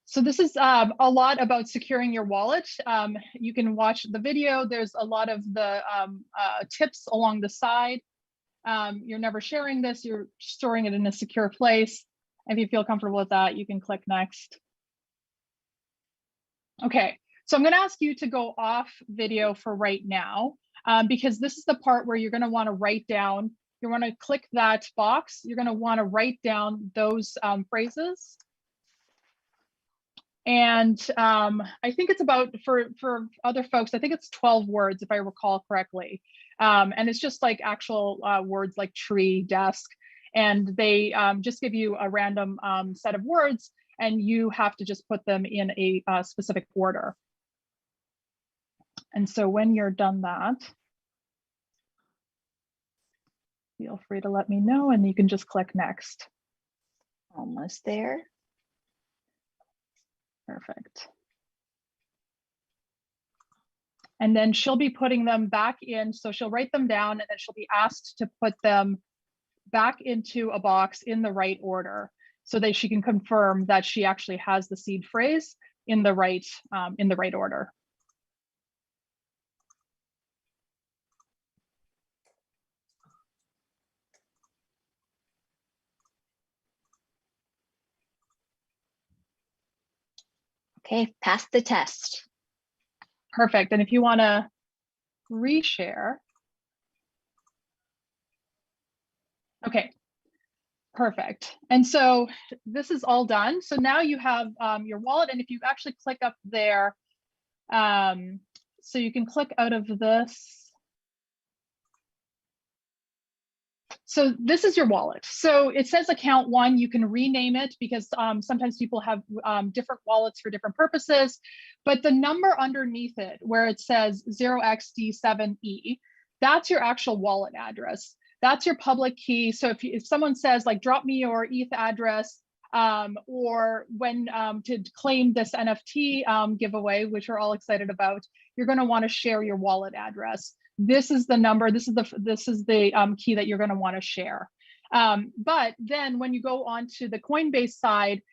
S6: So this is a lot about securing your wallet. You can watch the video. There's a lot of the tips along the side. You're never sharing this. You're storing it in a secure place. If you feel comfortable with that, you can click next. Okay, so I'm going to ask you to go off video for right now, because this is the part where you're going to want to write down. You want to click that box. You're going to want to write down those phrases. And I think it's about, for other folks, I think it's 12 words, if I recall correctly. And it's just like actual words like tree, desk, and they just give you a random set of words, and you have to just put them in a specific order. And so when you're done that, feel free to let me know, and you can just click next.
S7: Almost there.
S6: Perfect. And then she'll be putting them back in. So she'll write them down, and then she'll be asked to put them back into a box in the right order, so that she can confirm that she actually has the seed phrase in the right order.
S7: Okay, pass the test.
S6: Perfect. And if you want to reshare. Okay, perfect. And so this is all done. So now you have your wallet, and if you actually click up there, so you can click out of this. So this is your wallet. So it says account one. You can rename it because sometimes people have different wallets for different purposes. But the number underneath it, where it says 0xD7E, that's your actual wallet address. That's your public key. So if someone says, like, drop me your ETH address, or when to claim this NFT giveaway, which we're all excited about, you're going to want to share your wallet address. This is the number. This is the key that you're going to want to share. But then when you go on to the Coinbase side,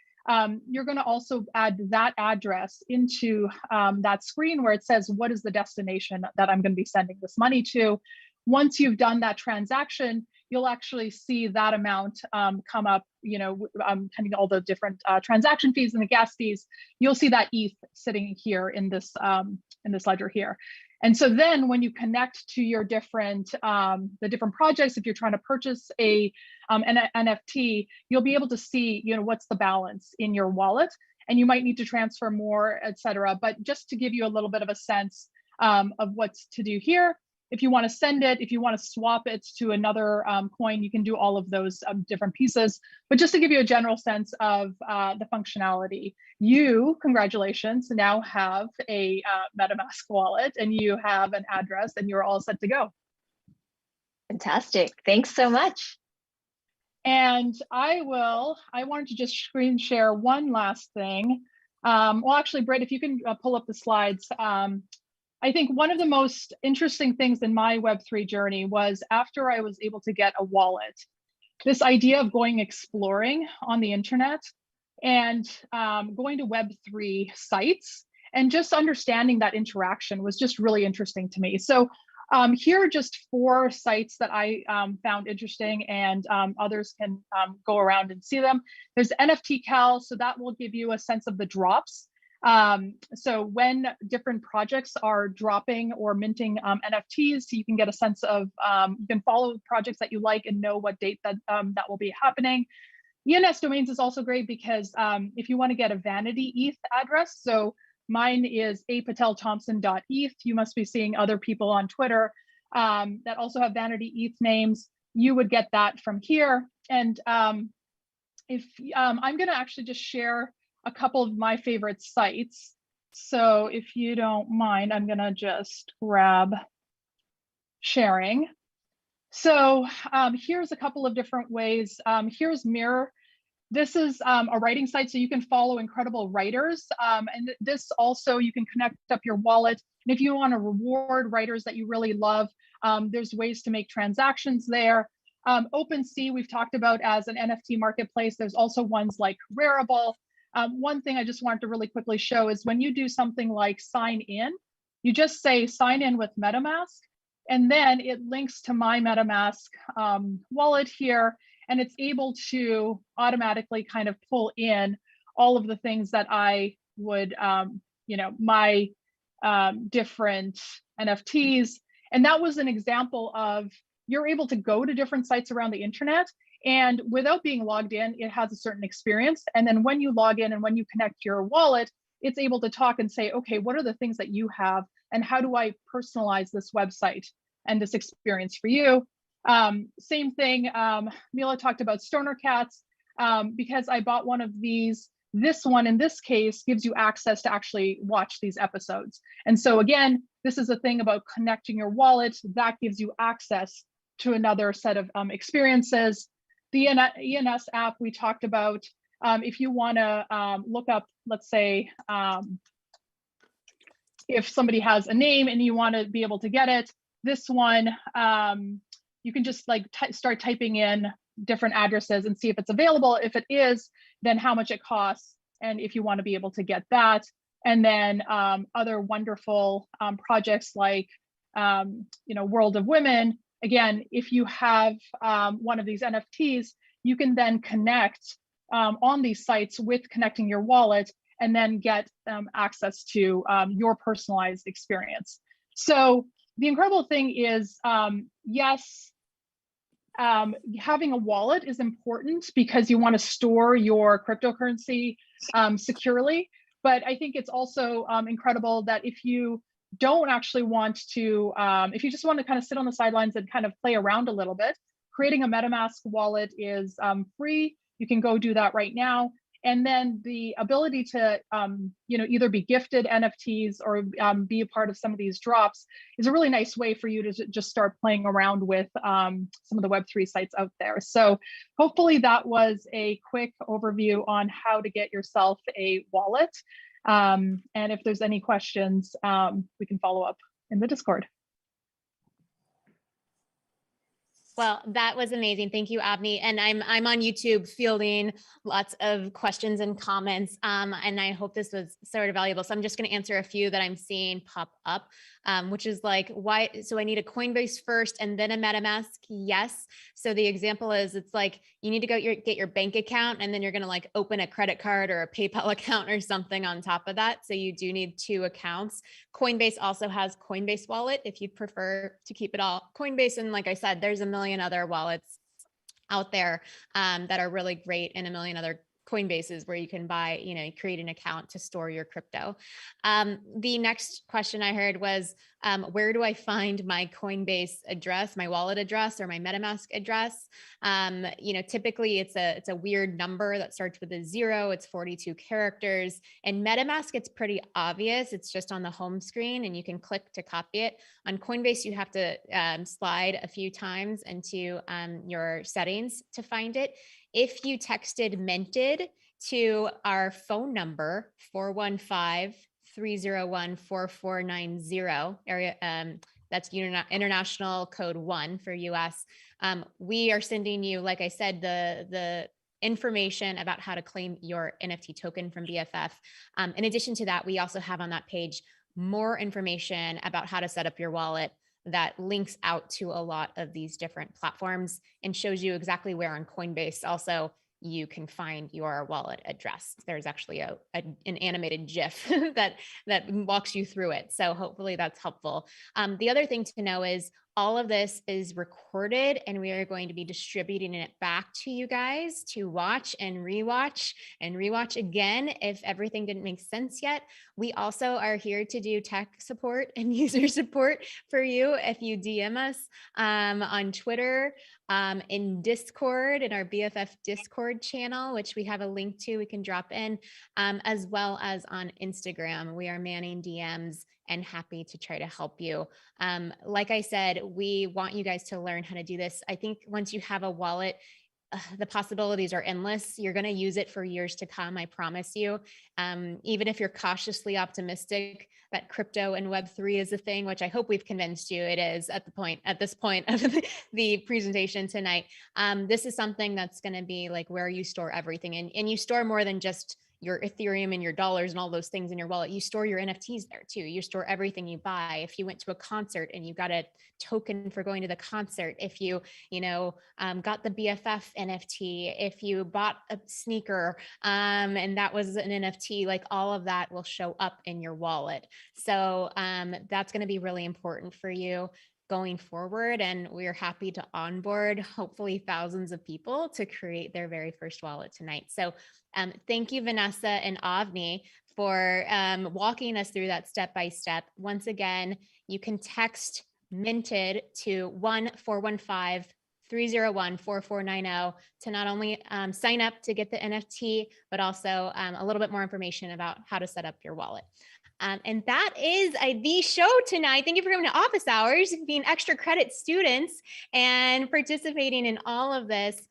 S6: you're going to also add that address into that screen where it says, what is the destination that I'm going to be sending this money to? Once you've done that transaction, you'll actually see that amount come up, pending all the different transaction fees and the gas fees. You'll see that ETH sitting here in this ledger here. And so then when you connect to your different, the different projects, if you're trying to purchase an NFT, you'll be able to see, what's the balance in your wallet, and you might need to transfer more, et cetera. But just to give you a little bit of a sense of what's to do here, if you want to send it, if you want to swap it to another coin, you can do all of those different pieces. But just to give you a general sense of the functionality, you, congratulations, now have a MetaMask wallet, and you have an address, and you're all set to go.
S7: Fantastic. Thanks so much.
S6: And I wanted to just screen share one last thing. Well, actually, Britt, if you can pull up the slides. I think one of the most interesting things in my Web3 journey was after I was able to get a wallet, this idea of going exploring on the internet and going to Web3 sites and just understanding that interaction was just really interesting to me. So here are just 4 sites that I found interesting, and others can go around and see them. There's NFT Cal, so that will give you a sense of the drops So when different projects are dropping or minting NFTs, you can get a sense of, you can follow projects that you like and know what date that that will be happening. ENS domains is also great because if you want to get a vanity ETH address, so mine is apatelthompson.eth. You must be seeing other people on Twitter that also have vanity ETH names. You would get that from here. And if I'm going to actually just share a couple of my favorite sites. So if you don't mind, I'm going to just grab sharing. So here's a couple of different ways. Here's Mirror. This is a writing site, so you can follow incredible writers. And this also, you can connect up your wallet. And if you want to reward writers that you really love, there's ways to make transactions there. OpenSea, we've talked about as an NFT marketplace. There's also ones like Rarible. One thing I just wanted to really quickly show is when you do something like sign in, you just say sign in with MetaMask, and then it links to my MetaMask wallet here, and it's able to automatically kind of pull in all of the things that I would, my different NFTs. And that was an example of, you're able to go to different sites around the internet, and without being logged in, it has a certain experience. And then when you log in and when you connect your wallet, it's able to talk and say, okay, what are the things that you have, and how do I personalize this website and this experience for you? Same thing, Mila talked about Stoner Cats. Because I bought one of these, this one in this case gives you access to actually watch these episodes. And so again, this is a thing about connecting your wallet that gives you access to another set of experiences. The ENS app we talked about, if you want to look up, let's say, if somebody has a name and you want to be able to get it, this one, you can just like start typing in different addresses and see if it's available. If it is, then how much it costs, and if you want to be able to get that. And then other wonderful projects like, World of Women. Again, if you have one of these NFTs, you can then connect on these sites with connecting your wallet, and then get access to your personalized experience. So the incredible thing is, yes, having a wallet is important because you want to store your cryptocurrency securely. But I think it's also incredible that if you don't actually want to, if you just want to kind of sit on the sidelines and kind of play around a little bit, creating a MetaMask wallet is free. You can go do that right now. And then the ability to, either be gifted NFTs or be a part of some of these drops is a really nice way for you to just start playing around with some of the Web3 sites out there. So hopefully that was a quick overview on how to get yourself a wallet. And if there's any questions, we can follow up in the Discord.
S2: Well, that was amazing. Thank you, Avni. And I'm on YouTube fielding lots of questions and comments, and I hope this was sort of valuable. So I'm just going to answer a few that I'm seeing pop up, which is like, why? So I need a Coinbase first and then a MetaMask. Yes. So the example is, it's like you need to get your bank account, and then you're going to like open a credit card or a PayPal account or something on top of that. So you do need two accounts. Coinbase also has Coinbase Wallet if you'd prefer to keep it all Coinbase. And like I said, there's a million other wallets out there that are really great, and a million other Coinbases where you can buy, create an account to store your crypto. The next question I heard was, where do I find my Coinbase address, my wallet address, or my MetaMask address? Typically it's a weird number that starts with a 0. It's 42 characters. And MetaMask, it's pretty obvious. It's just on the home screen, and you can click to copy it. On Coinbase, you have to slide a few times into your settings to find it. If you texted minted to our phone number, 415-301-4490 area, that's international code 1 for US. We are sending you, like I said, the information about how to claim your NFT token from BFF. In addition to that, we also have on that page more information about how to set up your wallet that links out to a lot of these different platforms and shows you exactly where on Coinbase also you can find your wallet address. There's actually an animated GIF that walks you through it. So hopefully that's helpful. The other thing to know is all of this is recorded, and we are going to be distributing it back to you guys to watch and rewatch again if everything didn't make sense yet. We also are here to do tech support and user support for you if you DM us on Twitter, in Discord, in our BFF Discord channel, which we have a link to, we can drop in, as well as on Instagram. We are manning DMs and happy to try to help you. Like I said, we want you guys to learn how to do this. I think once you have a wallet, the possibilities are endless. You're going to use it for years to come, I promise you. Even if you're cautiously optimistic that crypto and Web3 is a thing, which I hope we've convinced you it is at this point of the presentation tonight. This is something that's going to be like where you store everything, and you store more than just your Ethereum and your dollars and all those things in your wallet. You store your NFTs there too. You store everything you buy. If you went to a concert and you got a token for going to the concert, if you, got the BFF NFT, if you bought a sneaker, and that was an NFT, like all of that will show up in your wallet. So that's going to be really important for you going forward. And we're happy to onboard hopefully thousands of people to create their very first wallet tonight. So thank you, Vanessa and Avni, for walking us through that step by step. Once again, you can text Minted to 1-415-301-4490 to not only sign up to get the NFT, but also a little bit more information about how to set up your wallet. And that is the show tonight. Thank you for coming to office hours, being extra credit students and participating in all of this.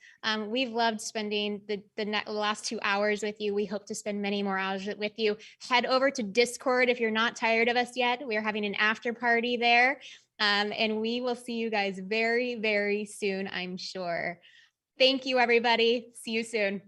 S2: We've loved spending the last 2 hours with you. We hope to spend many more hours with you. Head over to Discord if you're not tired of us yet. We're having an after party there. And we will see you guys very, very soon, I'm sure. Thank you, everybody. See you soon.